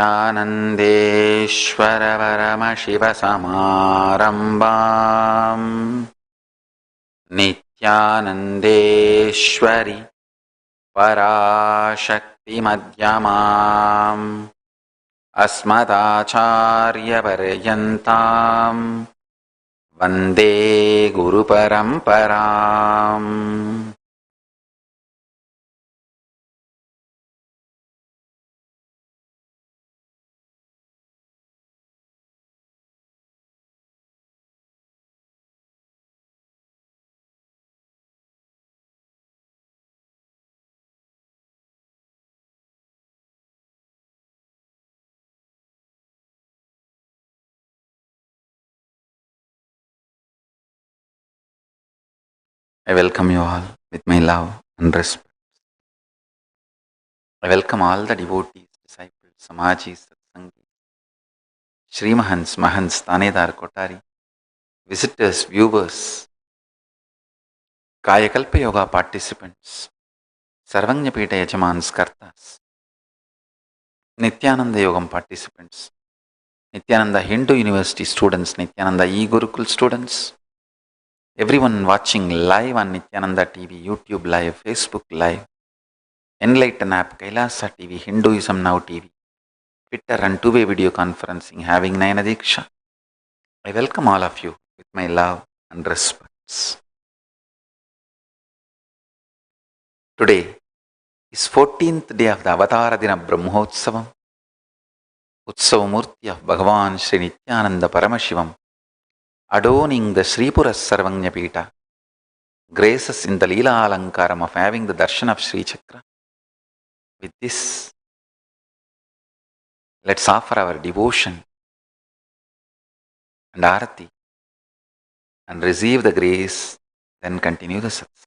नित्यानन्देश्वर परमशिवसमारम्भाम् नित्यानन्देश्वरि पराशक्तिमध्यमाम् अस्मदाचार्यपर्यन्ताम् वन्दे गुरुपरम्पराम्. I welcome you all with my love and respect. I welcome all the devotees, disciples, Samajis, Satsangis, Srimahans, Mahans, Tanedar, Kotari, visitors, viewers, Kayakalpa Yoga participants, Sarvanyapita Yajamans, Kartas, Nithyananda Yogam participants, Nithyananda Hindu University students, Nithyananda E-Gurukul students, everyone watching live on Nithyananda TV, YouTube live, Facebook live, Enlighten app, Kailasa TV, Hinduism Now TV, Twitter and two-way video conferencing, having Nayana Diksha. I welcome all of you with my love and respects. Today is 14th day of the Avatara Dina Brahmotsavam, Utsavamurti of Bhagavan Sri Nithyananda Paramashivam, adorning the Sripura Sarvanyapita, graces in the Leela Alankaram of having the darshan of Sri Chakra. With this, let's offer our devotion and arati and receive the grace, then continue the satsang.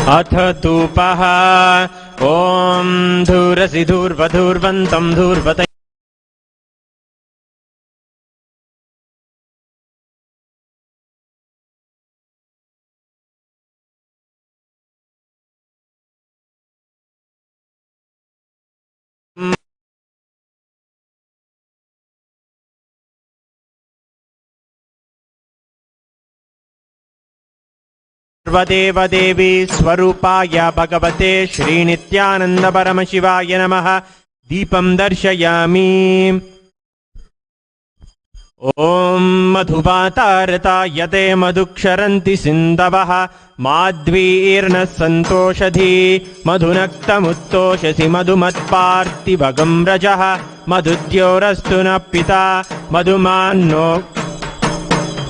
अथ धूपः ॐ धूरसि धूर्वधूर्वन्तं धूर्वत सर्वदेव देवी स्वरूपाय भगवते श्रीनित्यानन्द परमशिवाय नमः. दीपं दर्शयामि. ॐ मधुवातारतायते मधुक्षरन्ति सिन्धवः माध्वीर्नः सन्तोषधी मधुनक्तमुत्तोषसि मधुमत्पार्थिवगं रजः मधुद्योरस्तु नः पिता मधुमान्नो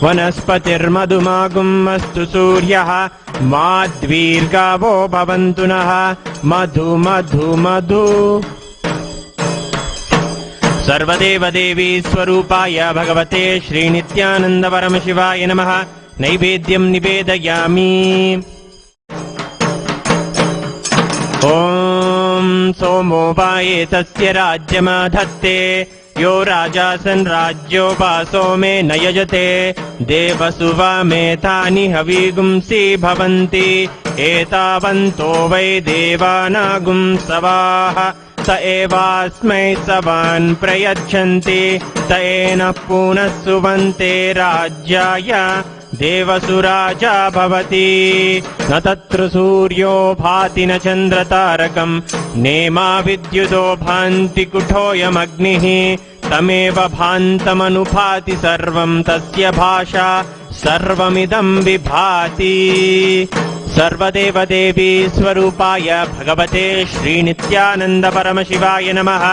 वनस्पतिर्मधुमागुमस्तु सूर्यः माद्वीर्गावो भवन्तु नः मधु मधु मधु. सर्वदेव देवी स्वरूपाय भगवते श्रीनित्यानन्द परमशिवाय नमः. नैवेद्यं निवेदयामि. ॐ सोमो वा एतस्य राज्यमधत्ते यो राजासन् राज्योपासो मे न यजते देवसु वा मेधानि हविगुंसि भवन्ति एतावन्तो वै देवानागुंसवाः स एवास्मै सवान् प्रयच्छन्ति त एन पुनः सुवन्ते राज्याय देवसु राजा भवति न तत्र सूर्यो भाति न चन्द्रतारकम् नेमा विद्युतो भान्ति कुठोऽयमग्निः तमेव भान्तमनुभाति सर्वं तस्य भाषा सर्वमिदं विभाति. सर्वदेव देवी स्वरूपाय भगवते श्रीनित्यानन्द परमशिवाय नमः.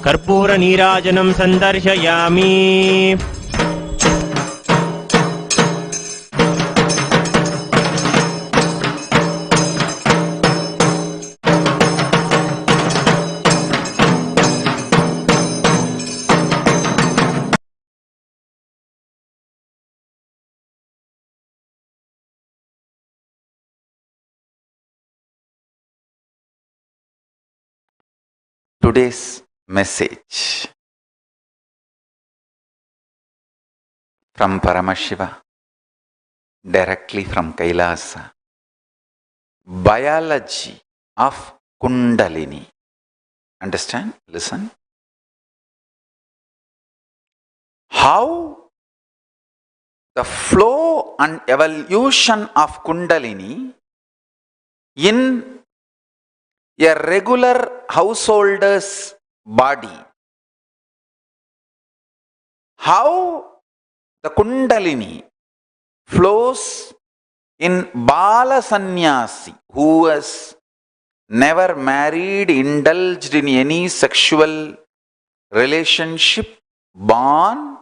कर्पूरनीराजनं सन्दर्शयामि. today's message from Paramashiva, directly from Kailasa. Biology of Kundalini. Understand? Listen. How the flow and evolution of Kundalini in a regular householder's body. How the Kundalini flows in Bala Sannyasi, who has never married, indulged in any sexual relationship, born,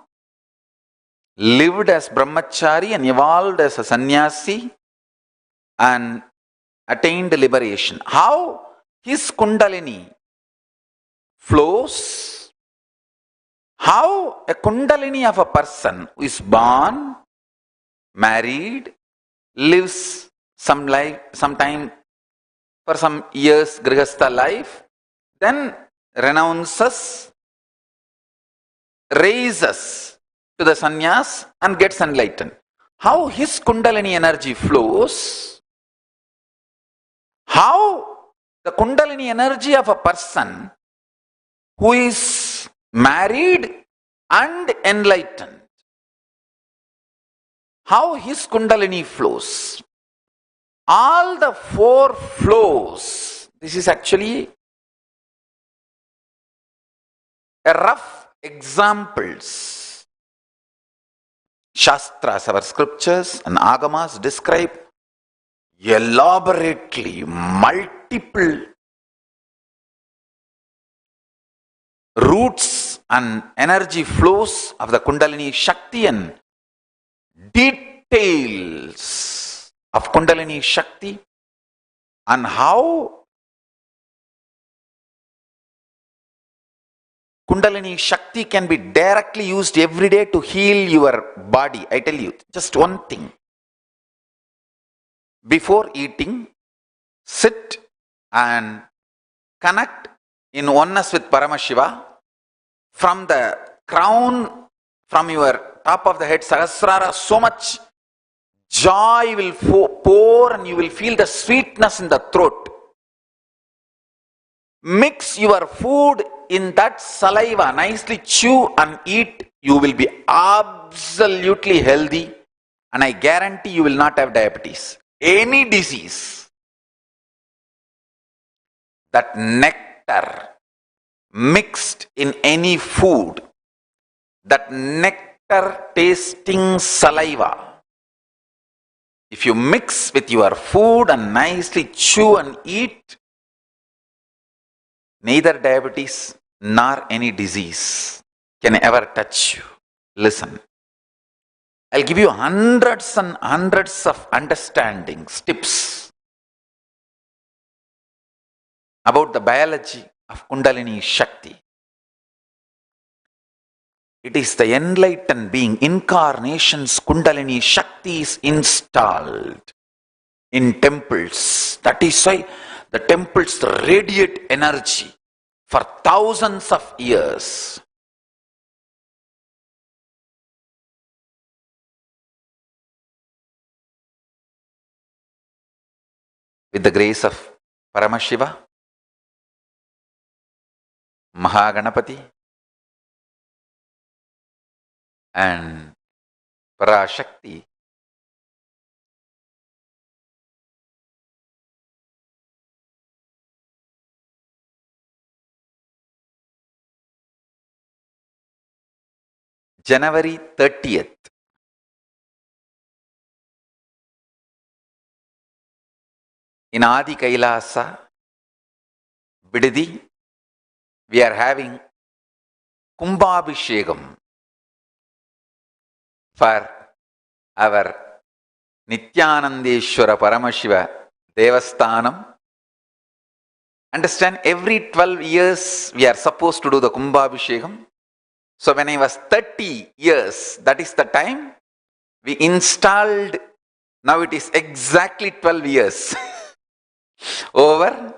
lived as brahmachari and evolved as a sannyasi and attained liberation. How his Kundalini flows, how a Kundalini of a person who is born, married, lives some time for some years grihastha life, then renounces, raises to the sannyas and gets enlightened. How his Kundalini energy flows, how the Kundalini energy of a person who is married and enlightened, how his Kundalini flows. All the four flows, this is actually a rough examples. Shastras, our scriptures and agamas describe elaborately multiple roots and energy flows of the Kundalini Shakti and details of Kundalini Shakti and how Kundalini Shakti can be directly used every day to heal your body. I tell you just one thing. Before eating, sit and connect in oneness with Paramashiva. From the crown, from your top of the head, Sahasrara, so much joy will pour and you will feel the sweetness in the throat. Mix your food in that saliva, nicely chew and eat. You will be absolutely healthy and I guarantee you will not have diabetes. Any disease. That nectar mixed in any food, that nectar tasting saliva, if you mix with your food and nicely chew and eat, neither diabetes nor any disease can ever touch you. Listen, I'll give you hundreds and hundreds of understandings, tips about the biology of Kundalini Shakti. It is the enlightened being, incarnation's Kundalini Shakti is installed in temples. That is why the temples radiate energy for thousands of years. With the grace of Paramashiva, Mahaganapati and Parashakti, January 30th, in Adi Kailasa, Bididi, we are having Kumbhabhishekam for our Nithyanandeshwara Paramashiva Devasthanam. Understand, every 12 years we are supposed to do the Kumbhabhishekam. So when I was 30 years, that is the time we installed. Now it is exactly 12 years over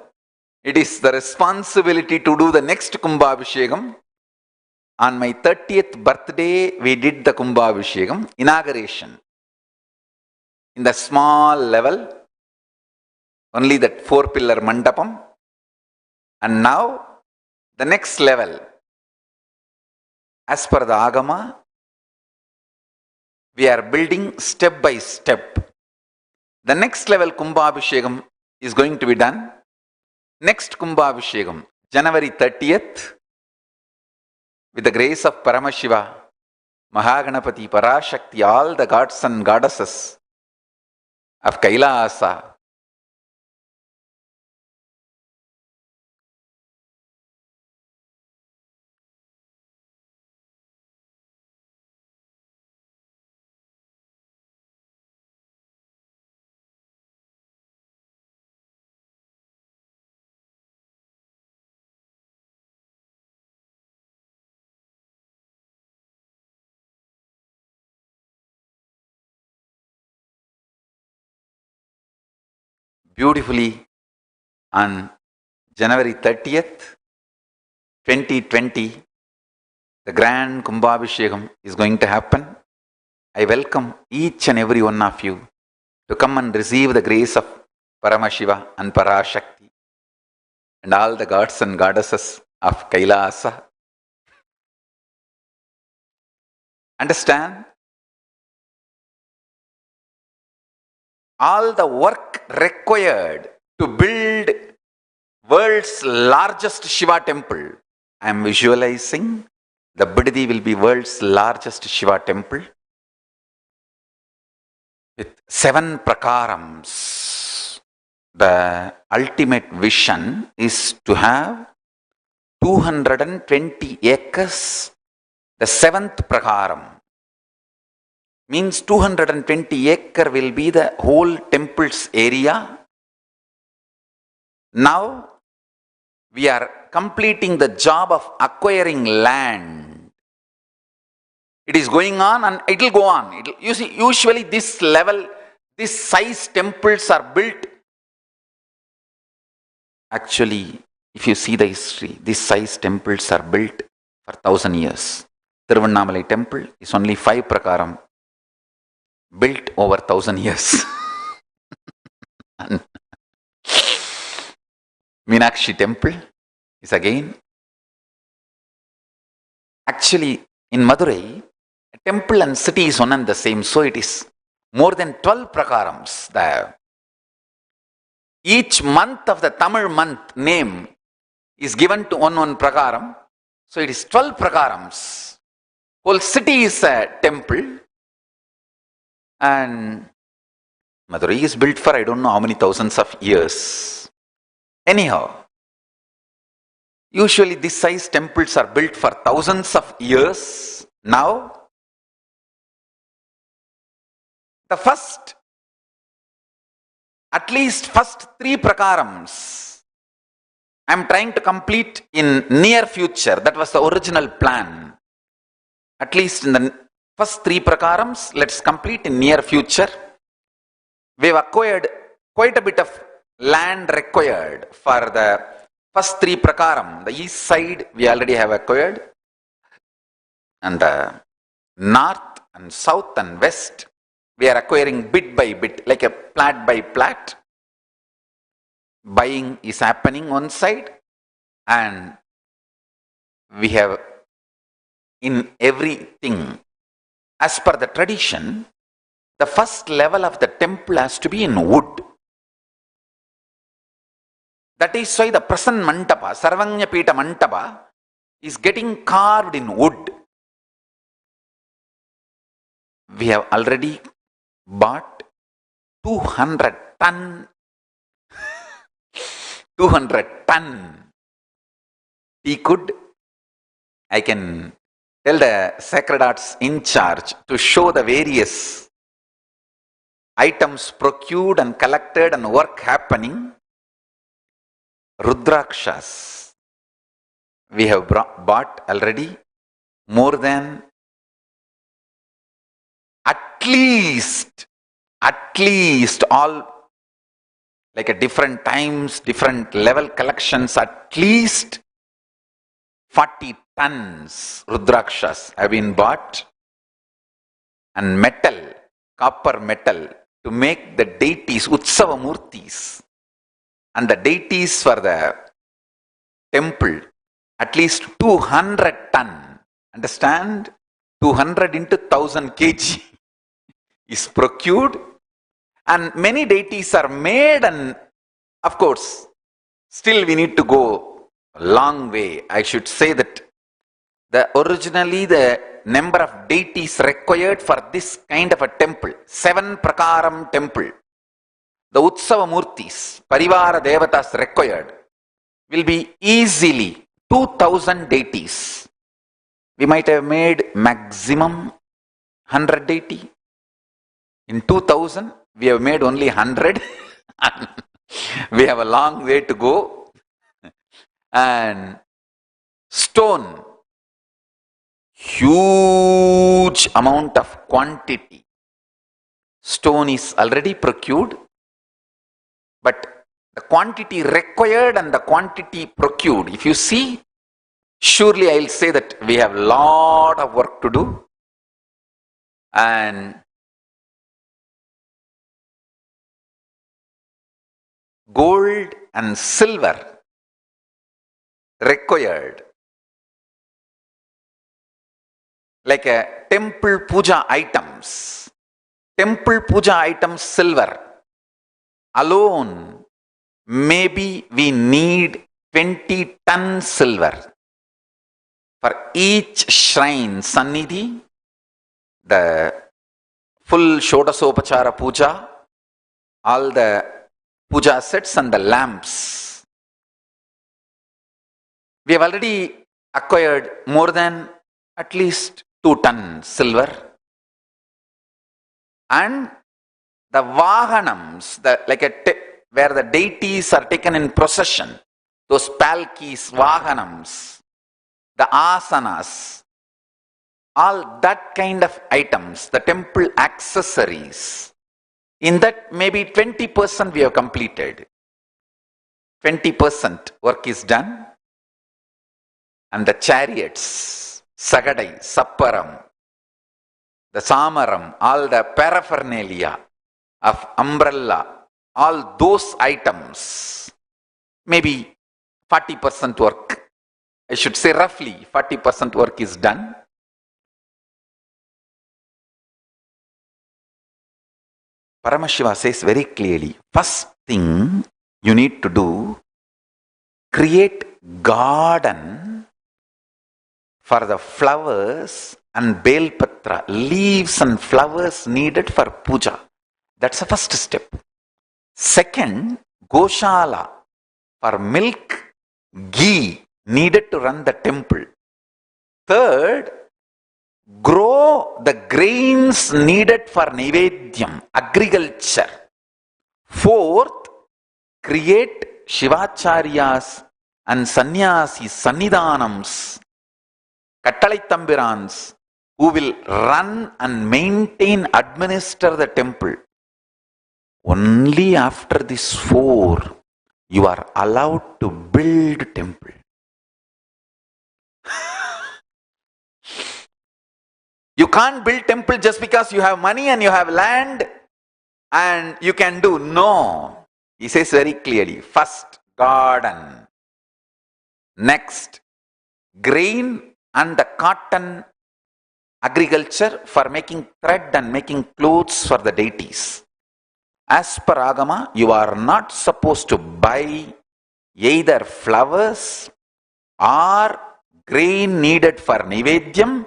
It is the responsibility to do the next Kumbhabhishekam. On my 30th birthday, we did the Kumbhabhishekam, inauguration. In the small level, only that 4-pillar mandapam. And now, the next level, as per the Agama, we are building step by step. The next level Kumbhabhishekam is going to be done. Next Kumbhabhishekam, January 30th, with the grace of Paramashiva, Mahaganapati, Parashakti, all the gods and goddesses of Kailasa. Beautifully on January 30th, 2020, the grand Kumbhabhishekam is going to happen. I welcome each and every one of you to come and receive the grace of Paramashiva and Parashakti and all the gods and goddesses of Kailasa. Understand? All the work required to build world's largest Shiva temple. I am visualizing the Bidadi will be world's largest Shiva temple with 7 prakarams. The ultimate vision is to have 220 acres. The 7th prakaram means 220 acre will be the whole temple's area. Now we are completing the job of acquiring land. It is going on and it will go on. You see, usually this level, this size temples are built. Actually, if you see the history, this size temples are built for 1000 years. Tiruvannamalai temple is only 5 prakaram, built over 1000 years. Meenakshi temple is again. Actually, in Madurai, a temple and city is one and the same, so it is more than 12 prakarams there. Each month of the Tamil month name is given to one prakaram, so it is 12 prakarams. Whole city is a temple, and Madurai is built for I don't know how many thousands of years. Anyhow, usually this size temples are built for thousands of years. Now, the first, at least first 3 prakarams, I am trying to complete in near future. That was the original plan. At least in the first 3 prakarams, let's complete in near future. We have acquired quite a bit of land required for the first 3 prakaram. The east side we already have acquired, and the north and south and west we are acquiring bit by bit, like a plat by plat. Buying is happening one side, and we have in everything. As per the tradition, the first level of the temple has to be in wood. That is why the present Mantapa, Sarvanyapita Mantapa, is getting carved in wood. We have already bought 200 ton teakwood. I can tell the Sacred Arts in charge to show the various items procured and collected and work happening. Rudrakshas, we have bought already more than at least all like at different times, different level collections, at least 40 tons Rudrakshas have been bought, and metal, copper metal, to make the deities, Utsava Murtis, and the deities for the temple, at least 200 ton. Understand? 200 into 1000 kg is procured, and many deities are made, and of course, still we need to go a long way. I should say that originally the number of deities required for this kind of a temple, 7 Prakaram temple, the Utsava Murtis, Parivara Devatas required, will be easily 2000 deities. We might have made maximum 100 deity. In 2000, we have made only 100. We have a long way to go. And stone, huge amount of quantity. Stone is already procured, but the quantity required and the quantity procured, if you see, surely I'll say that we have a lot of work to do. And gold and silver required, like a temple puja items. Temple puja items silver alone, maybe we need 20 tons silver. For each shrine, Sannidhi, the full Shodasopachara puja, all the puja sets and the lamps. We have already acquired more than at least 2 tons silver. And the vahanams, where the deities are taken in procession, those palkis, vahanams, the asanas, all that kind of items, the temple accessories, in that maybe 20% we have completed. 20% work is done. And the chariots, Sagadai, Sapparam, the Samaram, all the paraphernalia of umbrella, all those items, maybe 40% work. I should say roughly 40% work is done. Paramashiva says very clearly, first thing you need to do, create garden for the flowers and belpatra, leaves and flowers needed for puja. That's the first step. Second, goshala for milk, ghee needed to run the temple. Third, grow the grains needed for Nivedyam, agriculture. Fourth, create Shivacharyas and Sannyasis, Sannidhanams, Kattalai who will run and maintain, administer the temple. Only after these 4, you are allowed to build temple. You can't build temple just because you have money and you have land and you can do. No. He says very clearly, first garden, next grain and the cotton agriculture for making thread and making clothes for the deities. As per Agama, you are not supposed to buy either flowers or grain needed for Nivedyam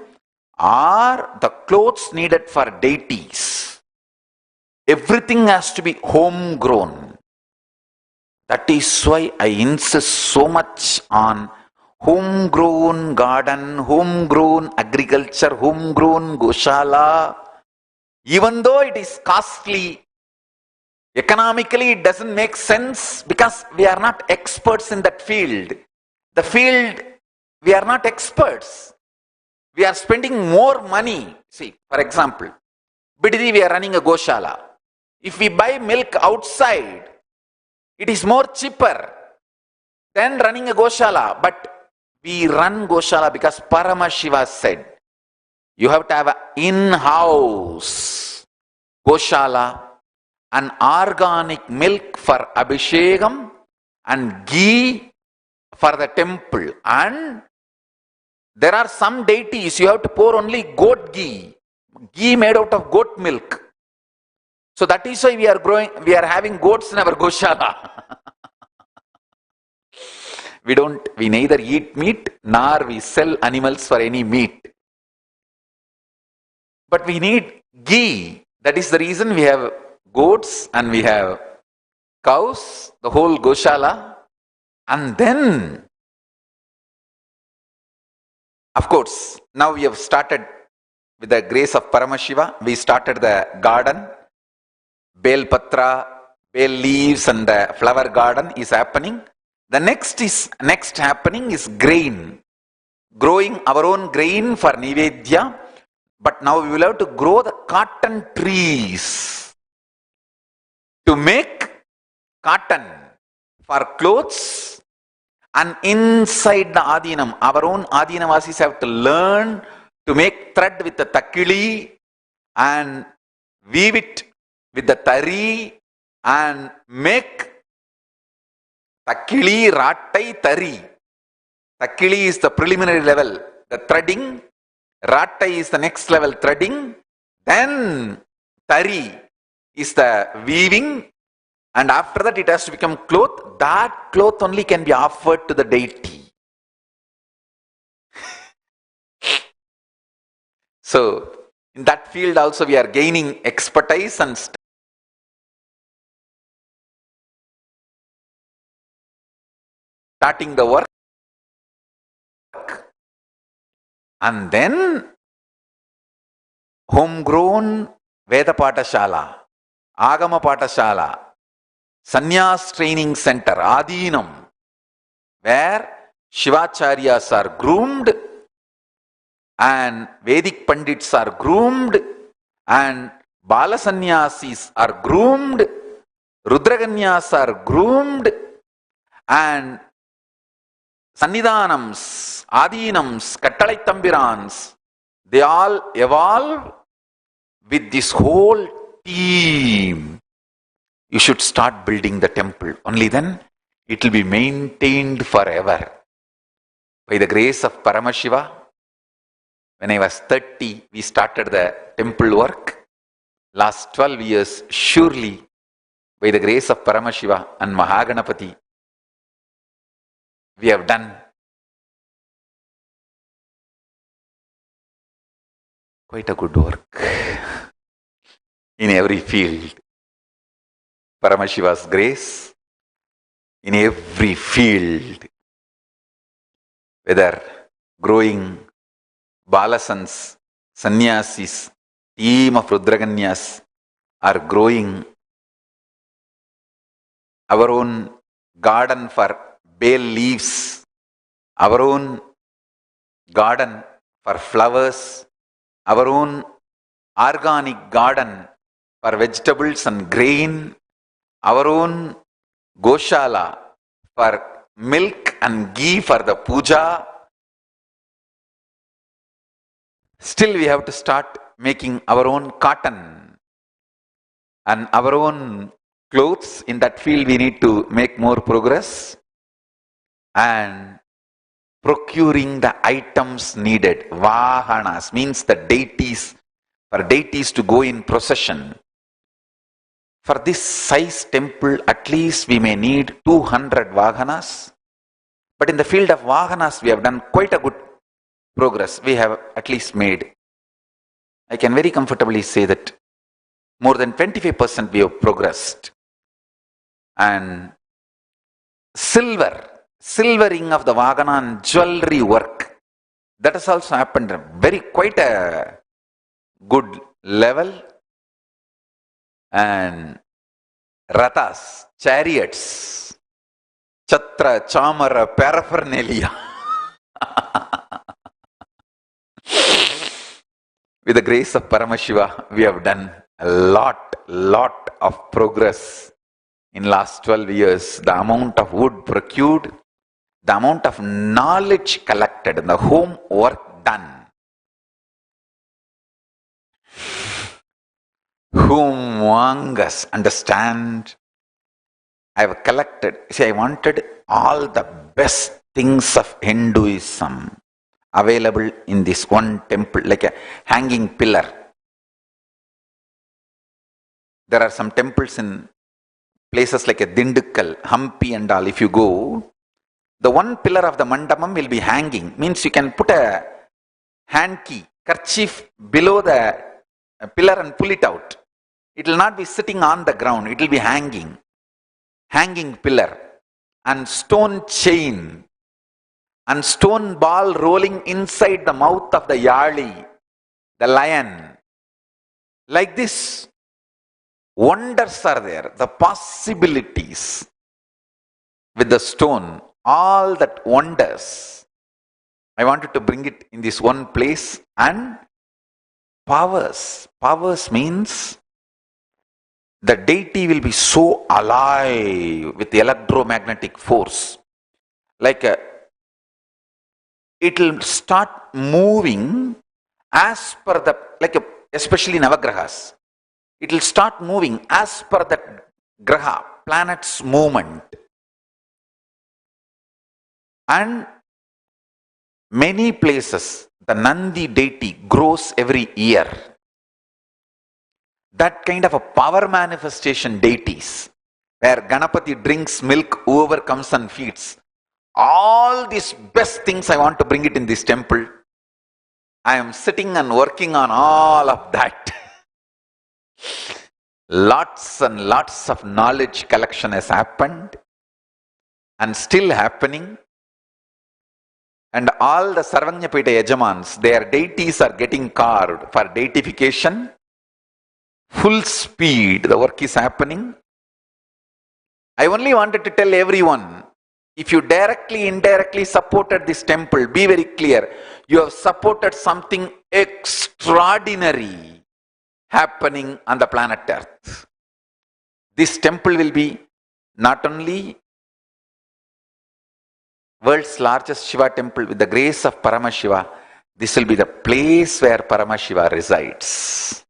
or the clothes needed for deities. Everything has to be homegrown. That is why I insist so much on homegrown garden, homegrown agriculture, homegrown goshala. Even though it is costly, economically it doesn't make sense because we are not experts in that field. The field, we are not experts. We are spending more money. See, for example, Bididi we are running a goshala. If we buy milk outside, It is more cheaper than running a Goshala. But we run Goshala because Paramashiva said, you have to have an in-house Goshala, an organic milk for Abhishekam and ghee for the temple. And there are some deities you have to pour only goat ghee made out of goat milk. So that is why we are having goats in our Goshala. We neither eat meat nor we sell animals for any meat. But we need ghee. That is the reason we have goats and we have cows, the whole Goshala. And then, of course, now we have started with the grace of Paramashiva. We started the garden. Bel Patra, bel leaves and the flower garden is happening. The next happening is grain. Growing our own grain for Nivedya. But now we will have to grow the cotton trees to make cotton for clothes. And inside the Adinam, our own Adinavasis have to learn to make thread with the takili and weave it with the tari and make takili, rattai, tari. Takili is the preliminary level, the threading. Rattai is the next level, threading. Then tari is the weaving. And after that it has to become cloth. That cloth only can be offered to the deity. So, in that field also we are gaining expertise and starting the work. And then, homegrown Veda Patashala, Agama Patashala, Sannyas Training Center, Adinam, where Shivacharyas are groomed and Vedic Pandits are groomed and Balasanyasis are groomed, Rudraganyas are groomed and Sannidhanams, Adinams, Kattalai Tambirans, they all evolve with this whole team. You should start building the temple. Only then it will be maintained forever. By the grace of Paramashiva, when I was 30, we started the temple work. Last 12 years, surely, by the grace of Paramashiva and Mahaganapati, we have done quite a good work in every field. Paramashiva's grace in every field, whether growing Balasans, Sannyasis, team of Rudraganyas are growing our own garden for bale leaves, our own garden for flowers, our own organic garden for vegetables and grain, our own Goshala for milk and ghee for the puja. Still we have to start making our own cotton and our own clothes. In that field we need to make more progress. And procuring the items needed. Vahanas means the deities, for deities to go in procession. For this size temple, at least we may need 200 Vahanas. But in the field of Vahanas, we have done quite a good progress. We have at least made, I can very comfortably say that more than 25% we have progressed. And silvering of the Vahana and jewelry work, that has also happened quite a good level. And rathas, chariots, chatra, chamara, paraphernalia. With the grace of Paramashiva, we have done a lot of progress in last 12 years, the amount of wood procured, the amount of knowledge collected, the homework done. Whom among us understand? I have collected. See, I wanted all the best things of Hinduism available in this one temple, like a hanging pillar. There are some temples in places like a Dindukkal, Hampi and all. If you go, the one pillar of the mandapam will be hanging. Means you can put a hand key, kerchief below the pillar and pull it out. It will not be sitting on the ground. It will be hanging. Hanging pillar. And stone chain. And stone ball rolling inside the mouth of the yali, the lion. Like this. Wonders are there. The possibilities with the stone. All that wonders. I wanted to bring it in this one place. And powers. Powers means the deity will be so alive with the electromagnetic force. Like it will start moving as per the, especially Navagrahas. It will start moving as per the Graha, planet's movement. And many places, the Nandi deity grows every year. That kind of a power manifestation deities, where Ganapati drinks milk, whoever comes and feeds. All these best things I want to bring it in this temple. I am sitting and working on all of that. Lots and lots of knowledge collection has happened and still happening. And all the Sarvanyapeta Yajamans, their deities are getting carved for deification. Full speed, the work is happening. I only wanted to tell everyone, if you directly, indirectly supported this temple, be very clear, you have supported something extraordinary happening on the planet Earth. This temple will be not only world's largest Shiva temple with the grace of Paramashiva, this will be the place where Paramashiva resides.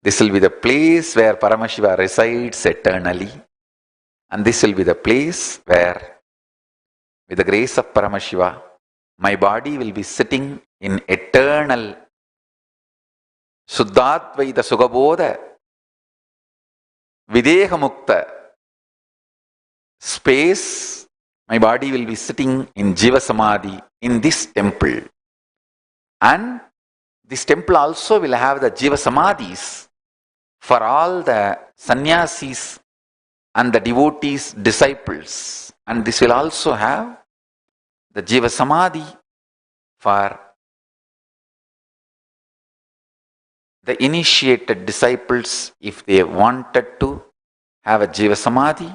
This will be the place where Paramashiva resides eternally. And this will be the place where, with the grace of Paramashiva, my body will be sitting in eternal Suddhadvaita Sugabodha Videha Mukta space. My body will be sitting in Jiva Samadhi in this temple. And this temple also will have the Jiva Samadhis for all the sannyasis and the devotees, disciples. And this will also have the Jiva Samadhi for the initiated disciples, if they wanted to have a Jiva Samadhi.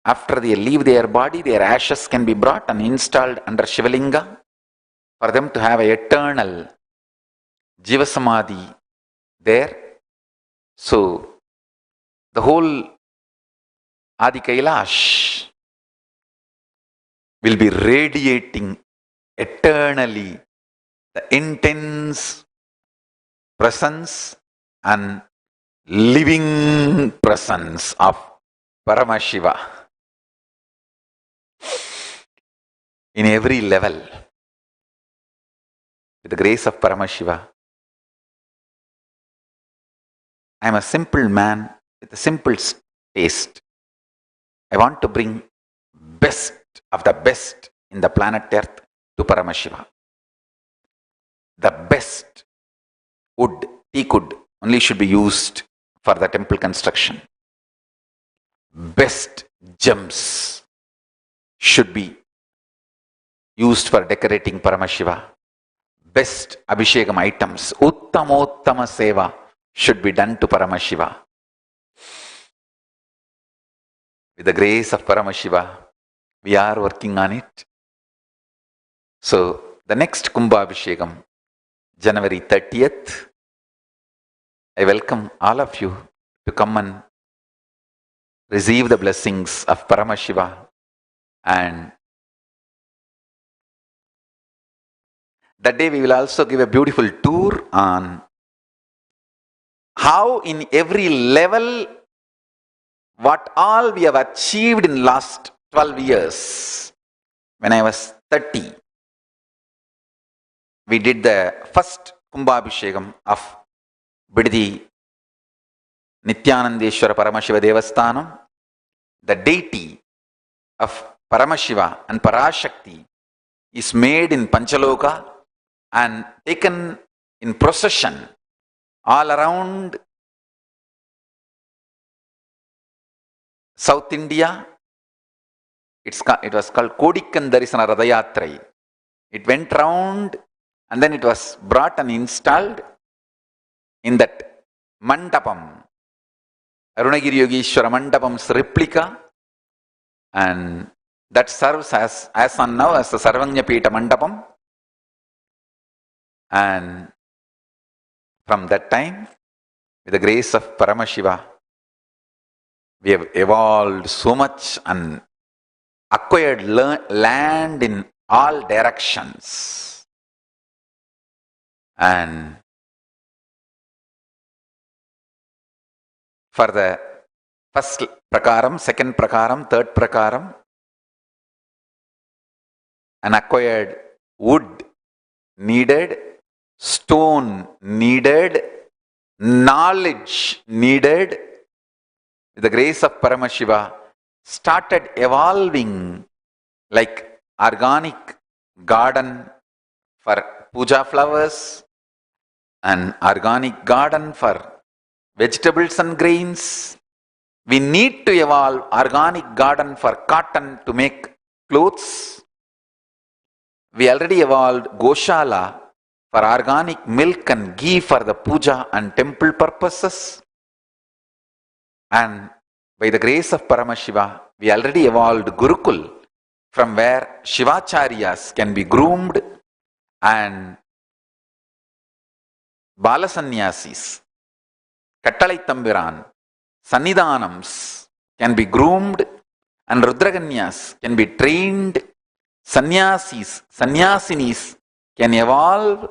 After they leave their body, their ashes can be brought and installed under Shivalinga for them to have an eternal Jiva Samadhi there. So, the whole Adi Kailash will be radiating eternally the intense presence and living presence of Paramashiva in every level. With the grace of Paramashiva, I am a simple man with a simple taste. I want to bring best of the best in the planet Earth to Paramashiva. The best wood, teak wood, only should be used for the temple construction. Best gems should be used for decorating Paramashiva. Best Abhishekam items, Uttamottama Seva should be done to Paramashiva. With the grace of Paramashiva, we are working on it. So, the next Kumbha Abhishekam, January 30th, I welcome all of you to come and receive the blessings of Paramashiva. And that day we will also give a beautiful tour on how in every level what all we have achieved in last 12 years. When I was 30, we did the first Kumbhabhishekam of Bididi Nithyanandeshwara Paramashiva Devasthanam. The deity of Paramashiva and Parashakti is made in Panchaloka and taken in procession all around South India. It was called Kodikkan Darisana Radayatrai. It went round and then it was brought and installed in that Mandapam, Arunagiri Yogeshwara Mandapam's replica, and that serves as on now as the Sarvanyapeta Mandapam. And from that time, with the grace of Paramashiva, we have evolved so much and acquired land in all directions. And for the first prakaram, second prakaram, third prakaram, and acquired wood needed, stone needed, knowledge needed. With the grace of Paramashiva, started evolving like organic garden for puja flowers, an organic garden for vegetables and grains. We need to evolve organic garden for cotton to make clothes. We already evolved Goshala for organic milk and ghee for the puja and temple purposes. And by the grace of Paramashiva, we already evolved Gurukul, from where Shivacharyas can be groomed and Balasanyasis, Kattalai Tambiran, Sannidhanams can be groomed and Rudraganyas can be trained. Sannyasis, Sannyasinis can evolve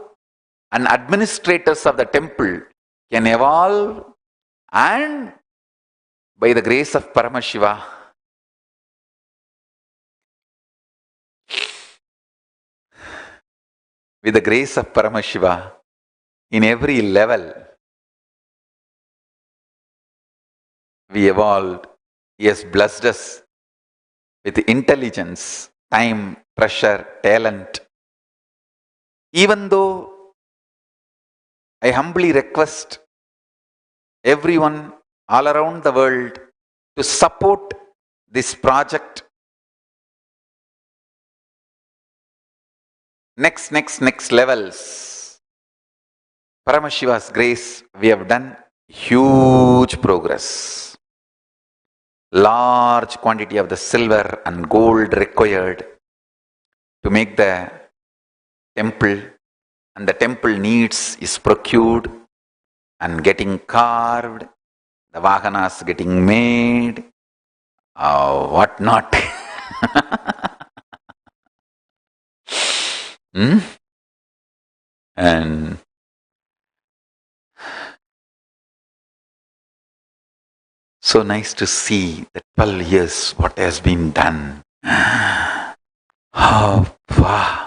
and administrators of the temple can evolve, and by the grace of Paramashiva, with the grace of Paramashiva, in every level, we evolved. He has blessed us with intelligence, time, treasure, talent. Even though I humbly request everyone all around the world to support this project. Next levels. Paramashiva's grace, we have done huge progress. Large quantity of the silver and gold required to make the temple, and the temple needs is procured and getting carved. The vahanas getting made, what not. And so nice to see the 12 years what has been done. Oh, wow.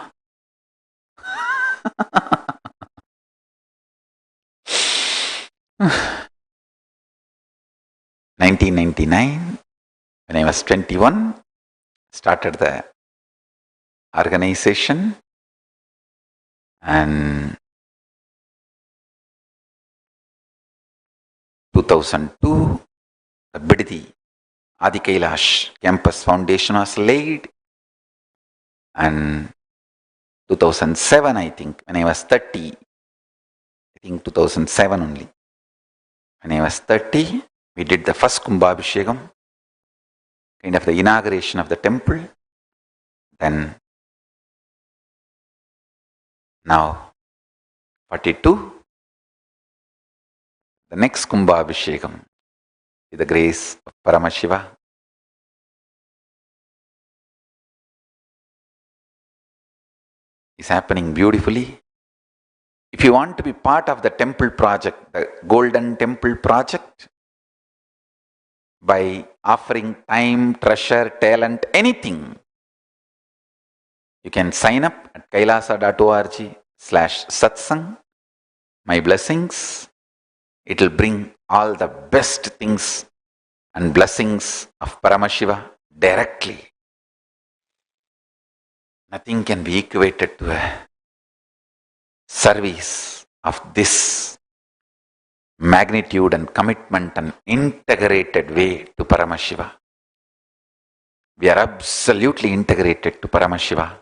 1999, when I was 21, started the organization, and 2002, the Bididi Adi Kailash campus foundation was laid, and 2007, I think, when I was 30, I think 2007 only, when I was 30, we did the first Kumbhabhishekam, kind of the inauguration of the temple. Then, now, 42, the next Kumbhabhishekam. with the grace of Paramashiva. Is happening beautifully. If you want to be part of the temple project, the Golden Temple Project, by offering time, treasure, talent, anything, you can sign up at kailasa.org/satsang. My blessings. It will bring all the best things and blessings of Paramashiva directly. Nothing can be equated to a service of this magnitude and commitment and integrated way to Paramashiva. We are absolutely integrated to Paramashiva,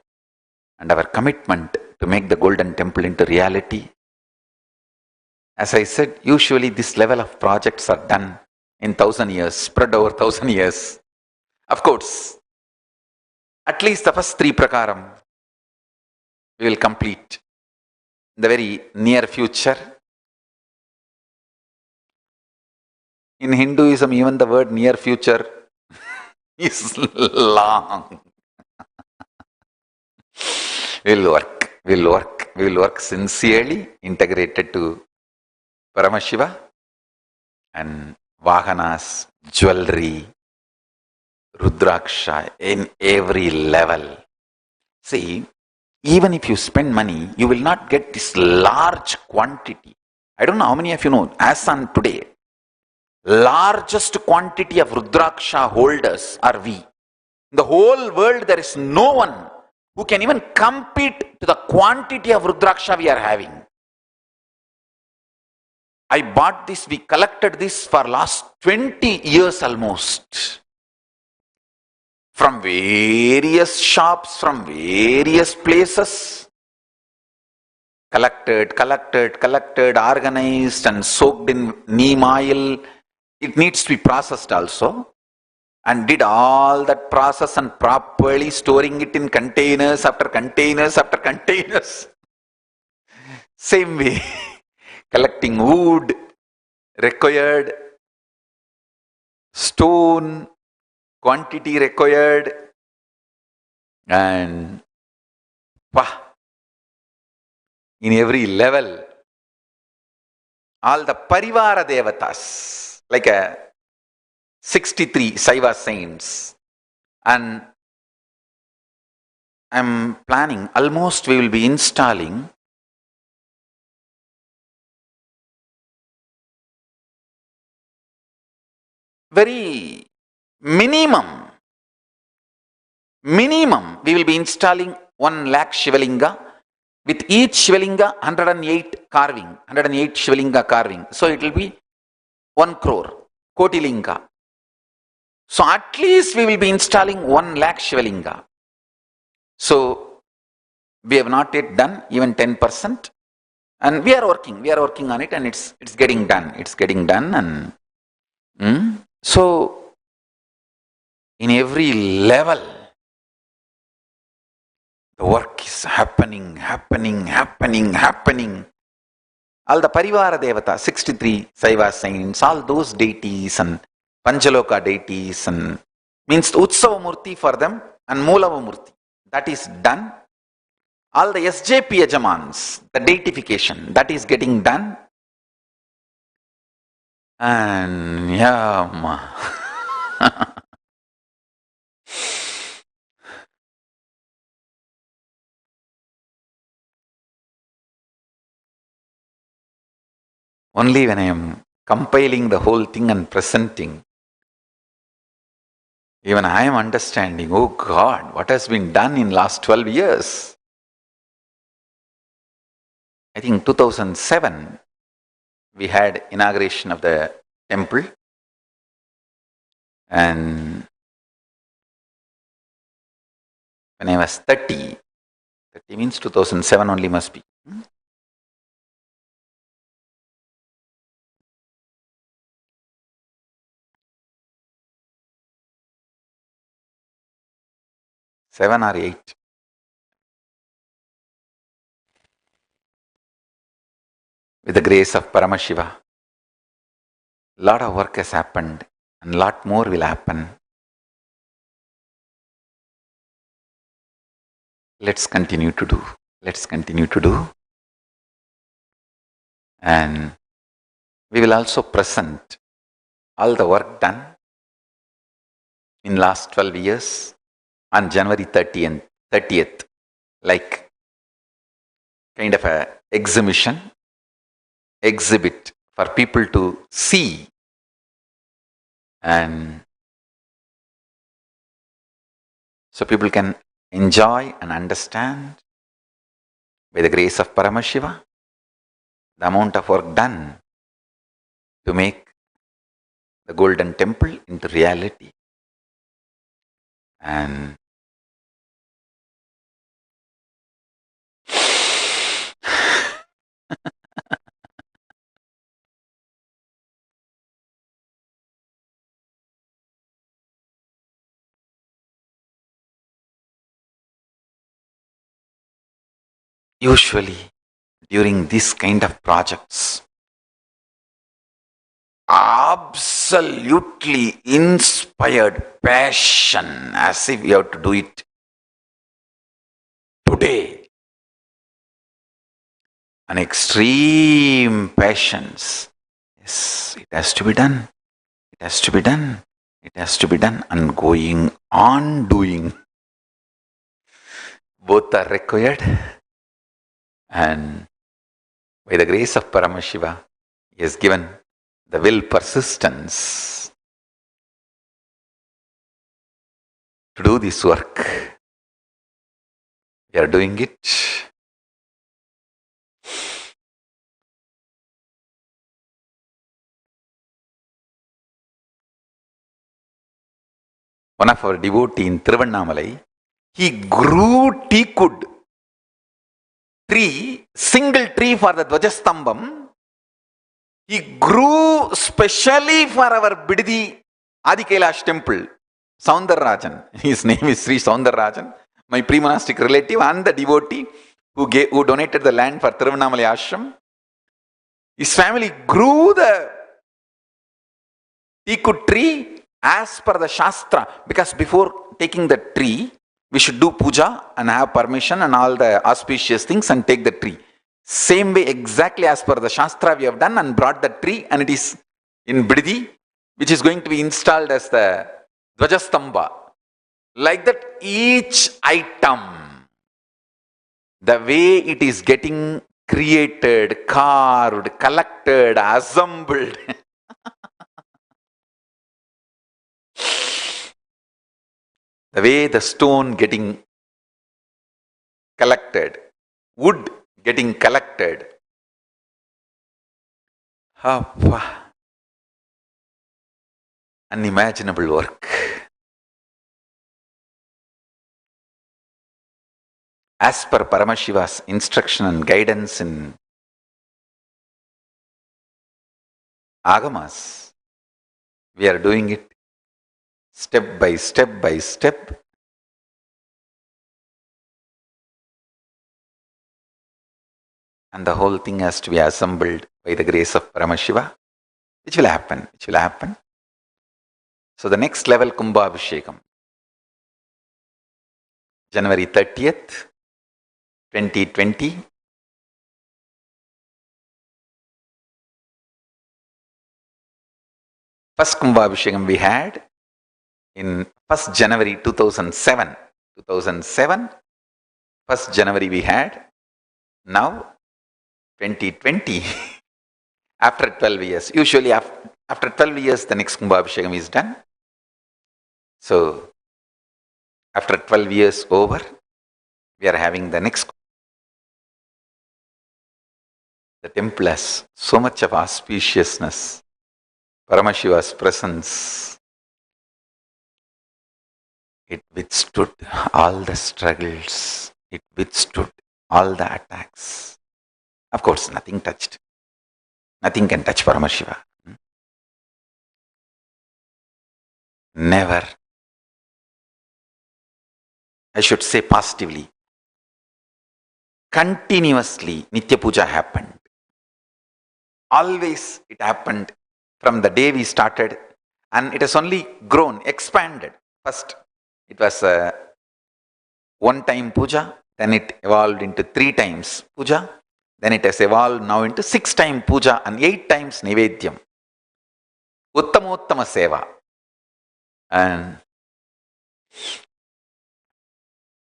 and our commitment to make the Golden Temple into reality. As I said, usually this level of projects are done in 1,000 years, spread over 1,000 years. Of course, at least the first 3 prakaram we will complete in the very near future. In Hinduism, even the word near future is long. We'll work sincerely, integrated to Paramashiva, and Vahanas, jewelry, Rudraksha in every level. See, even if you spend money, you will not get this large quantity. I don't know how many of you know, as on today, largest quantity of Rudraksha holders are we. In the whole world, there is no one who can even compete to the quantity of Rudraksha we are having. I bought this, we collected this for last 20 years almost. From various shops, from various places. Collected, organized and soaked in neem oil. It needs to be processed also. And did all that process and properly storing it in containers after containers after containers. Same way. Collecting wood required, stone quantity required, and in every level, all the Parivara Devatas, like 63 Saiva saints, and I'm planning, almost we will be installing very minimum, we will be installing 1 lakh Shivalinga, with each Shivalinga 108 Shivalinga carving. So it will be 1 crore, Kotilinga. So at least we will be installing 1 lakh Shivalinga. So we have not yet done even 10%. And we are working on it, and it's getting done. And so in every level, the work is happening. All the Parivara Devata, 63 Saiva saints, all those deities and Panchaloka deities, and means Utsava Murti for them and Mulava Murti. That is done. All the SJP Yajamans, the deification, that is getting done. And only when I am compiling the whole thing and presenting, even I am understanding, oh God, what has been done in last 12 years. I think 2007, we had inauguration of the temple, and when I was 30 means 2007 only must be. Seven or 8. With the grace of Paramashiva, lot of work has happened and lot more will happen. Let's continue to do. Let's continue to do. And we will also present all the work done in last 12 years on January 30th, like kind of a exhibit for people to see, and so people can enjoy and understand, by the grace of Paramashiva, the amount of work done to make the golden temple into reality. And usually during this kind of projects, absolutely inspired passion, as if we have to do it today. An extreme patience. Yes, it has to be done. It has to be done. It has to be done, and going on doing. Both are required. And by the grace of Paramashiva, he has given the will persistence to do this work. We are doing it. One of our devotees in Tiruvannamalai, he grew teakwood tree, single tree for the Dvajastambam. He grew specially for our Bididi Adikailash temple, Soundararajan. His name is Sri Soundararajan, my pre-monastic relative and the devotee who donated the land for Tiruvannamalai ashram. His family grew the teakwood tree as per the Shastra, because before taking the tree, we should do puja and have permission and all the auspicious things and take the tree. Same way, exactly as per the Shastra, we have done and brought the tree, and it is in Bididi, which is going to be installed as the Dvajastamba. Like that, each item, the way it is getting created, carved, collected, assembled. The way the stone getting collected, wood getting collected. Unimaginable work. As per Paramashiva's instruction and guidance in Agamas, we are doing it step by step by step. And the whole thing has to be assembled by the grace of Paramashiva, which will happen. So the next level, Kumbhabhishekam, January 30th, 2020. First Kumbhabhishekam we had in 1st January 2007. 1st January we had. Now 2020, after 12 years. Usually after 12 years, the next Kumbhabhishekam is done. So, after 12 years over, we are having the next. The temple has so much of auspiciousness. Paramashiva's presence. It withstood all the struggles. It withstood all the attacks. Of course, nothing touched. Nothing can touch Paramashiva. Never. I should say positively. Continuously, Nitya Puja happened. Always it happened from the day we started And it has only grown, expanded. First, it was a one-time puja, then it evolved into 3 times puja, then it has evolved now into 6-time puja and 8 times Nivedyam. Uttamottama Seva. And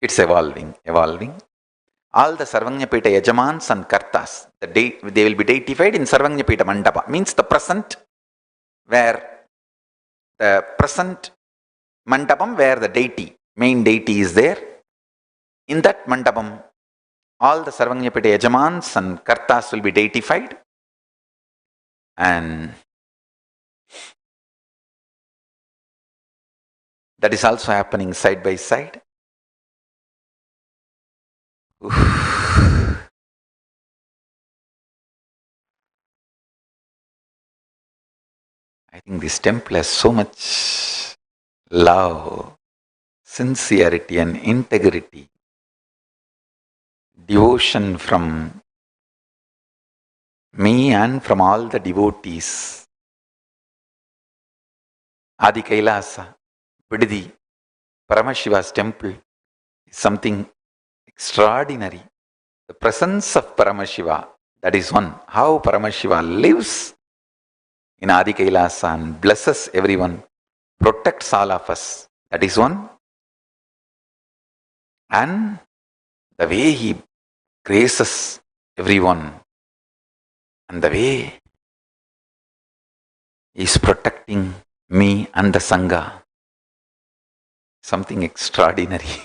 it's evolving. All the Sarvanyapita Yajamans and Kartas, they will be deified in Sarvanyapita Mandapa. Means the present, where the present Mandapam, where the deity, main deity is there. In that Mandapam, all the Sarvanyapita Yajamans and Kartas will be deified. And that is also happening side by side. I think this temple has so much love, sincerity and integrity, devotion from me and from all the devotees. Adi Kailasa, Vididi, Paramashiva's temple is something extraordinary. The presence of Paramashiva, that is one. How Paramashiva lives in Adi Kailasa and blesses everyone, protects all of us, that is one. And the way he graces everyone and the way he is protecting me and the Sangha, something extraordinary.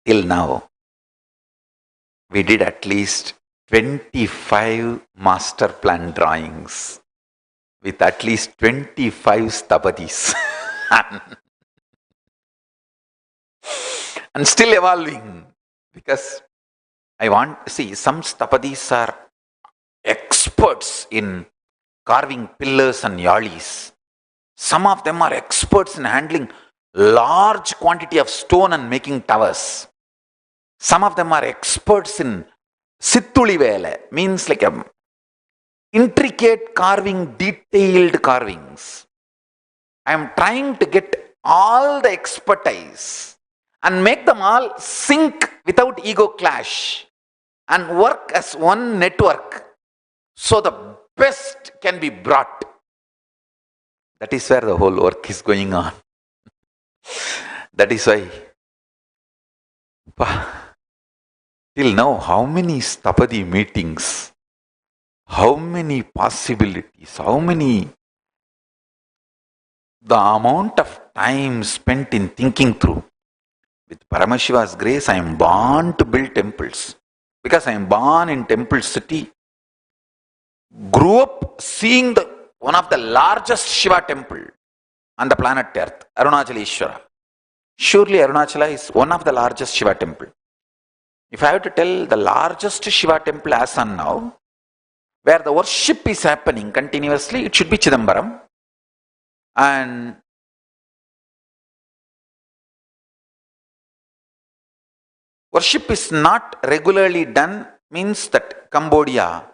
Till now, we did at least 25 master plan drawings with at least 25 stapadis. And still evolving, because I want to see some stapadis are experts in carving pillars and yalis. Some of them are experts in handling large quantity of stone and making towers. Some of them are experts in Sittuli Vele, means like a intricate carving, detailed carvings. I am trying to get all the expertise and make them all sync without ego clash and work as one network so the best can be brought. That is where the whole work is going on. That is why till now, how many Stapadi meetings, how many possibilities, how many, the amount of time spent in thinking through. With Paramashiva's grace, I am born to build temples. Because I am born in temple city, grew up seeing one of the largest Shiva temple on the planet Earth, Arunachaleshwara. Surely Arunachala is one of the largest Shiva temple. If I have to tell the largest Shiva temple as on now, where the worship is happening continuously, it should be Chidambaram. And worship is not regularly done, means that Cambodia,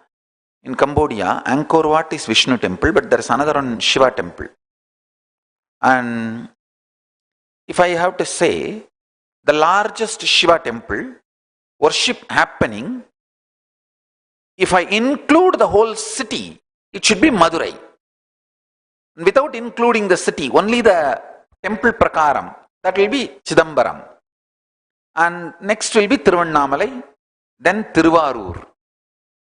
in Cambodia, Angkor Wat is Vishnu temple, but there is another one Shiva temple. And if I have to say, the largest Shiva temple, worship happening, if I include the whole city, it should be Madurai. Without including the city, only the temple Prakaram, that will be Chidambaram. And next will be Tiruvannamalai, then Tiruvarur.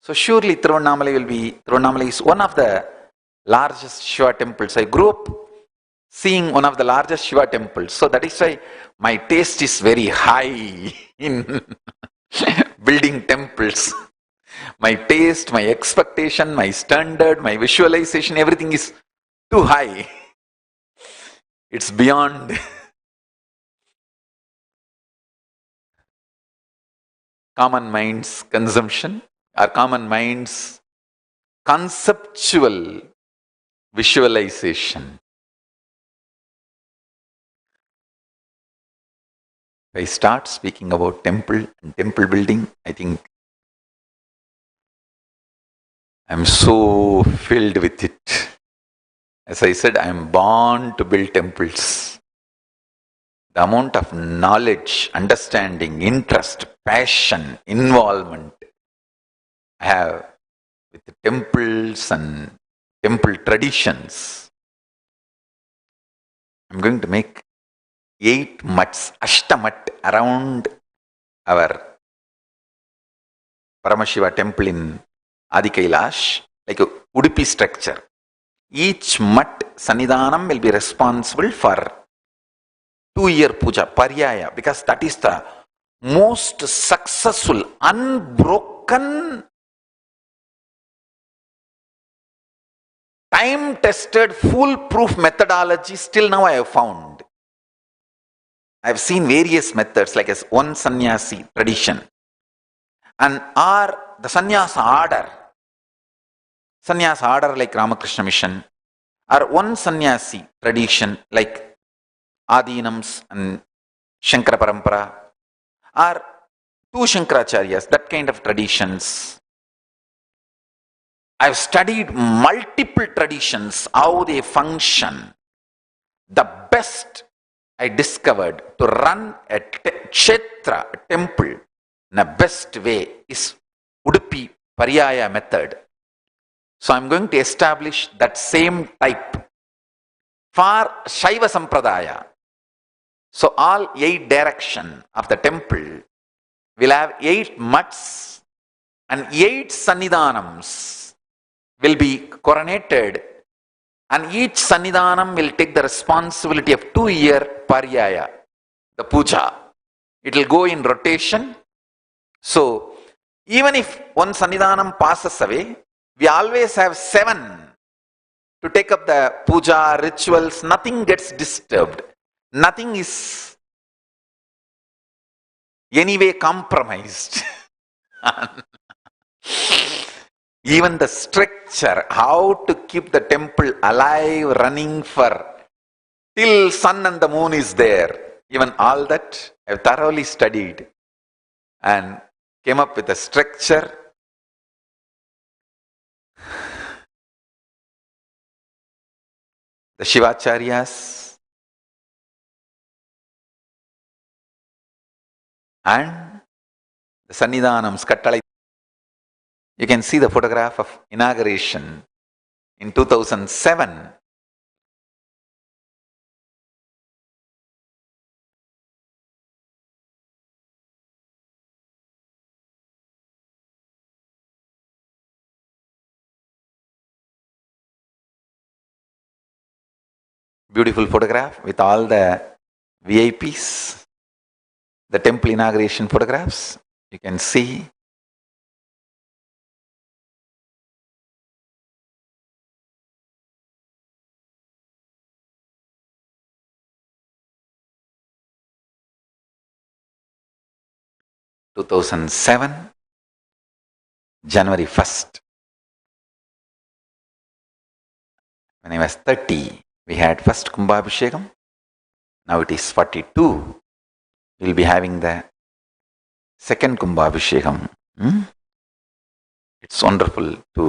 So surely Tiruvannamalai is one of the largest Shiva temples. I grew up seeing one of the largest Shiva temples. So that is why my taste is very high in building temples. My taste, my expectation, my standard, my visualization, everything is too high. It's beyond common mind's consumption or common mind's conceptual visualization. If I start speaking about temple and temple building, I think I'm so filled with it. As I said, I'm born to build temples. The amount of knowledge, understanding, interest, passion, involvement I have with the temples and temple traditions. I'm going to make 8 mutts, Ashtamat, around our Paramashiva temple in Adi Kailash, like a Udupi structure. Each mutt Sannidhanam will be responsible for 2-year puja, Paryaya, because that is the most successful, unbroken, time-tested, foolproof methodology still now I have found. I have seen various methods like as one sannyasi tradition and or the sannyasa order like Ramakrishna Mission, or one sannyasi tradition like Adinams and Shankara Parampara, or 2 Shankaracharyas, that kind of traditions. I've studied multiple traditions, how they function. The best I discovered to run a kshetra, a temple, in the best way is Udupi Paryaya method. So I'm going to establish that same type for Shaiva Sampradaya. So all 8 direction of the temple will have 8 mutts and 8 Sannidhanams will be coronated, and each Sannidhanam will take the responsibility of 2-year Paryaya, the puja. It will go in rotation. So even if one Sannidhanam passes away, we always have 7 to take up the puja, rituals. Nothing gets disturbed. Nothing is anyway compromised. Even the structure, how to keep the temple alive, running for till sun and the moon is there. Even all that I have thoroughly studied and came up with a structure. The Shivacharyas and the Sannidhanams Kattalai. You can see the photograph of inauguration in 2007. Beautiful photograph with all the VIPs, the temple inauguration photographs. You can see (2007) January 1st. When I was 30, we had first Kumbhabhishekam. Now it is 42. We will be having the second Kumbhabhishekam. It's wonderful to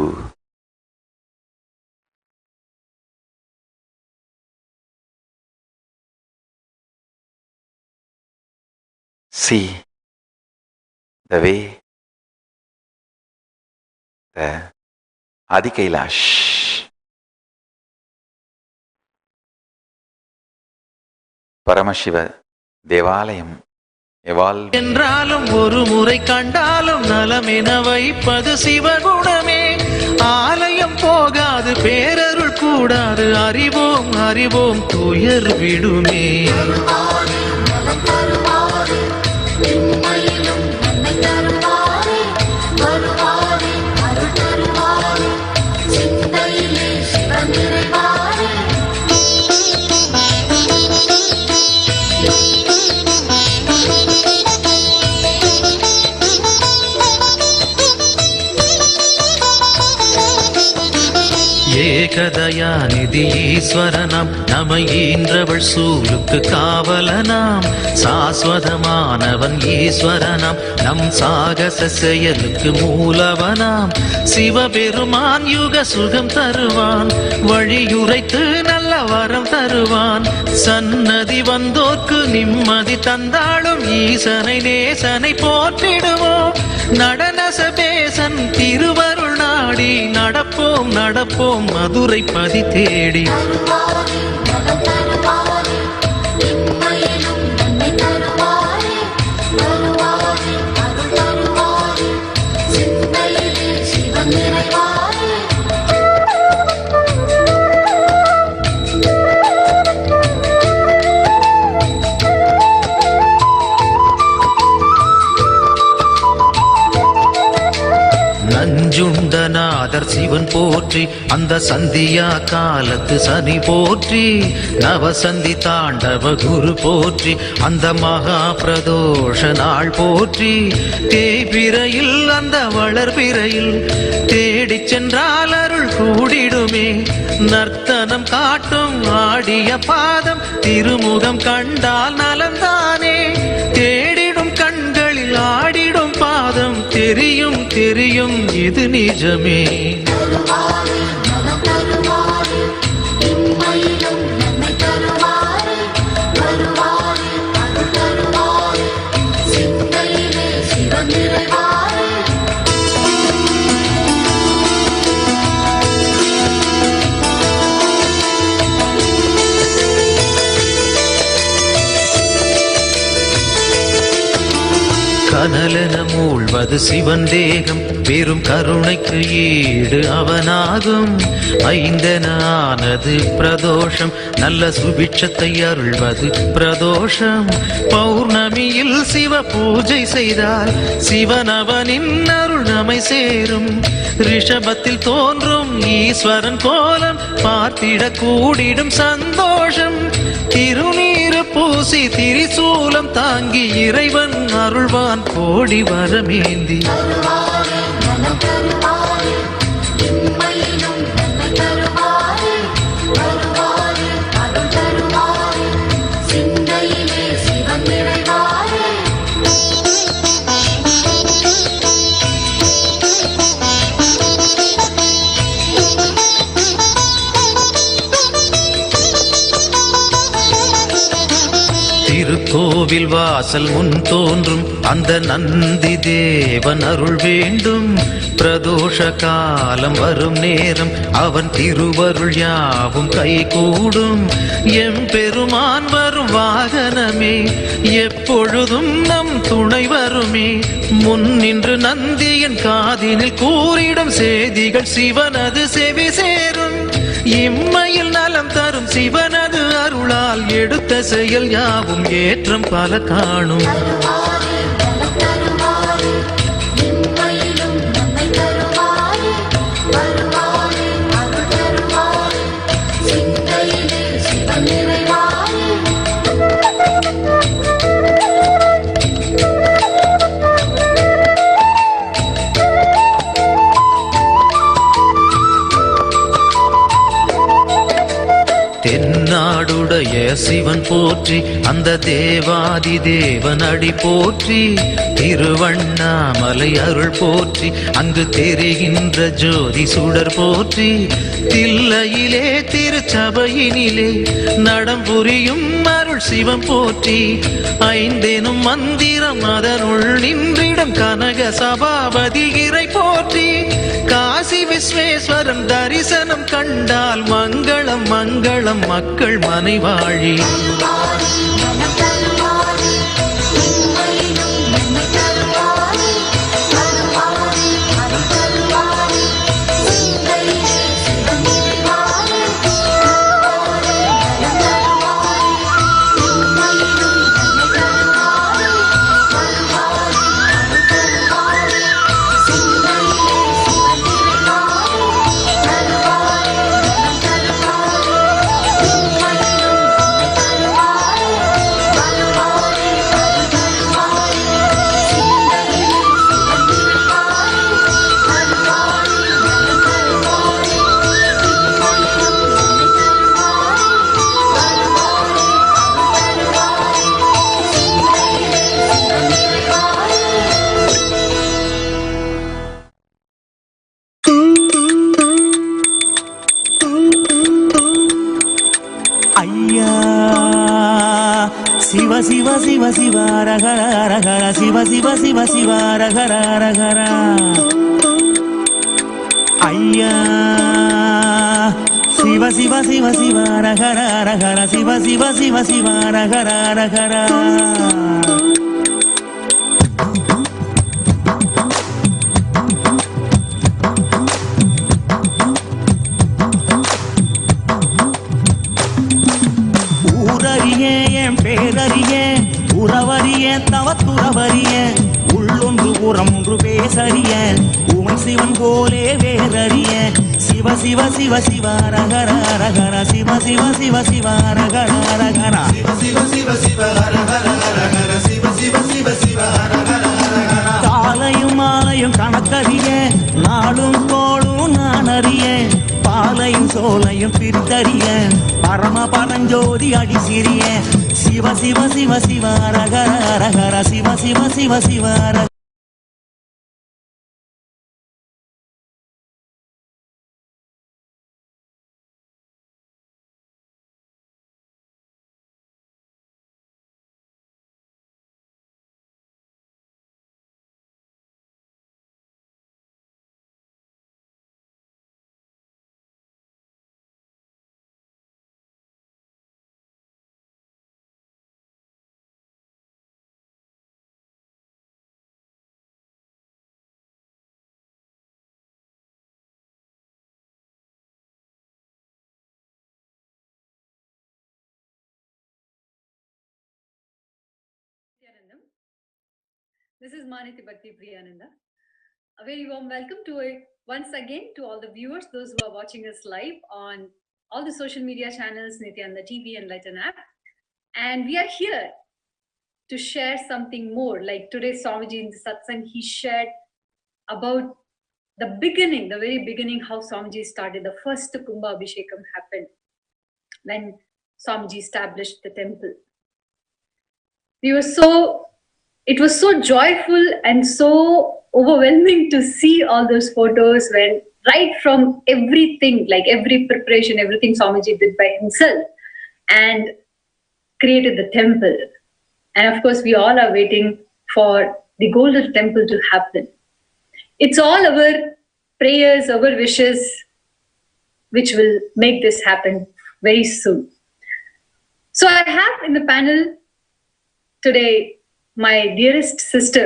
see the way the Adi Kailash, Paramashiva Devalayam evolved. என்றாலும் ஒரு முறை கண்டாலும் நலமென வைப்பது சிவகுணமே. ஆலயம் போகாது பேரருள் கூடாது, அறிவோம் அறிவோம் துயர் விடுமே. ஏகதயாநிதி ஈஸ்வரனாம் நம்மை ஈன்றவள் சூலுக்கு காவலனாம் சாஸ்வதமானவன் ஈஸ்வரனாம் நம் சாகச செயலுக்கு மூலவனாம் சிவபெருமான் யுக சுகம் தருவான் வழியுரைத்து நல்ல வரம் தருவான் சன்னதி வந்தோர்க்கு நிம்மதி தந்தாலும் ஈசனை நேசனை போற்றிடுவோம் நடன சபேசன் திருவருள் நாடி நடப்போம் நடப்போம் மதுரை பதி தேடி நஞ்சுண்டநாதர் சிவன் போற்றி அந்த சந்தியா காலத்து சனி போற்றி நவசந்தி தாண்டவ குரு போற்றி அந்த மகா பிரதோஷ நாள் போற்றி தேய்பிரையில் அந்த வளர்பிரையில் தேடிச் சென்றால் அருள் கூடிடுமே நர்த்தனம் காட்டும் ஆடிய பாதம் திருமுகம் கண்டால் நலந்தானே தேடிடும் கண்களில் ஆடிடும் பாதம் தெரியும் தெரியும் இது நிஜமே கனலென மூழ்வது சிவன் தேகம் பெரும் கருணைக்கு ஈடு அவனாகும் ஐந்தென ஆனது பிரதோஷம் நல்ல சுபிட்சத்தை அருள்வது பிரதோஷம் பௌர்ணமியில் சிவ பூஜை செய்தால் சிவனவனின் அருள் நம்மை சேரும் ரிஷபத்தில் தோன்றும் ஈஸ்வரன் கோலம் பார்த்திட கூடிடும் சந்தோஷம் திருநீரு பூசி திரிசூலம் தாங்கி இறைவன் அருள்வான் கோடி வரமேந்தி திருக்கோவில் வாசல் முன் தோன்றும் அந்த நந்தி தேவன் அருள் வேண்டும் பிரதோஷ காலம் வரும் நேரம் அவன் திருவருள் யாவும் கை கூடும் எம்பெருமான் வரும் வாகனமே எப்பொழுதும் நம் துணை வருமே முன் நின்று நந்தியின் காதினில் கூறிடும் செய்திகள் சிவனது செவி சேரும் இம்மையில் நலம் தரும் சிவனது அருளால் எடுத்த செயல் யாவும் ஏற்றம் பல காணும் தென்னாடுடைய சிவன் போற்றி அந்த தேவாதி தேவன் அடி போற்றி திருவண்ணாமலை அருள் போற்றி அங்கு தெரிகின்ற ஜோதி சுடர் போற்றி தில்லையிலே திருச்சபையினிலே நடம் புரியும் அருள் சிவம் போற்றி ஐந்தேனும் மந்திரம் அதனுள் நின்றிடம் கனக சபாபதி இறை போற்றி காசி விஸ்வேஸ்வரன் தரிசனம் கண்டால் மங்களம் மங்களம் மக்கள் மனைவாழி Shiva Hara Hara Hara Hara Shiva Shiva Shiva Shiva Hara Hara Hara Hara Ayya Shiva Shiva Shiva Shiva Hara Hara Hara Hara Shiva Shiva Shiva Shiva Hara Hara Hara Hara பேரறியே உறவறியே தவத்துறவறியே உள்ளொன்று புறமொன்று பேசறிய உமை சிவன் போலே வேறறிய சிவ சிவ சிவ சிவ ரகர ரகர சிவ சிவ சிவ சிவ ரகர ரகர சிவ சிவ சிவ சிவ ரகர ரகர சிவ சிவ சிவ சிவ ரகர ரகர காலையும் மாலையும் கணக்கறிய நாளும் கோளும் நான் அறிய பாலையும் சோலையும் பிரித்தறிய பரம பரஞ்சோதி அடி சிறிய Shiva Shiva Shiva Shiva ரகர ரகர Shiva Shiva Shiva Shiva ரகர This is Maniti Bhakti Priyananda. A very warm welcome once again to all the viewers, those who are watching us live on all the social media channels, Nithyananda TV and Lighten app. And we are here to share something more. Like today, Swamiji in the satsang, he shared about the beginning, the very beginning, how Swamiji started. The first Kumbha Abhishekam happened when Swamiji established the temple. It was so joyful and so overwhelming to see all those photos when right from everything, like every preparation, everything Swamiji did by himself and created the temple. And of course, we all are waiting for the golden temple to happen. It's all our prayers, our wishes, which will make this happen very soon. So I have in the panel today my dearest sister,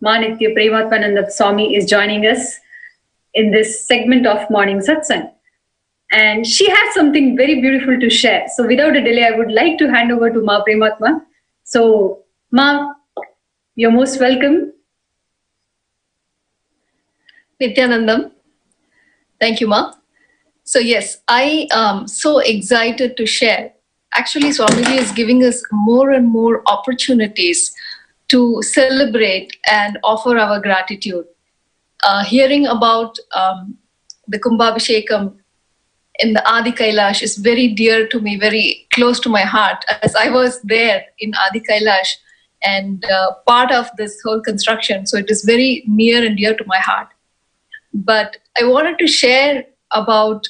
Manitya Prematmananda Swami, is joining us in this segment of Morning Satsang. And she has something very beautiful to share. So without a delay, I would like to hand over to Ma Prematma. So, Ma, you're most welcome. Nithyanandam. Thank you, Ma. So yes, I am so excited to share. Actually, Swamiji is giving us more and more opportunities to celebrate and offer our gratitude. Hearing about the Kumbhabhishekam in the Adi Kailash is very dear to me, very close to my heart, as I was there in Adi Kailash and part of this whole construction. So it is very near and dear to my heart. But I wanted to share about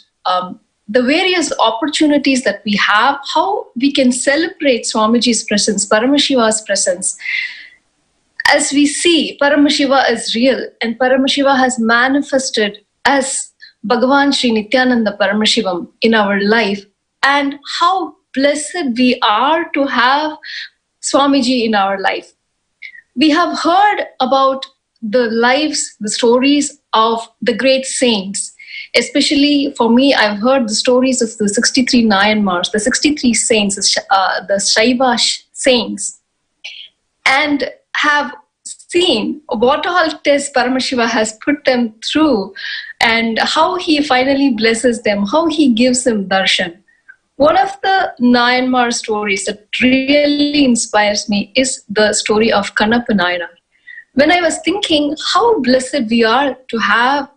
the various opportunities that we have, how we can celebrate Swamiji's presence, Paramashiva's presence. As we see, Paramashiva is real and Paramashiva has manifested as Bhagavan Sri Nithyananda Paramashivam in our life, and how blessed we are to have Swamiji in our life. We have heard about the lives, the stories of the great saints. Especially for me, I've heard the stories of the 63 Nayanmars, the 63 saints, the Shaiva saints, and have seen what all tests Paramashiva has put them through and how he finally blesses them, how he gives them darshan. One of the Nayanmar stories that really inspires me is the story of Kannappa Nayanar. When I was thinking how blessed we are to have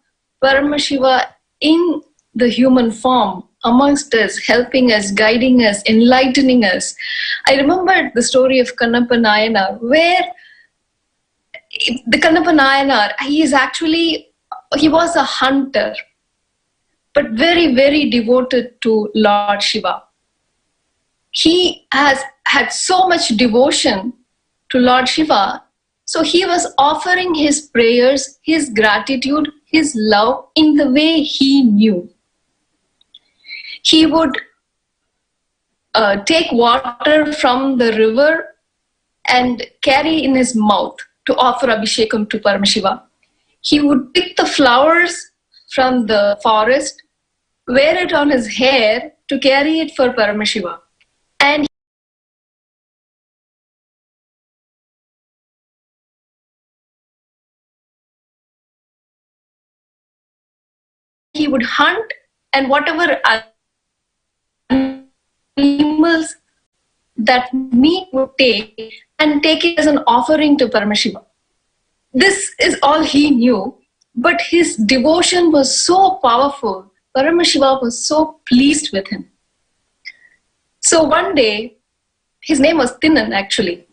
Paramashiva in the human form amongst us, helping us, guiding us, enlightening us, I remembered the story of Kannappa Nayanar, where the Kannappa Nayanar, he was a hunter, but very, very devoted to Lord Shiva. He has had so much devotion to Lord Shiva. So he was offering his prayers, his gratitude, his love in the way he knew. He would take water from the river and carry in his mouth to offer Abhishekam to Paramashiva. He would pick the flowers from the forest, wear it on his hair to carry it for Paramashiva. And he would hunt, and whatever animals that meat would take and take it as an offering to Paramashiva. This is all he knew, but his devotion was so powerful. Paramashiva was so pleased with him. So one day, his name was Tinnan actually,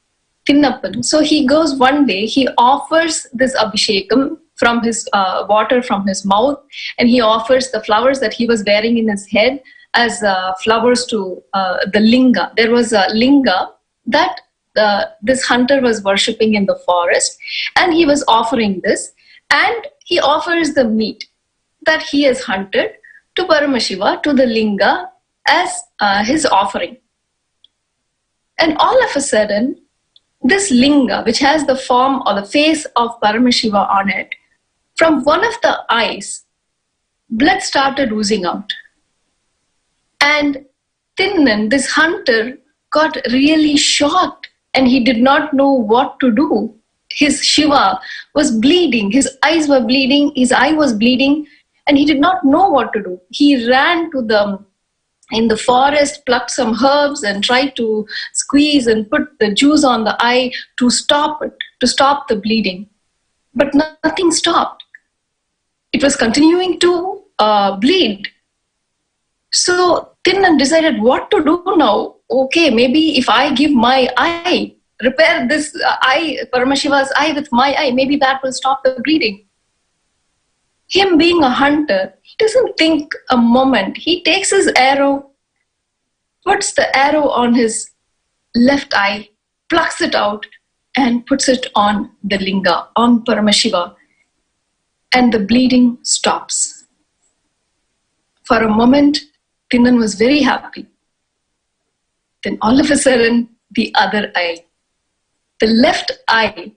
Tinnappan. So he goes one day, he offers this Abhishekam from his water from his mouth, and he offers the flowers that he was wearing in his head as flowers to the linga. There was a linga that this hunter was worshipping in the forest, and he was offering this, and he offers the meat that he has hunted to Paramashiva, to the linga, as his offering. And all of a sudden, this linga, which has the form or the face of Paramashiva on it, from one of the eyes, blood started oozing out. And Tinnan, this hunter, got really shocked, and he did not know what to do. His Shiva was bleeding, his eyes were bleeding, his eye was bleeding, and he did not know what to do. He ran to in the forest, plucked some herbs and tried to squeeze and put the juice on the eye to stop it, to stop the bleeding. But nothing stopped. It was continuing to bleed. So Tinnan decided what to do now. Okay, maybe if I give my eye, repair this eye, Paramashiva's eye with my eye, maybe that will stop the bleeding. Him being a hunter, he doesn't think a moment. He takes his arrow, puts the arrow on his left eye, plucks it out, and puts it on the linga, on Paramashiva. And the bleeding stops. For a moment, Tinnan was very happy. Then all of a sudden, the other eye, the left eye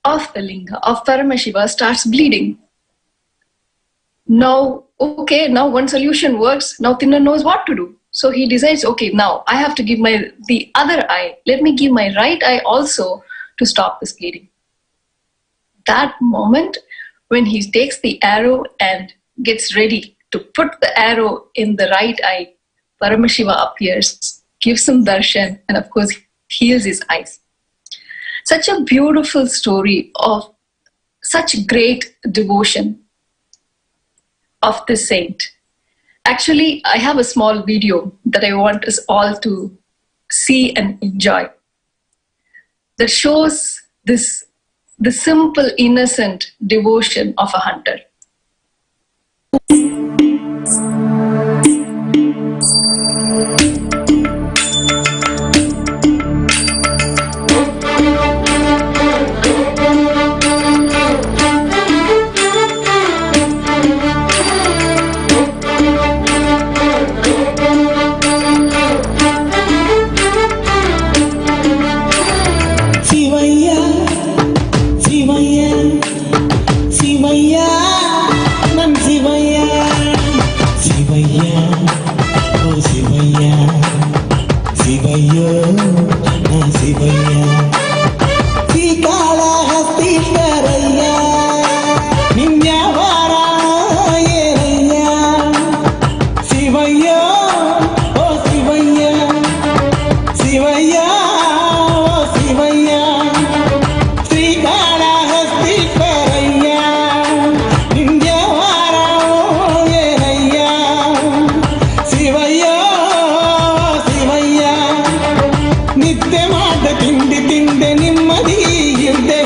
of the linga, of Paramashiva, starts bleeding. Now, okay, now one solution works. Now Tinnan knows what to do. So he decides, okay, now I have to give the other eye. Let me give my right eye also to stop this bleeding. That moment, when he takes the arrow and gets ready to put the arrow in the right eye, Paramashiva appears, gives him darshan, and of course heals his eyes. Such a beautiful story of such great devotion of this saint. Actually, I have a small video that I want us all to see and enjoy that shows the simple, innocent devotion of a hunter. ನಿದ್ದೆ ಮಾಡ ತಿಂಡಿ ತಿಂದೆ ನಿಮ್ಮದಿ ಇಲ್ದೆ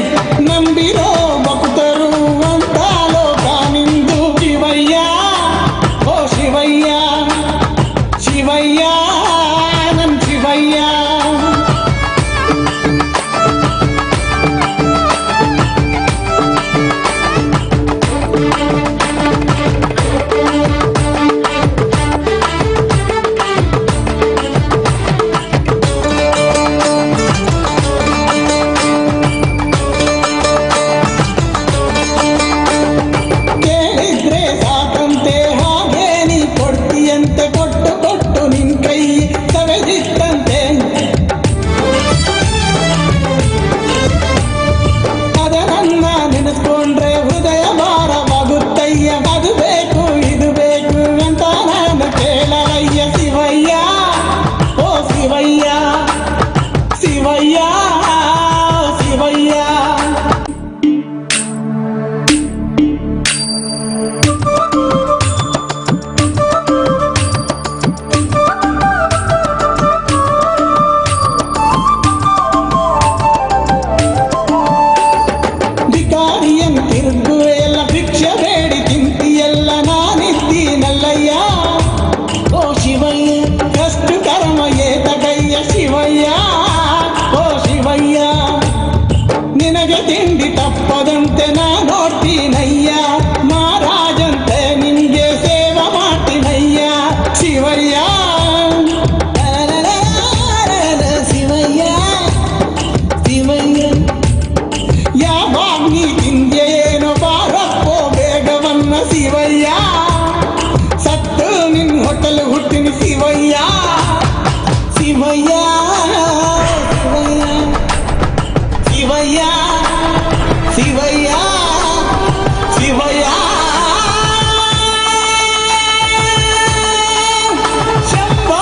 ನಂಬಿರೋ ನಿನಗೆ ತಿಂಡಿ ತಪ್ಪದಂತೆ ನಾ ನೋಡ್ತೀನಯ್ಯ ಮಹಾರಾಜಂತೆ ನಿನಗೆ ಸೇವೆ ಮಾಡ್ತೀನಯ್ಯ ಶಿವಯ್ಯ ಶಿವಯ್ಯ ಶಿವಯ್ಯ ಯಾವಾಗ ನೀ ತಿಂದೇನೋ ಬಾರಪ್ಪೋ ಬೇಗವನ್ನ ಶಿವಯ್ಯ ಸತ್ತು ನಿನ್ ಹೋಟೆಲ್ ಹುಟ್ಟಿನ ಶಿವಯ್ಯ ಶಿವಯ್ಯ ಶಿವಯ್ಯ ಶಿವಯ್ಯ ಶಿವಯ್ಯ ಶಂಭೋ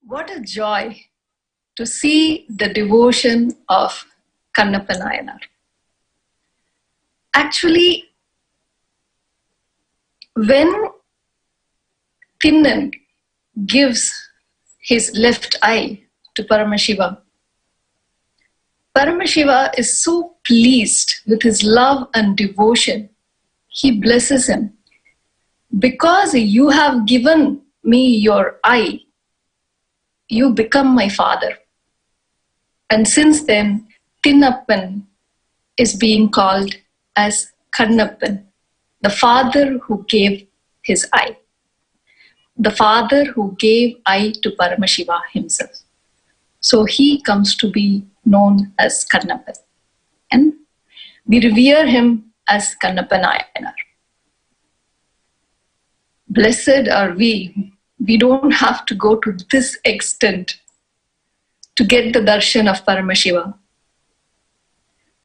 What a joy to see the devotion of Kannappa Nayanar. Actually, when Tinnan gives his left eye to Paramashiva, Paramashiva is so pleased with his love and devotion. He blesses him. Because you have given me your eye, you become my father. And since then, Tinnappan is being called as Kannappan, the father who gave his eye. The father who gave eye to Paramashiva himself. So he comes to be known as Kannappan. And we revere him as Kannappa Nayanar. Blessed are we. We don't have to go to this extent to get the darshan of Paramashiva.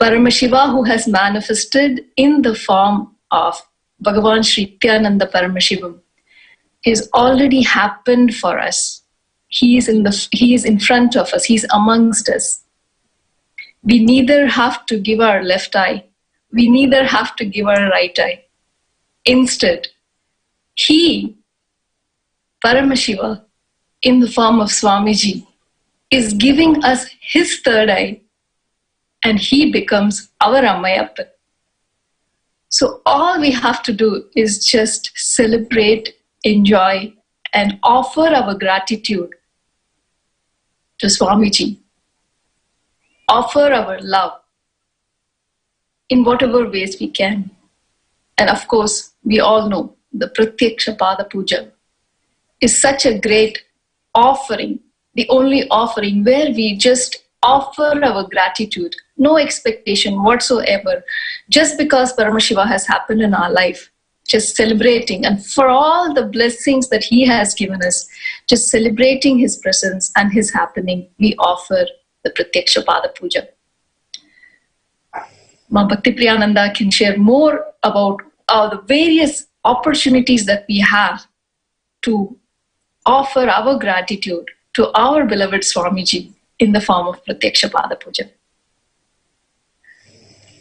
Paramashiva, who has manifested in the form of Bhagavan Sri Nithyananda Paramashivam, is already happened for us. He is in front of us. He is amongst us. We neither have to give our left eye. We neither have to give our right eye. Instead, he, Paramashiva, in the form of Swamiji, is giving us his third eye, and he becomes our Ammayappan. So all we have to do is just celebrate, enjoy, and offer our gratitude to Swamiji. Offer our love in whatever ways we can. And of course, we all know the Pratyaksha Pada Puja is such a great offering, the only offering where we just offer our gratitude, no expectation whatsoever, just because Paramashiva has happened in our life, just celebrating, and for all the blessings that he has given us, just celebrating his presence and his happening, we offer the Pratyaksha Pada Puja. Ma Bhakti Priyananda can share more about the various opportunities that we have to offer our gratitude to our beloved Swamiji in the form of Pratyaksha Pada Puja.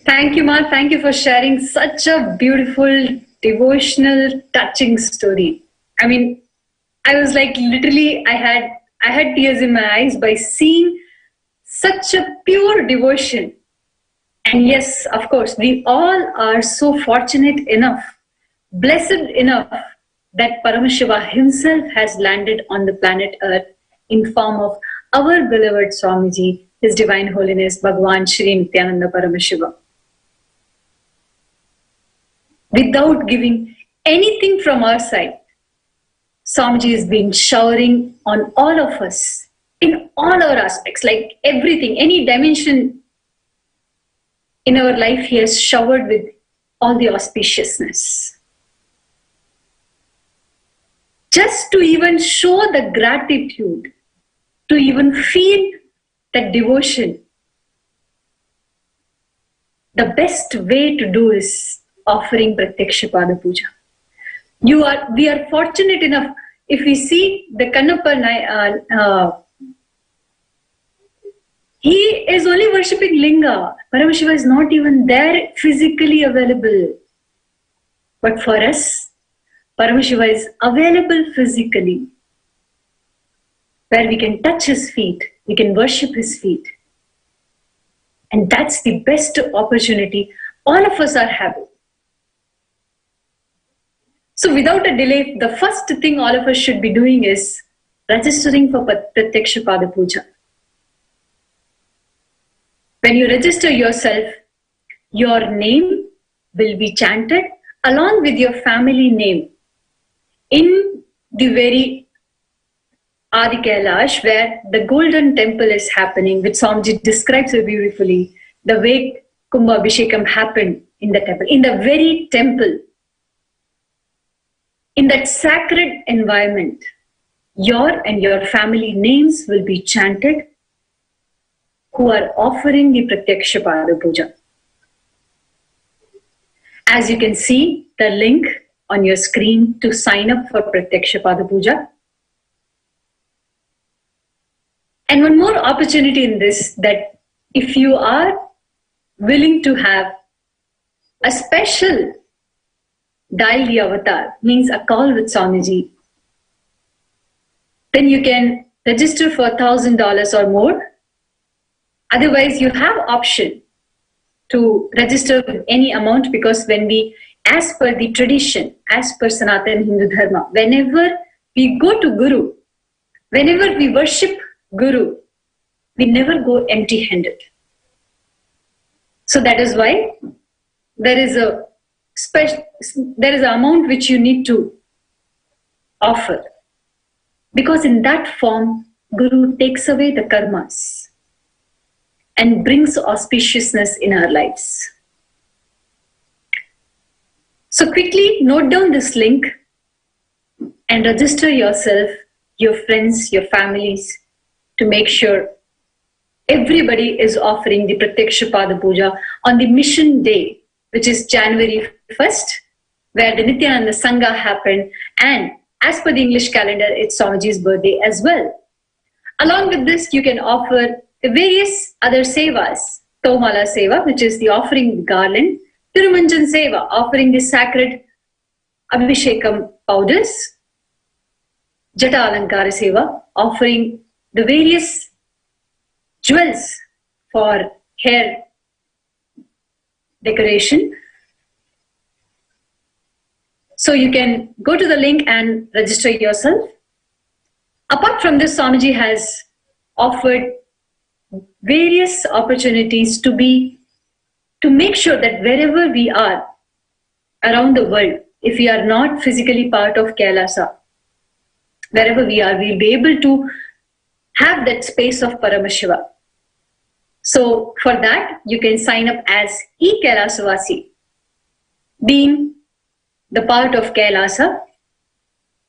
Thank you, Ma. Thank you for sharing such a beautiful, devotional, touching story. I mean, I was like literally, I had tears in my eyes by seeing such a pure devotion. And yes, of course, we all are so fortunate enough, blessed enough, that Paramashiva himself has landed on the planet Earth in form of our beloved Swamiji, His Divine Holiness Bhagavan Sri Nithyananda Paramashiva. Without giving anything from our side, Swamiji has been showering on all of us in all our aspects, like everything, any dimension in our life, He has showered with all the auspiciousness. Just to even show the gratitude, to even feel that devotion, the best way to do is offering Pratyaksha Pada Puja. We are fortunate enough, if we see the Kannappa, he is only worshipping Linga. Paramashiva is not even there physically available. But for us, Paramashiva is available physically, where we can touch His feet, we can worship His feet. And that's the best opportunity all of us are having. So without a delay, the first thing all of us should be doing is registering for Pratyaksha Pada Puja. When you register yourself, your name will be chanted along with your family name in the very Adi Kailash, where the golden temple is happening, which Swamiji describes so beautifully, the way Kumbha Abhishekam happened in the temple. In the very temple, in that sacred environment, your and your family names will be chanted, who are offering the Pratyaksha Pada Puja. As you can see, the link on your screen to sign up for Pratyaksha Pada Puja. And one more opportunity in this, that if you are willing to have a special dial the avatar, means a call with Swamiji, then you can register for $1,000 or more. Otherwise, you have option to register with any amount, because when we, as per the tradition, as per Sanatana Hindu Dharma, whenever we go to Guru, whenever we worship Guru, we never go empty-handed. So that is why there is an amount which you need to offer, because in that form, Guru takes away the karmas and brings auspiciousness in our lives. So quickly note down this link and register yourself, your friends, your families, to make sure everybody is offering the Pratyaksha Pada Puja on the mission day, which is January 1st, where the Nithyananda Sangha happened, and as per the English calendar, it's Swamiji's birthday as well. Along with this, you can offer the various other sevas, Tomala Seva, which is the offering garland, Tirumanjan Seva, offering the sacred Abhishekam powders, Jata Alankara Seva, offering the various jewels for hair decoration. So you can go to the link and register yourself. Apart from this, Swamiji has offered various opportunities to make sure that wherever we are around the world, if we are not physically part of Kailasa, wherever we are, we'll be able to have that space of Paramashiva. So for that, you can sign up as e-Kailasavasi, being the part of Kailasa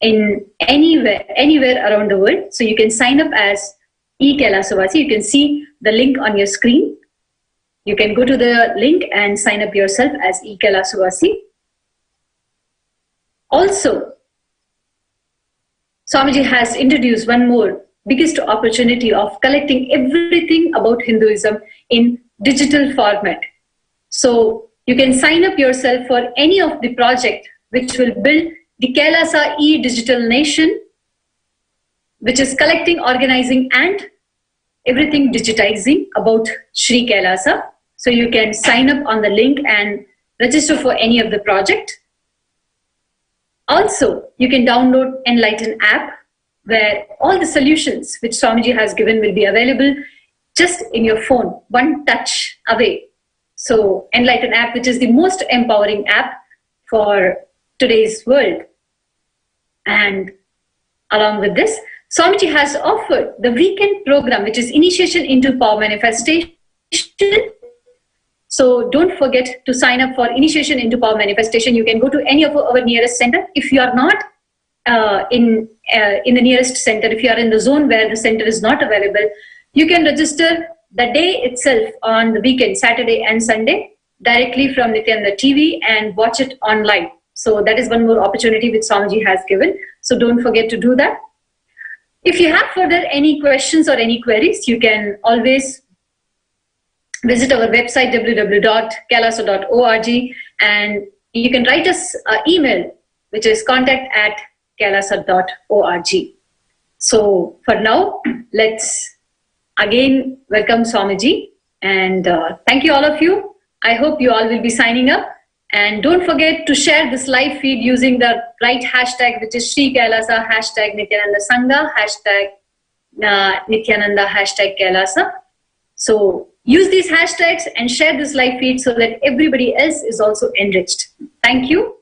in anywhere around the world. So you can sign up as e-Kailasavasi. You can see the link on your screen. You can go to the link and sign up yourself as e-Kailasavasi. Also, Swamiji has introduced one more biggest opportunity of collecting everything about Hinduism in digital format. So you can sign up yourself for any of the project which will build the Kailasa e-digital nation, which is collecting, organizing, and everything digitizing about Sri Kailasa. So you can sign up on the link and register for any of the project. Also, you can download Enlighten app, where all the solutions which Swamiji has given will be available just in your phone, one touch away. So Enlighten app, which is the most empowering app for today's world. And along with this, Swamiji has offered the weekend program, which is Initiation into Power Manifestation. So don't forget to sign up for Initiation into Power Manifestation. You can go to any of our nearest center. If you are not in the nearest center, if you are in the zone where the center is not available, you can register the day itself on the weekend, Saturday and Sunday, directly from Nithyananda TV and watch it online. So that is one more opportunity which Swamiji has given. So don't forget to do that. If you have further any questions or any queries, you can always visit our website www.kailasa.org, and you can write us an email, which is contact@kailasa.org. So for now, let's again welcome Swamiji, and thank you all of you. I hope you all will be signing up, and don't forget to share this live feed using the right hashtag, which is Shri Kailasa, hashtag Nithyananda Sangha, hashtag Nithyananda, hashtag Kailasa. So use these hashtags and share this live feed so that everybody else is also enriched. Thank you.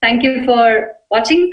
Thank you for watching.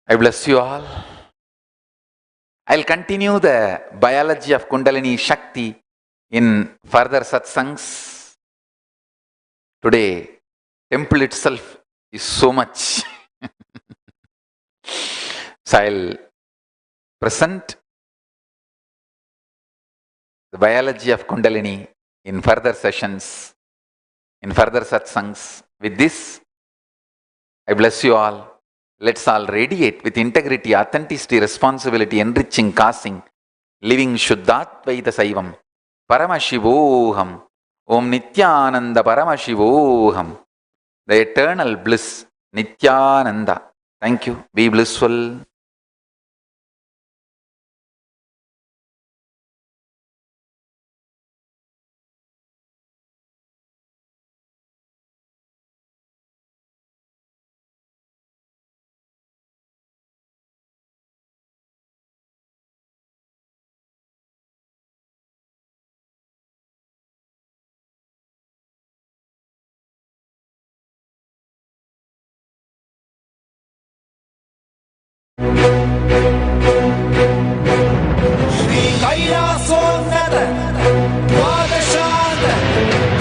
I bless you all. I'll continue the biology of Kundalini Shakti in further satsangs. Today, temple itself is so much. So I'll present the biology of Kundalini in further sessions, in further satsangs. With this, I bless you all. Let's all radiate with integrity, authenticity, responsibility, enriching, causing, living Shuddhatvaita Saivam. Paramashivoham. Om Nithyananda Paramashivoham. The eternal bliss, Nithyananda. Thank you. Be blissful. Shri कैलासोन्नत द्वादशांत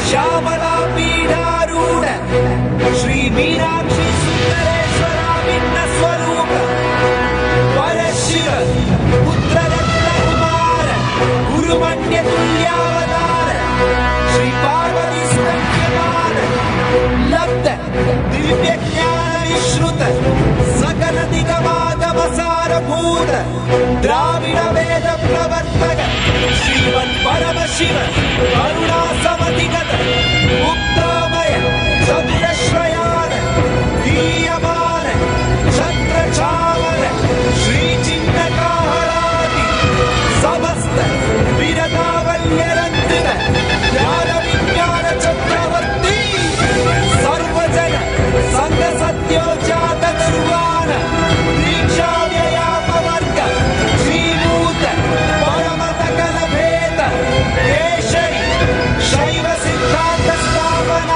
Shyamala पीठारूढ़ Shri Meenakshi सुंदरेश्वराभिन्न स्वरूप परशिव पुत्ररत्न कुमार गुरुमन्य तुल्यावतार श्री पार्वती स्तन्यपान लब्ध दिव्य ज्ञान विश्रुत सकल दिगमागमसारभूत द्राविड वेद प्रवर्तक श्रीमन् परमशिव करुणा समधिगत मुक्तामय चतुरश्रयान दीयमान छत्र चामर श्री चिन्नकाहरादि समस्त विरतावल्यरन्दित ज्ञान विज्ञान चक्रवर्ती सर्वजन संघ सत्योजात निर्वाण दीक्षा व्ययापवर्ग श्रीभूत परमत कल भेद केशरी शैव सिद्धांत स्थापना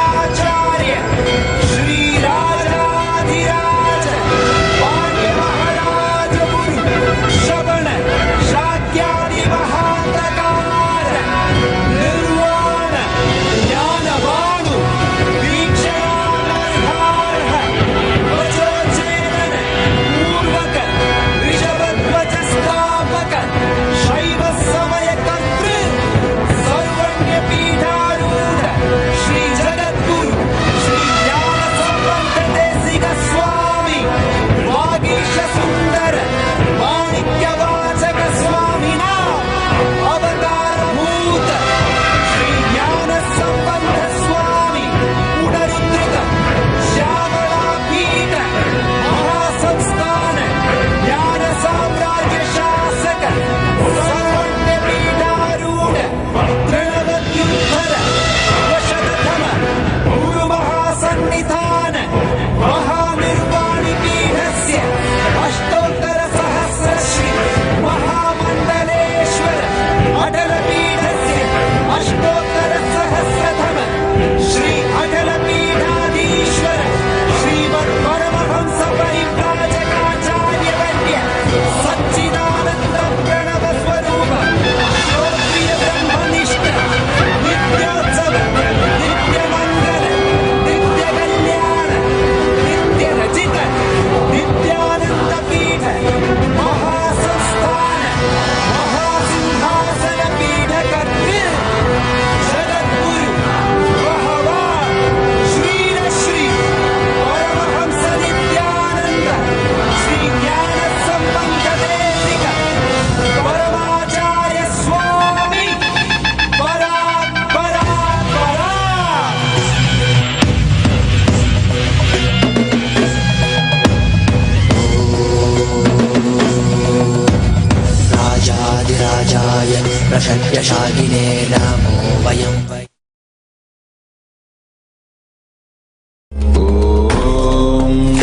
प्रशक्यशालिने नमो वयं वै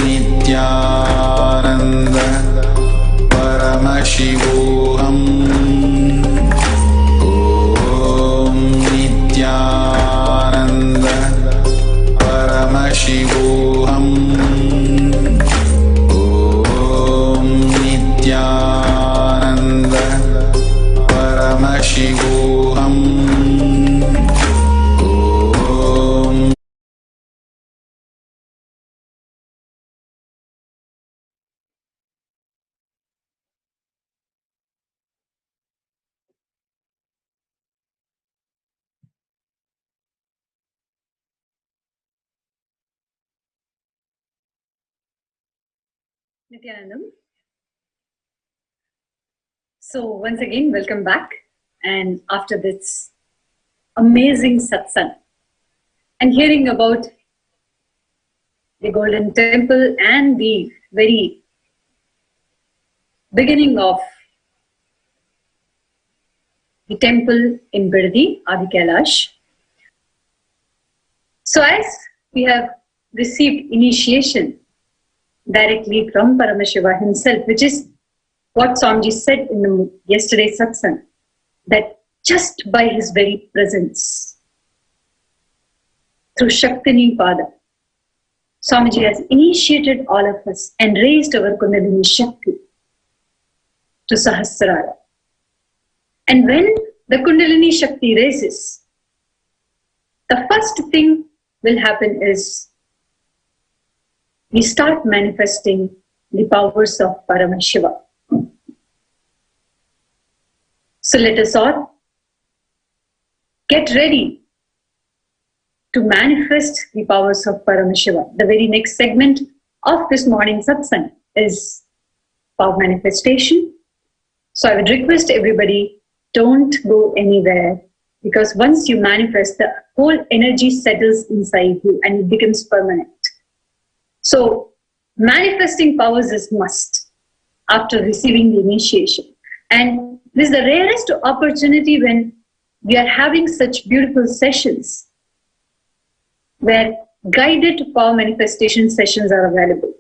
नित्यानन्द परमशिवोऽहम् ॐ नित्यानन्द परमशिवोऽहम् ॐ नित्यानन्द परमशिवोऽहम् Nithyanandam. So once again, welcome back. And after this amazing satsang and hearing about the Golden Temple and the very beginning of the temple in Birdi, Adi Kailash. So as we have received initiation directly from Paramashiva himself, which is what Swamiji said in the yesterday's satsang, that just by his very presence, through Shaktini Pada, Swamiji has initiated all of us and raised our Kundalini Shakti to Sahasrara. And when the Kundalini Shakti raises, the first thing will happen is we start manifesting the powers of Paramashiva. So let us all get ready to manifest the powers of Paramashiva. The very next segment of this morning satsang is power manifestation. So I would request everybody, don't go anywhere, because once you manifest, the whole energy settles inside you and it becomes permanent. So manifesting powers is must after receiving the initiation. And this is the rarest opportunity when we are having such beautiful sessions where guided power manifestation sessions are available.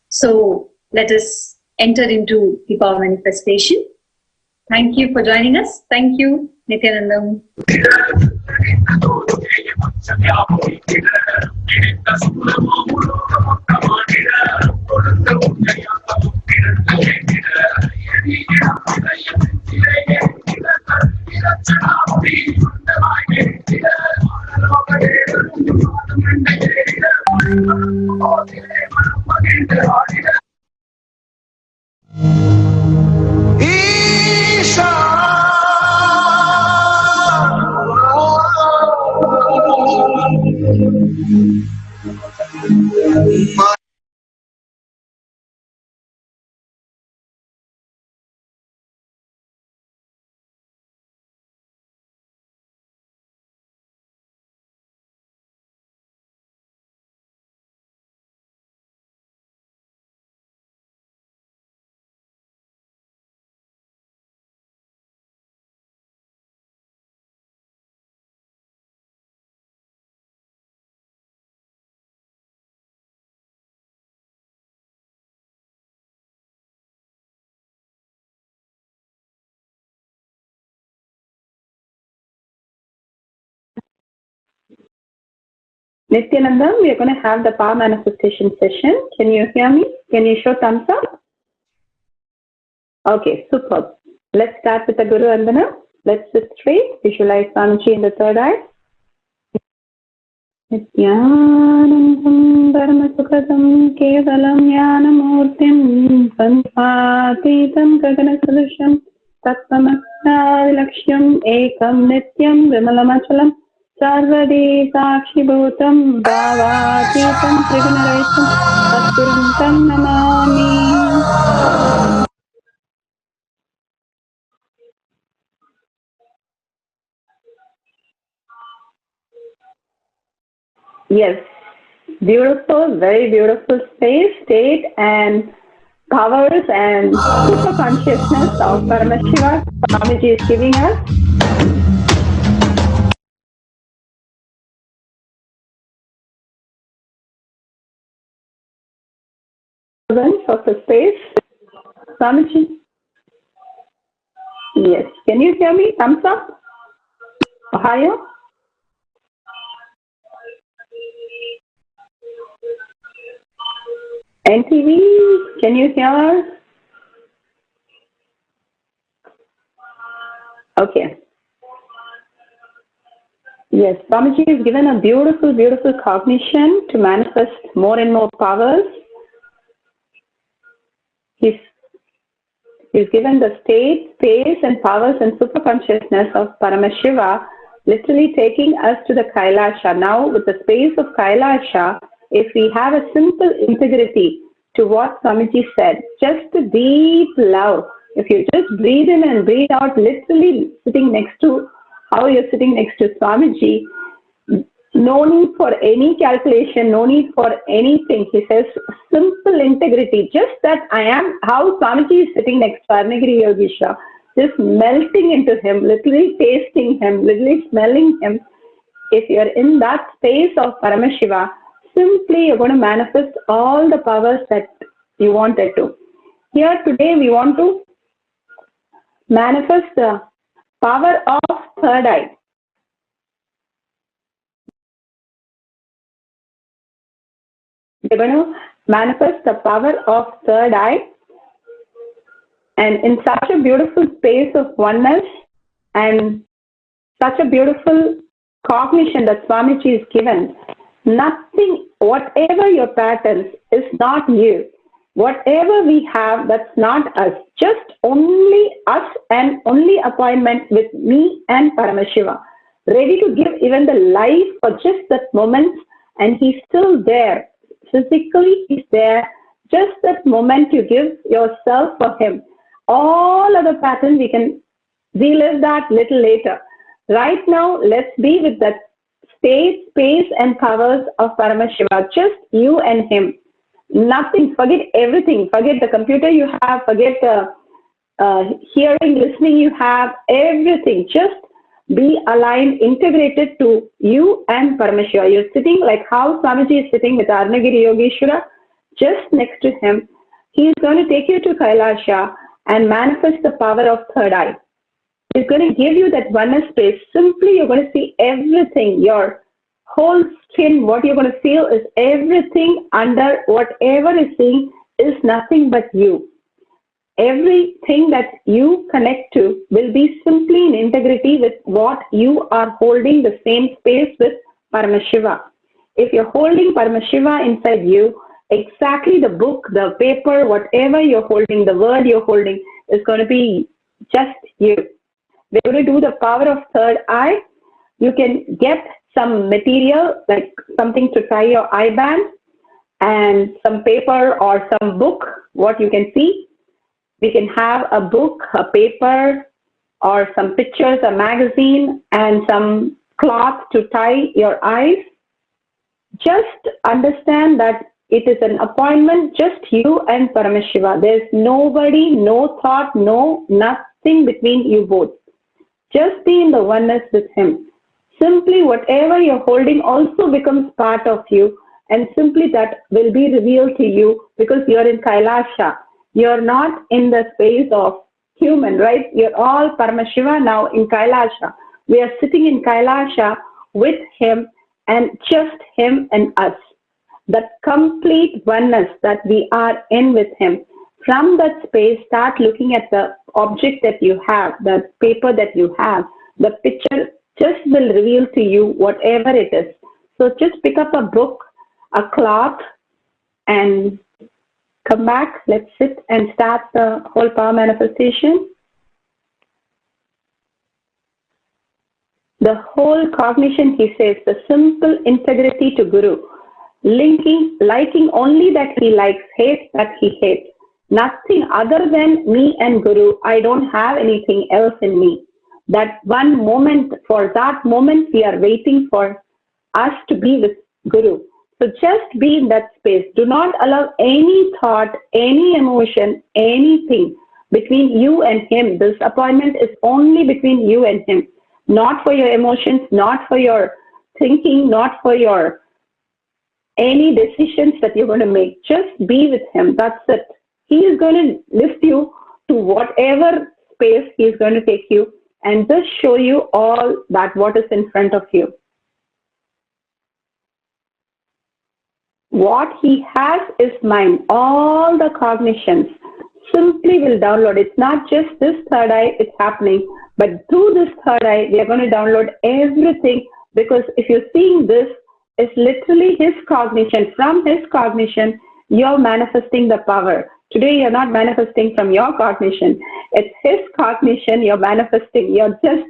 So let us enter into the power manifestation. Thank you for joining us. Thank you, Nithyanandam. Nithyanandam, we are going to have the power manifestation session. Can you hear me? Can you show thumbs up? Okay, superb. Let's start with the Guru Vandana. Let's sit straight. Visualize Swamiji in the third eye. Nithyanandam Paramasukhatam Kevalam Jnanamurtim Sanpatitam Gaganasadusham Tattvamaksham Ekam Nityam Vimalamachalam Sarvadi Sakshibhutam Bhavatītam Trigunaraitam Tatpurantam Namami. Yes, beautiful, very beautiful space, state, and powers and super consciousness of Paramashiva Swamiji is giving us. Of the space. Swamiji. Yes. Can you hear me? Thumbs up. Ohio. NTV, can you hear? Okay. Yes, Swamiji is given a beautiful, beautiful cognition to manifest more and more powers. He's given the state, space, and powers and super consciousness of Paramashiva, literally taking us to the Kailasha. Now, with the space of Kailasha, if we have a simple integrity to what Swamiji said, just a deep love, if you just breathe in and breathe out, literally sitting next to how you're sitting next to Swamiji, no need for any calculation, no need for anything. He says simple integrity, just that I am, how Swamiji is sitting next to Arnagiri Yogisha, just melting into him, literally tasting him, literally smelling him. If you're in that space of Paramashiva, simply you're going to manifest all the powers that you wanted to. Here today we want to manifest the power of third eye. We're going to manifest the power of third eye, and in such a beautiful space of oneness and such a beautiful cognition that Swamiji is given, nothing, whatever your patterns, is not you. Whatever we have, that's not us. Just only us and only appointment with me and Paramashiva. Ready to give even the life for just that moment, and he's still there. Physically, he's there. Just that moment you give yourself for him. All other patterns, we can relive that little later. Right now, let's be with that state, space, and powers of Paramashiva. Just you and him. Nothing. Forget everything. Forget the computer you have. Forget the hearing, listening you have. Everything. Just be aligned, integrated to you and Paramashiva. You're sitting like how Swamiji is sitting with Arnagiri Yogeshwara, just next to him. He's going to take you to Kailasha and manifest the power of third eye. He's going to give you that oneness space. Simply, you're going to see everything. Your whole skin, what you're going to feel is everything under whatever is seeing is nothing but you. Everything that you connect to will be simply in integrity with what you are holding the same space with Paramashiva. If you're holding Paramashiva inside you, exactly the book, the paper, whatever you're holding, the word you're holding is going to be just you. We're going to do the power of third eye. You can get some material, like something to tie your eye band, and some paper or some book, what you can see. We can have a book, a paper, or some pictures, a magazine, and some cloth to tie your eyes. Just understand that it is an appointment, just you and Paramashiva. There's nobody, no thought, no nothing between you both. Just be in the oneness with him. Simply whatever you're holding also becomes part of you, and simply that will be revealed to you because you're in Kailasha. You're not in the space of human, right? You're all Paramashiva now in Kailasha. We are sitting in Kailasha with him and just him and us. That complete oneness that we are in with him. From that space, start looking at the object that you have, the paper that you have, the picture just will reveal to you whatever it is. So just pick up a book, a cloth, and come back. Let's sit and start the whole power manifestation. The whole cognition, he says, the simple integrity to Guru. Liking only that he likes, hate that he hates. Nothing other than me and Guru. I don't have anything else in me. That one moment, for that moment we are waiting for us to be with Guru. So just be in that space. Do not allow any thought, any emotion, anything between you and him. This appointment is only between you and him, not for your emotions, not for your thinking, not for your any decisions that you're going to make. Just be with him. That's it. He is going to lift you to whatever space he is going to take you and just show you all that what is in front of you. What he has is mine. All the cognitions simply will download. It's not just this third eye, it's happening. But through this third eye, we are going to download everything, because if you're seeing this, it's literally his cognition. From his cognition, you're manifesting the power. Today, you're not manifesting from your cognition. It's his cognition you're manifesting. You're just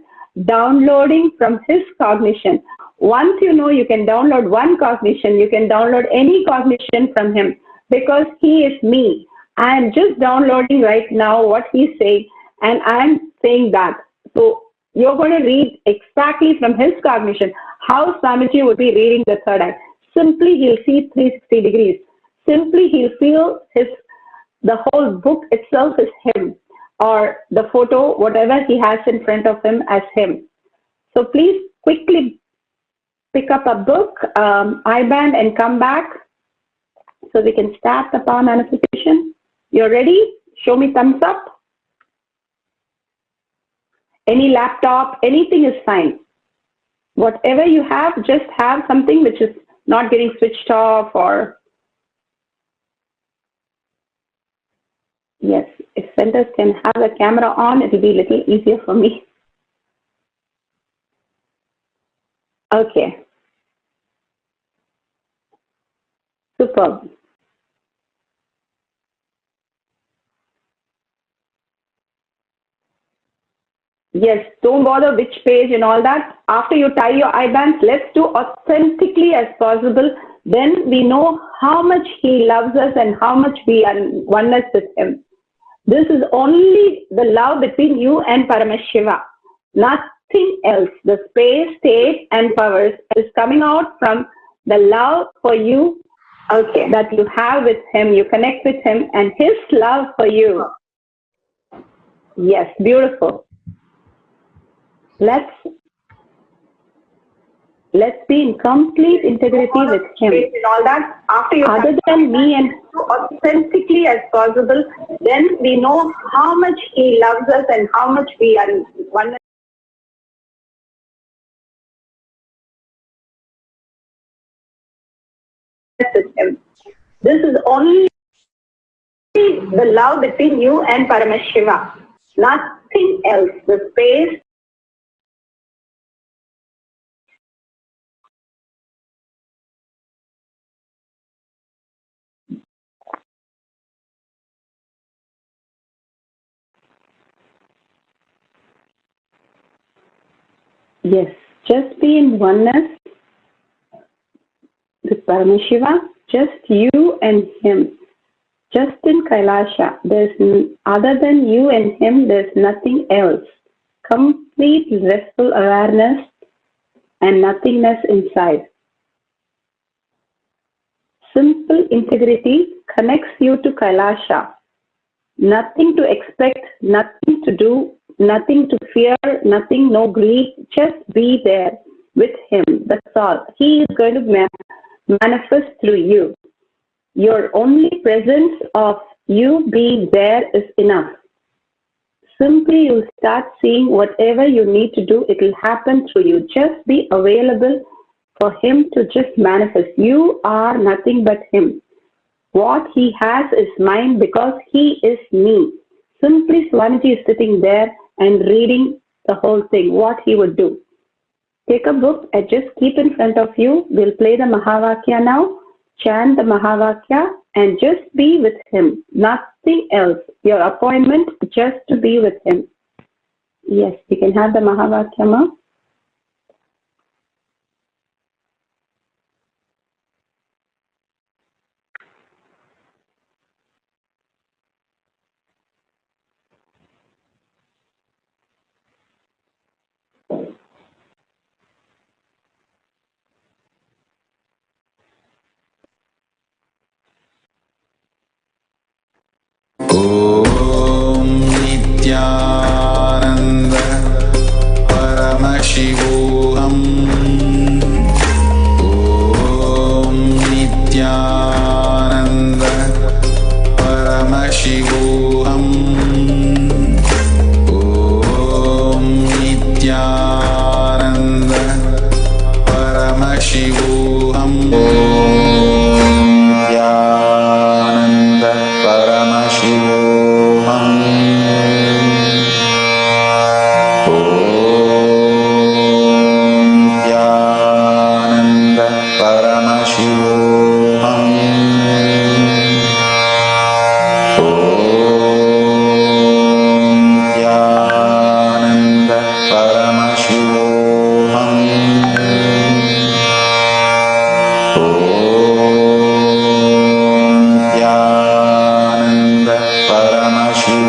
downloading from his cognition. Once you know you can download one cognition, you can download any cognition from him, because he is me. I am just downloading right now what he's saying, and I'm saying that. So you're going to read exactly from his cognition how Swamiji would be reading the third eye. Simply he'll see 360 degrees. Simply he'll feel the whole book itself is him, or the photo, whatever he has in front of him as him. So please quickly pick up a book, I-band, and come back so we can start the power manifestation. You're ready? Show me thumbs up. Any laptop, anything is fine. Whatever you have, just have something which is not getting switched off, or yes, if centers can have the camera on, it will be a little easier for me. Okay. Superb. Yes, don't bother which page and all that. After you tie your I-bands, let's do authentically as possible. Then we know how much he loves us and how much we are in oneness with him. This is only the love between you and Paramashiva. Nothing else. The space, state, and powers is coming out from the love for you, okay, that you have with him. You connect with him and his love for you. Yes, beautiful. Let's be in complete integrity with him. And all that, after you other than me, and authentically as possible, then we know how much he loves us and how much we are in oneness with him. This is only the love between you and Paramashiva. Nothing else. The space, yes, just be in oneness with Paramashiva, just you and him, just in Kailasha. Other than you and him, there's nothing else. Complete restful awareness and nothingness inside. Simple integrity connects you to Kailasha. Nothing to expect, nothing to do, nothing to fear, nothing, no greed. Just be there with him. That's all. He is going to manifest through you. Your only presence of you being there is enough. Simply you'll start seeing whatever you need to do, it will happen through you. Just be available for him to just manifest. You are nothing but him. What he has is mine because he is me. Simply Swamiji is sitting there and reading the whole thing, what he would do. Take a book and just keep in front of you. We'll play the Mahavakya now. Chant the Mahavakya and just be with him. Nothing else. Your appointment just to be with him. Yes, you can have the Mahavakya now. Nithyananda Paramashivoham. Om Nithyananda Paramashivoham. Nithyananda Paramashivoham. Nithyananda Paramashivoham. Nithyananda Paramashivoham. Nithyananda Paramashivoham.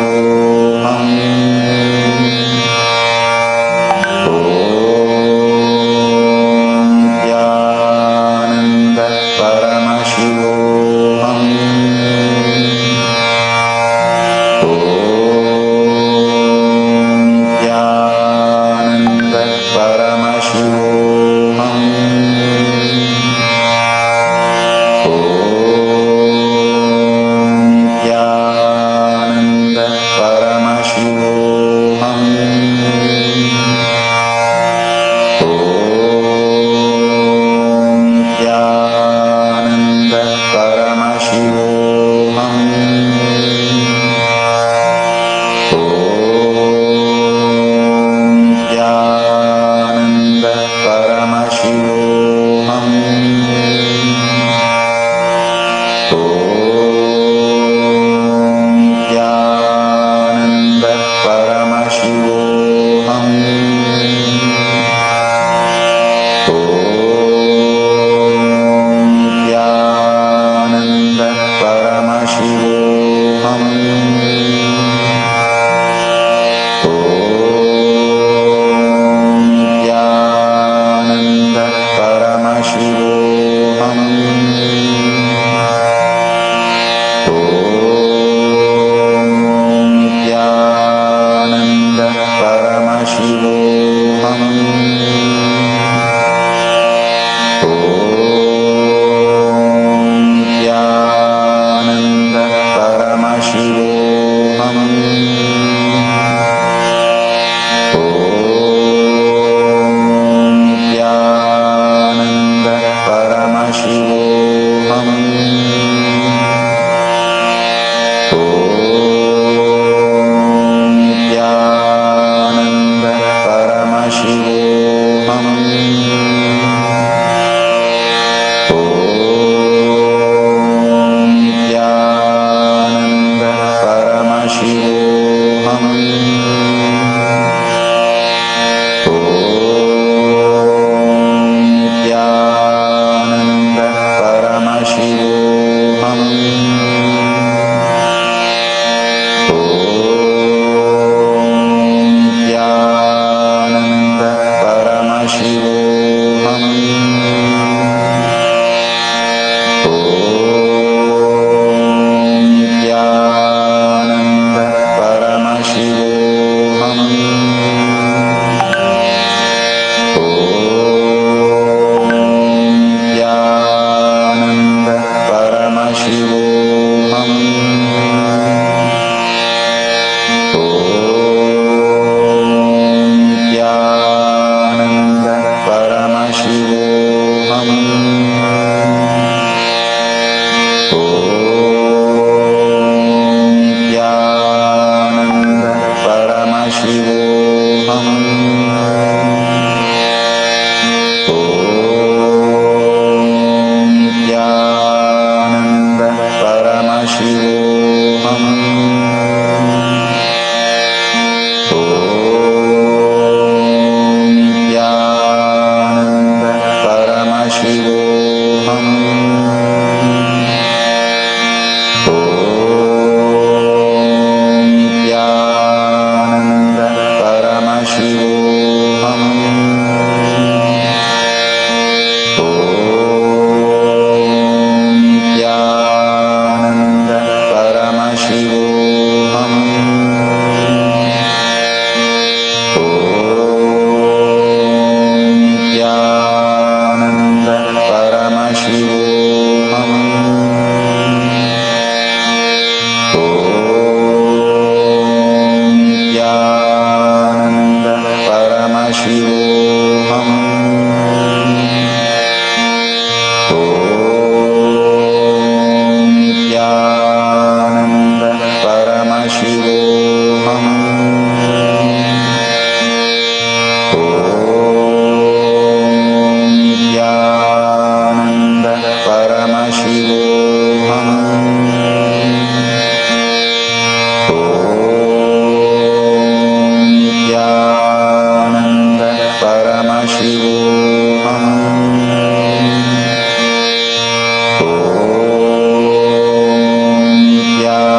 Nithyananda Paramashivoham. Nithyananda Paramashivoham. Nithyananda Paramashivoham. Nithyananda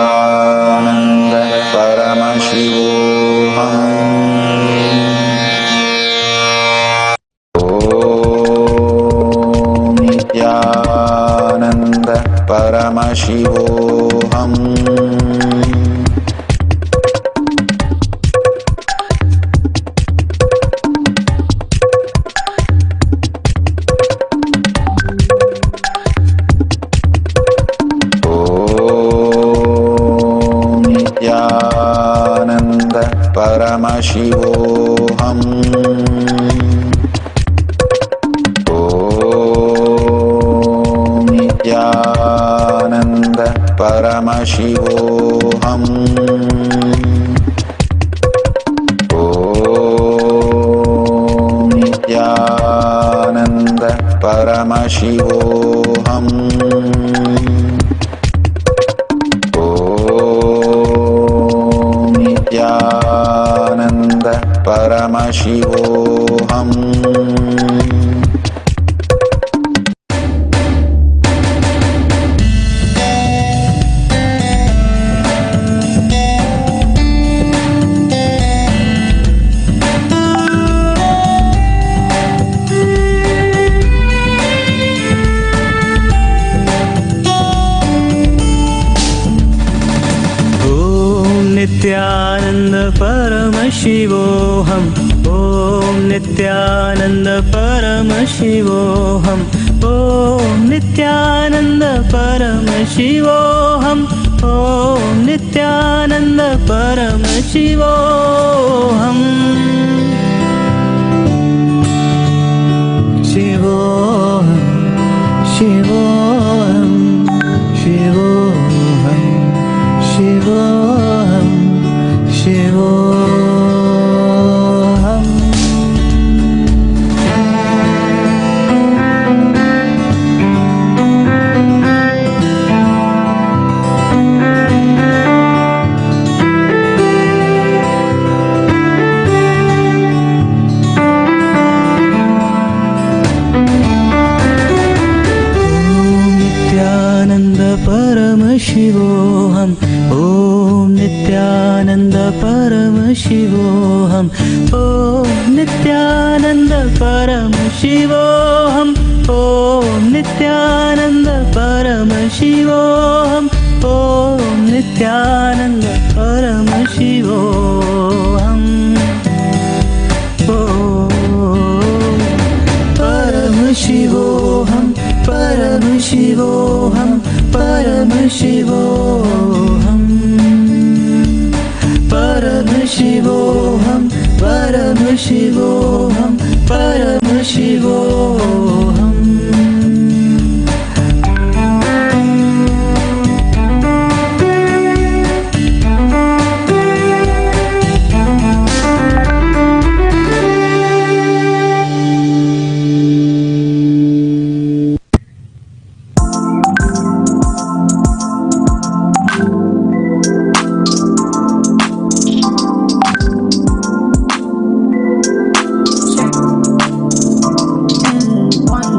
Nityanand परमशिवोऽहम् नित्यानन्द परमशिवोऽहम् नित्यानन्द परमशिवोऽहम् नित्यानन्द परमशिवोऽहम् नित्यानन्द परमशिवोऽहम् नित्यानंद परमशिवोऽहम् ॐ नित्यानंद परमशिवोऽहम् ॐ नित्यानंद परमशिवोऽहम् ॐ नित्यानंद परमशिवोऽहम् शिवोऽहम् शिवोऽहम् शिवोऽहम् शिवोऽहम् शिवोऽहम् नित्यानंद परमशिवोऽहम् ॐ नित्यानंद परमशिवोऽहम् ॐ नित्यानंद परमशिवोऽहम् ॐ नित्यानंद परमशिवोऽहम् ॐ नित्यानंद परमशिवोऽहम् परमशिवोऽहम् परमशिवोऽहम् परमशिवोऽहम् परमशिवोऽहम् परमशिवोऽहम् परमशिवोऽहम् One.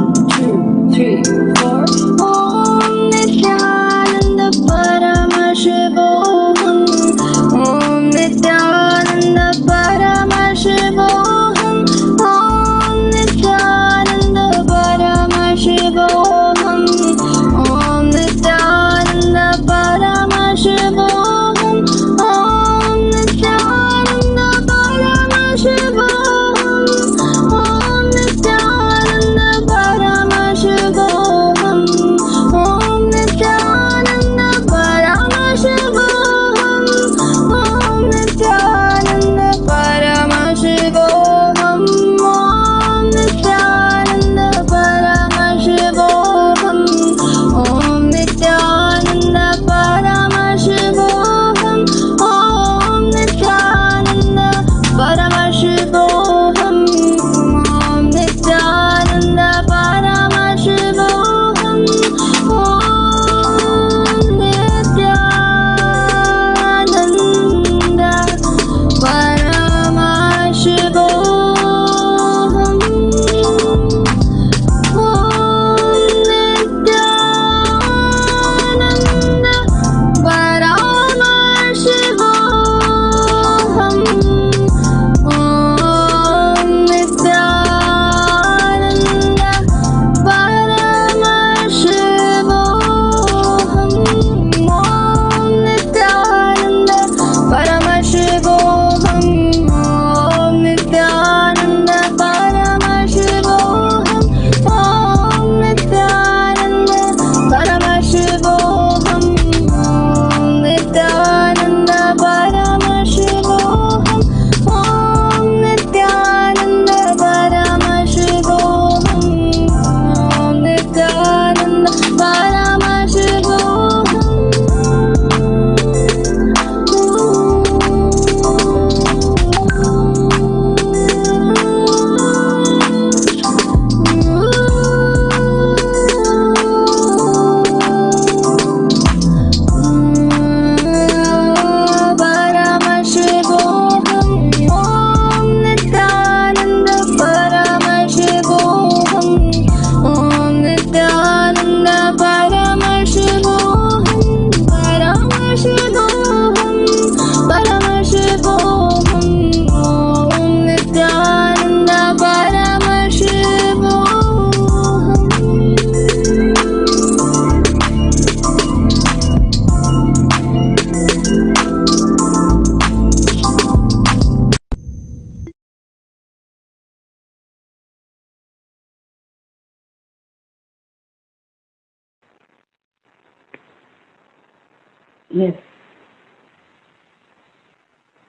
Yes.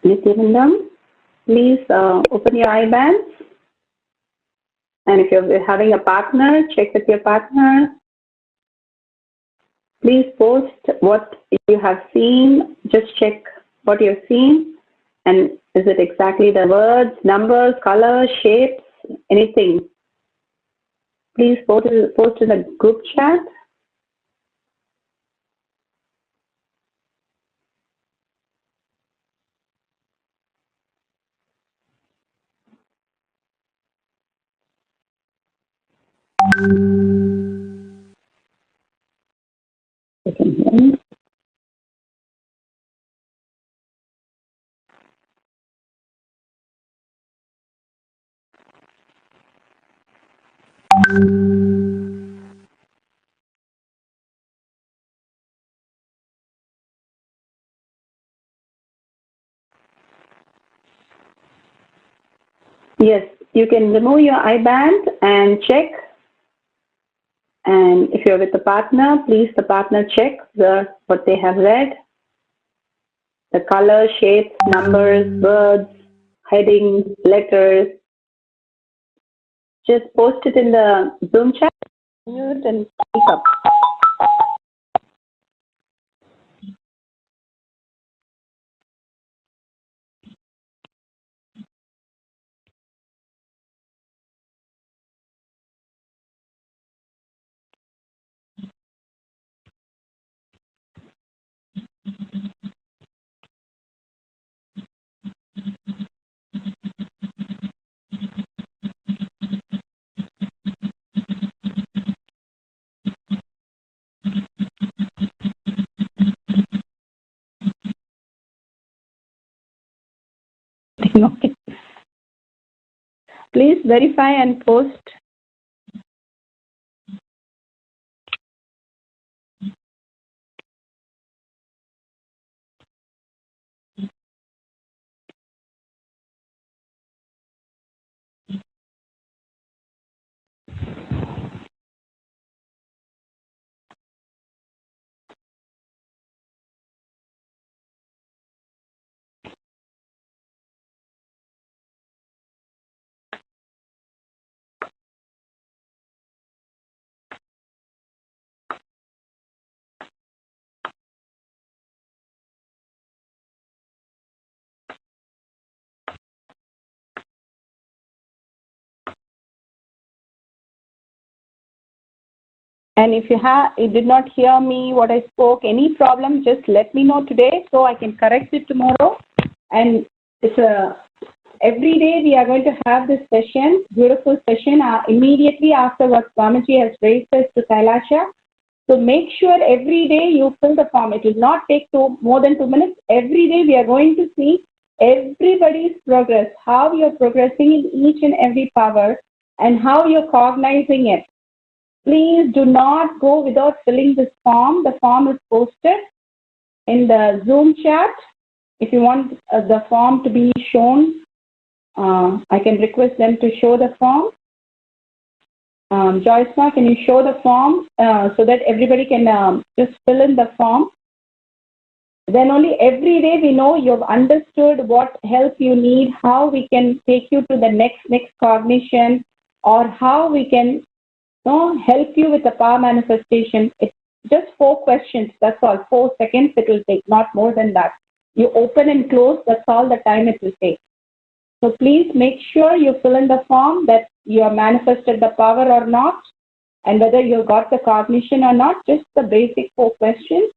Nithyananda, please open your eye bands. And if you're having a partner, check with your partner. Please post what you have seen. Just check what you've seen. And is it exactly the words, numbers, colors, shapes, anything? Please post in the group chat. You can hear me? Yes, you can remove your eye band and check. And if you're with a partner, please the partner check what they have read. The color, shapes, numbers, words, headings, letters. Just post it in the Zoom chat. Mute and speak up. Okay. Please verify and post. And if you did not hear me, what I spoke, any problem, just let me know today so I can correct it tomorrow. And it's every day we are going to have this session, beautiful session, immediately after what Swamiji has raised us to Kailasha. So make sure every day you fill the form. It will not take more than 2 minutes. Every day we are going to see everybody's progress, how you're progressing in each and every power and how you're cognizing it. Please do not go without filling this form. The form is posted in the Zoom chat. If you want the form to be shown, I can request them to show the form. Joyce, can you show the form so that everybody can just fill in the form? Then only every day we know you've understood what help you need, how we can take you to the next cognition, or how we can help you with the power manifestation. It's just 4 questions. That's all. 4 seconds it will take, not more than that. You open and close. That's all the time it will take. So please make sure you fill in the form that you have manifested the power or not, and whether you got the cognition or not. Just the basic 4 questions.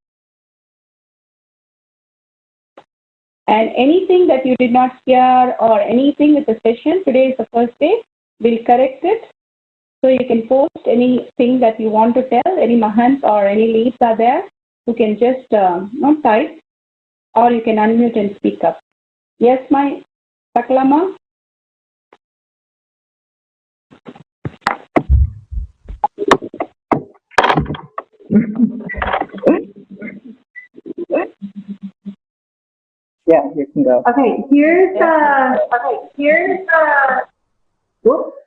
And anything that you did not hear or anything with the session, today is the first day, we'll correct it. So you can post anything that you want to tell, any mahants or any leads are there, you can just type, or you can unmute and speak up. Yes, my Sakalama? Yeah, you can go. Okay, here's whoops.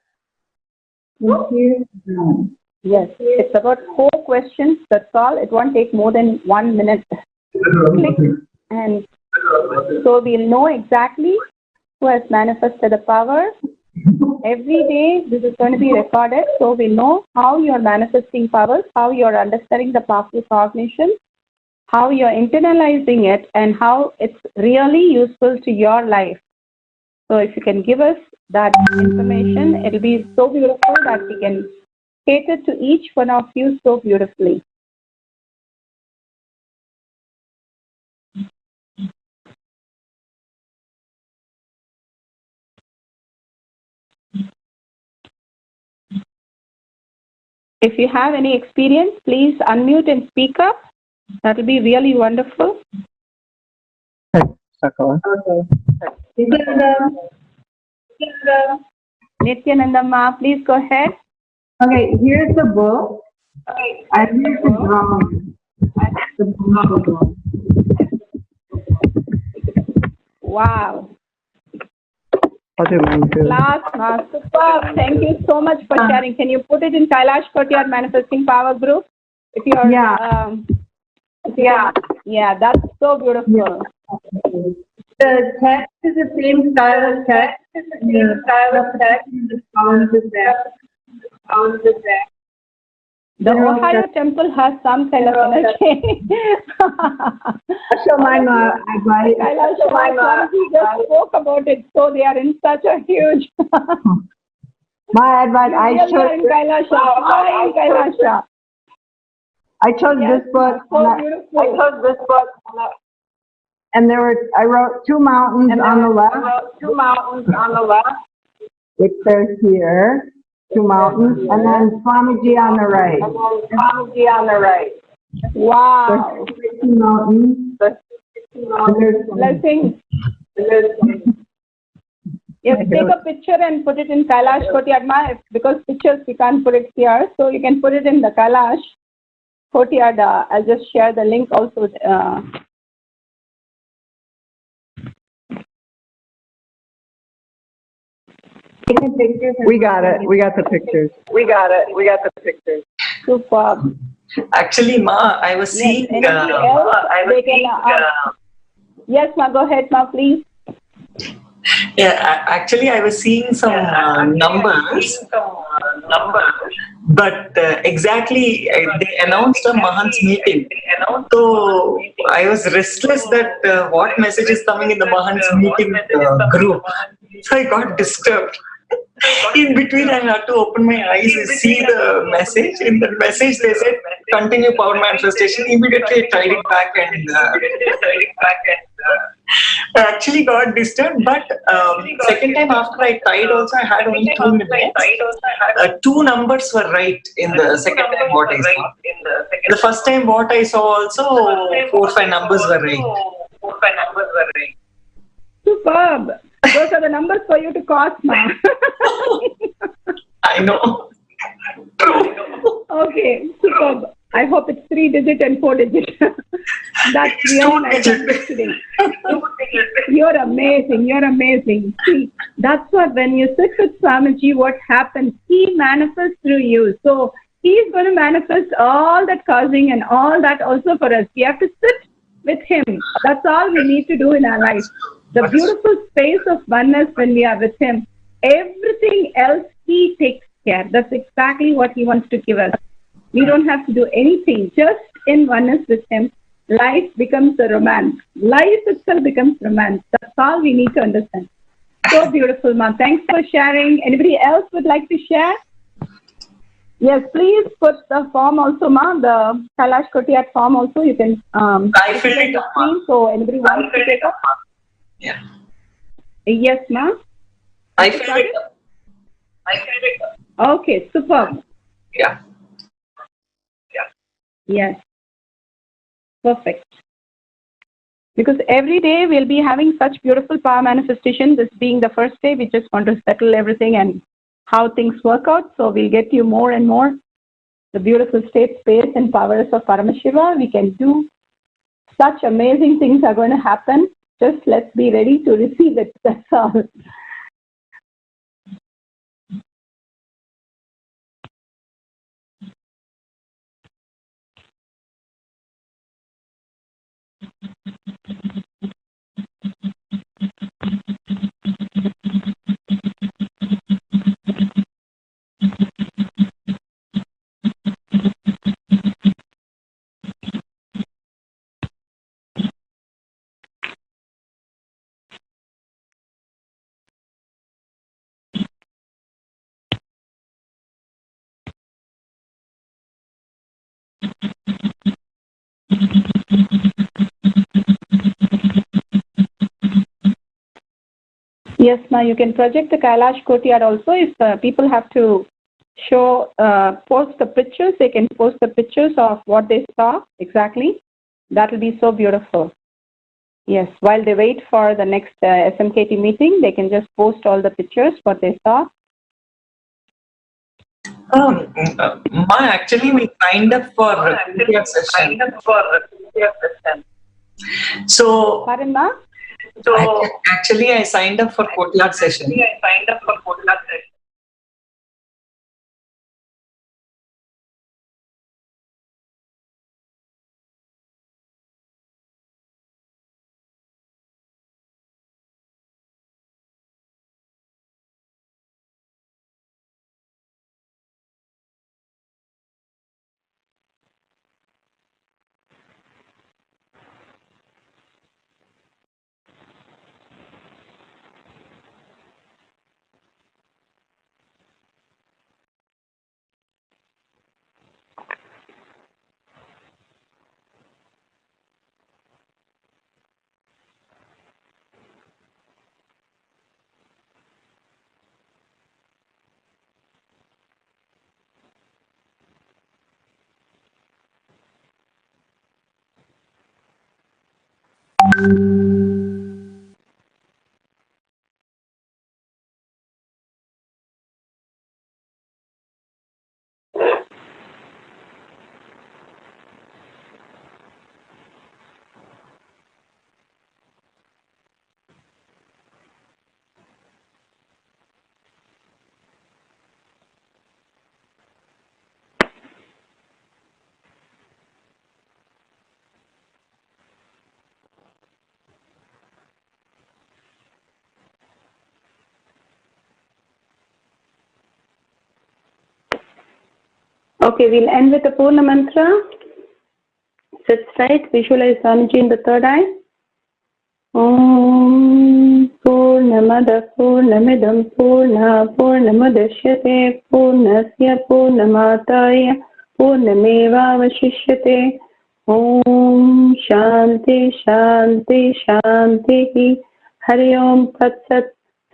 Yes, it's about 4 questions. That's all. It won't take more than 1 minute click, and so we'll know exactly who has manifested the power. Every day this is going to be recorded, so we know how you're manifesting powers, how you're understanding the powerful cognition, how you're internalizing it, and how it's really useful to your life. So if you can give us that information, it'll be so beautiful that we can cater to each one of you so beautifully. If you have any experience, please unmute and speak up. That will be really wonderful. Okay. Nithyananda Ma, please go ahead. Okay, here's the book. And here's the drum. Wow. Class, super. Thank you so much for sharing. Can you put it in Kailash Kotyar Manifesting Power group? If you're, yeah, that's so beautiful. The text is the same style of text. The sound is there. The Ohio temple has some kind of energy. Kailash Swamiji just spoke about it, so they are in such a huge. My advice, I chose this book. And I wrote two mountains on the left. It says here, two mountains, and then Swamiji on the right. Wow. There's two mountains. Blessings. Yes, take a picture and put it in Kailash Kotyar, because pictures we can't put it here, so you can put it in the Kailash Kotyar. I'll just share the link also. We got it. We got the pictures. Superb. Actually, Ma, I was seeing. Yes, Ma, go ahead, Ma, please. Yeah, actually, I was seeing some numbers. But exactly, they announced a Mahan's meeting. So I was restless that what message is coming in the Mahan's meeting group. So I got disturbed. In between, I had to open my eyes and see the message. In the message, they said, continue power manifestation. Immediately, I tried it back and I actually got disturbed. But second time after I tried also, I had only 2 minutes. 2 numbers were right in the second time what I saw. The first time what I saw also, 4 or 5 numbers were right. Superb. Those are the numbers for you to cross, Ma. I know. Okay, superb. I hope it's 3-digit and 4-digit. That's really nice today. You're amazing. See, that's what when you sit with Swamiji, what happens? He manifests through you. So he's going to manifest all that causing and all that also for us. We have to sit with him. That's all we need to do in our life. The beautiful space of oneness when we are with him. Everything else he takes care. That's exactly what he wants to give us. We don't have to do anything. Just in oneness with him, life becomes a romance. Life itself becomes romance. That's all we need to understand. So beautiful, Ma. Thanks for sharing. Anybody else would like to share? Yes, please put the form also, Ma. The Kailash Kotyar form also. You can I filled it up, Ma. so anybody wants to take up? Yeah. Yes, Ma. I filled it up. Okay, superb. Yeah. Yes. Perfect. Because every day we'll be having such beautiful power manifestation. This being the first day, we just want to settle everything and how things work out. So we'll get you more and more the beautiful state, space, and powers of Paramashiva. We can do such amazing things are going to happen. Just let's be ready to receive it. That's all. Yes, ma, you can project the Kailash courtyard also. If people have to show, post the pictures, they can post the pictures of what they saw exactly. That will be so beautiful. Yes, while they wait for the next SMKT meeting, they can just post all the pictures, what they saw. Ma, actually we signed up for a session. So, pardon, ma? Actually I signed up for courtyard session. Okay, we'll end with the Purna Mantra. Sit straight, visualize Swamiji in the third eye. Om Purnamada Purnamidam Purna Purnamudashyate Purnasya Purnamataya Purnamevavashishyate. Om Shanti Shanti Shanti. Hari Om Tat Sat.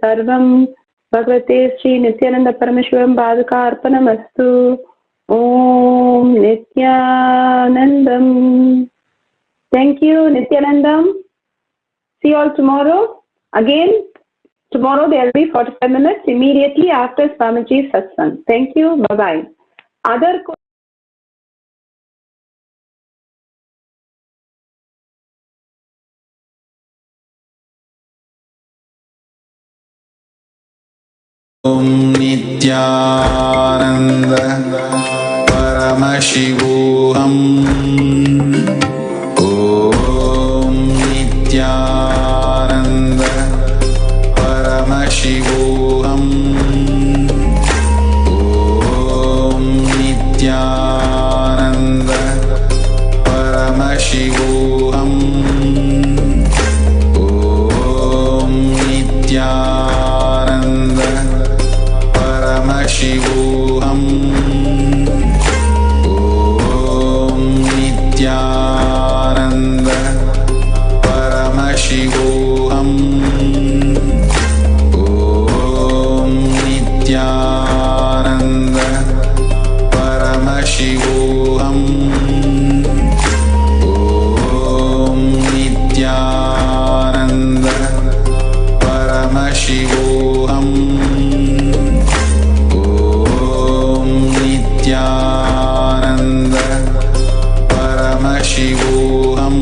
Sarvam Bhagavate Sri Nithyananda Paramashivam Bhadaka Arpanamastu. Om Nithyanandam. Thank you, Nithyanandam. See you all tomorrow. Again, tomorrow there will be 45 minutes immediately after Swamiji's satsang. Thank you. Bye-bye. Other Om Nithyananda Paramashivoham. Om Nithyananda Paramashivoham. Om Nithyananda Paramashivoham. Om Nithyananda Paramashivoham. Om Nithyananda Paramashivoham. Om Nithyananda Paramashivoham. Om Nithyananda Paramashivoham. Om Nithyananda Paramashivoham.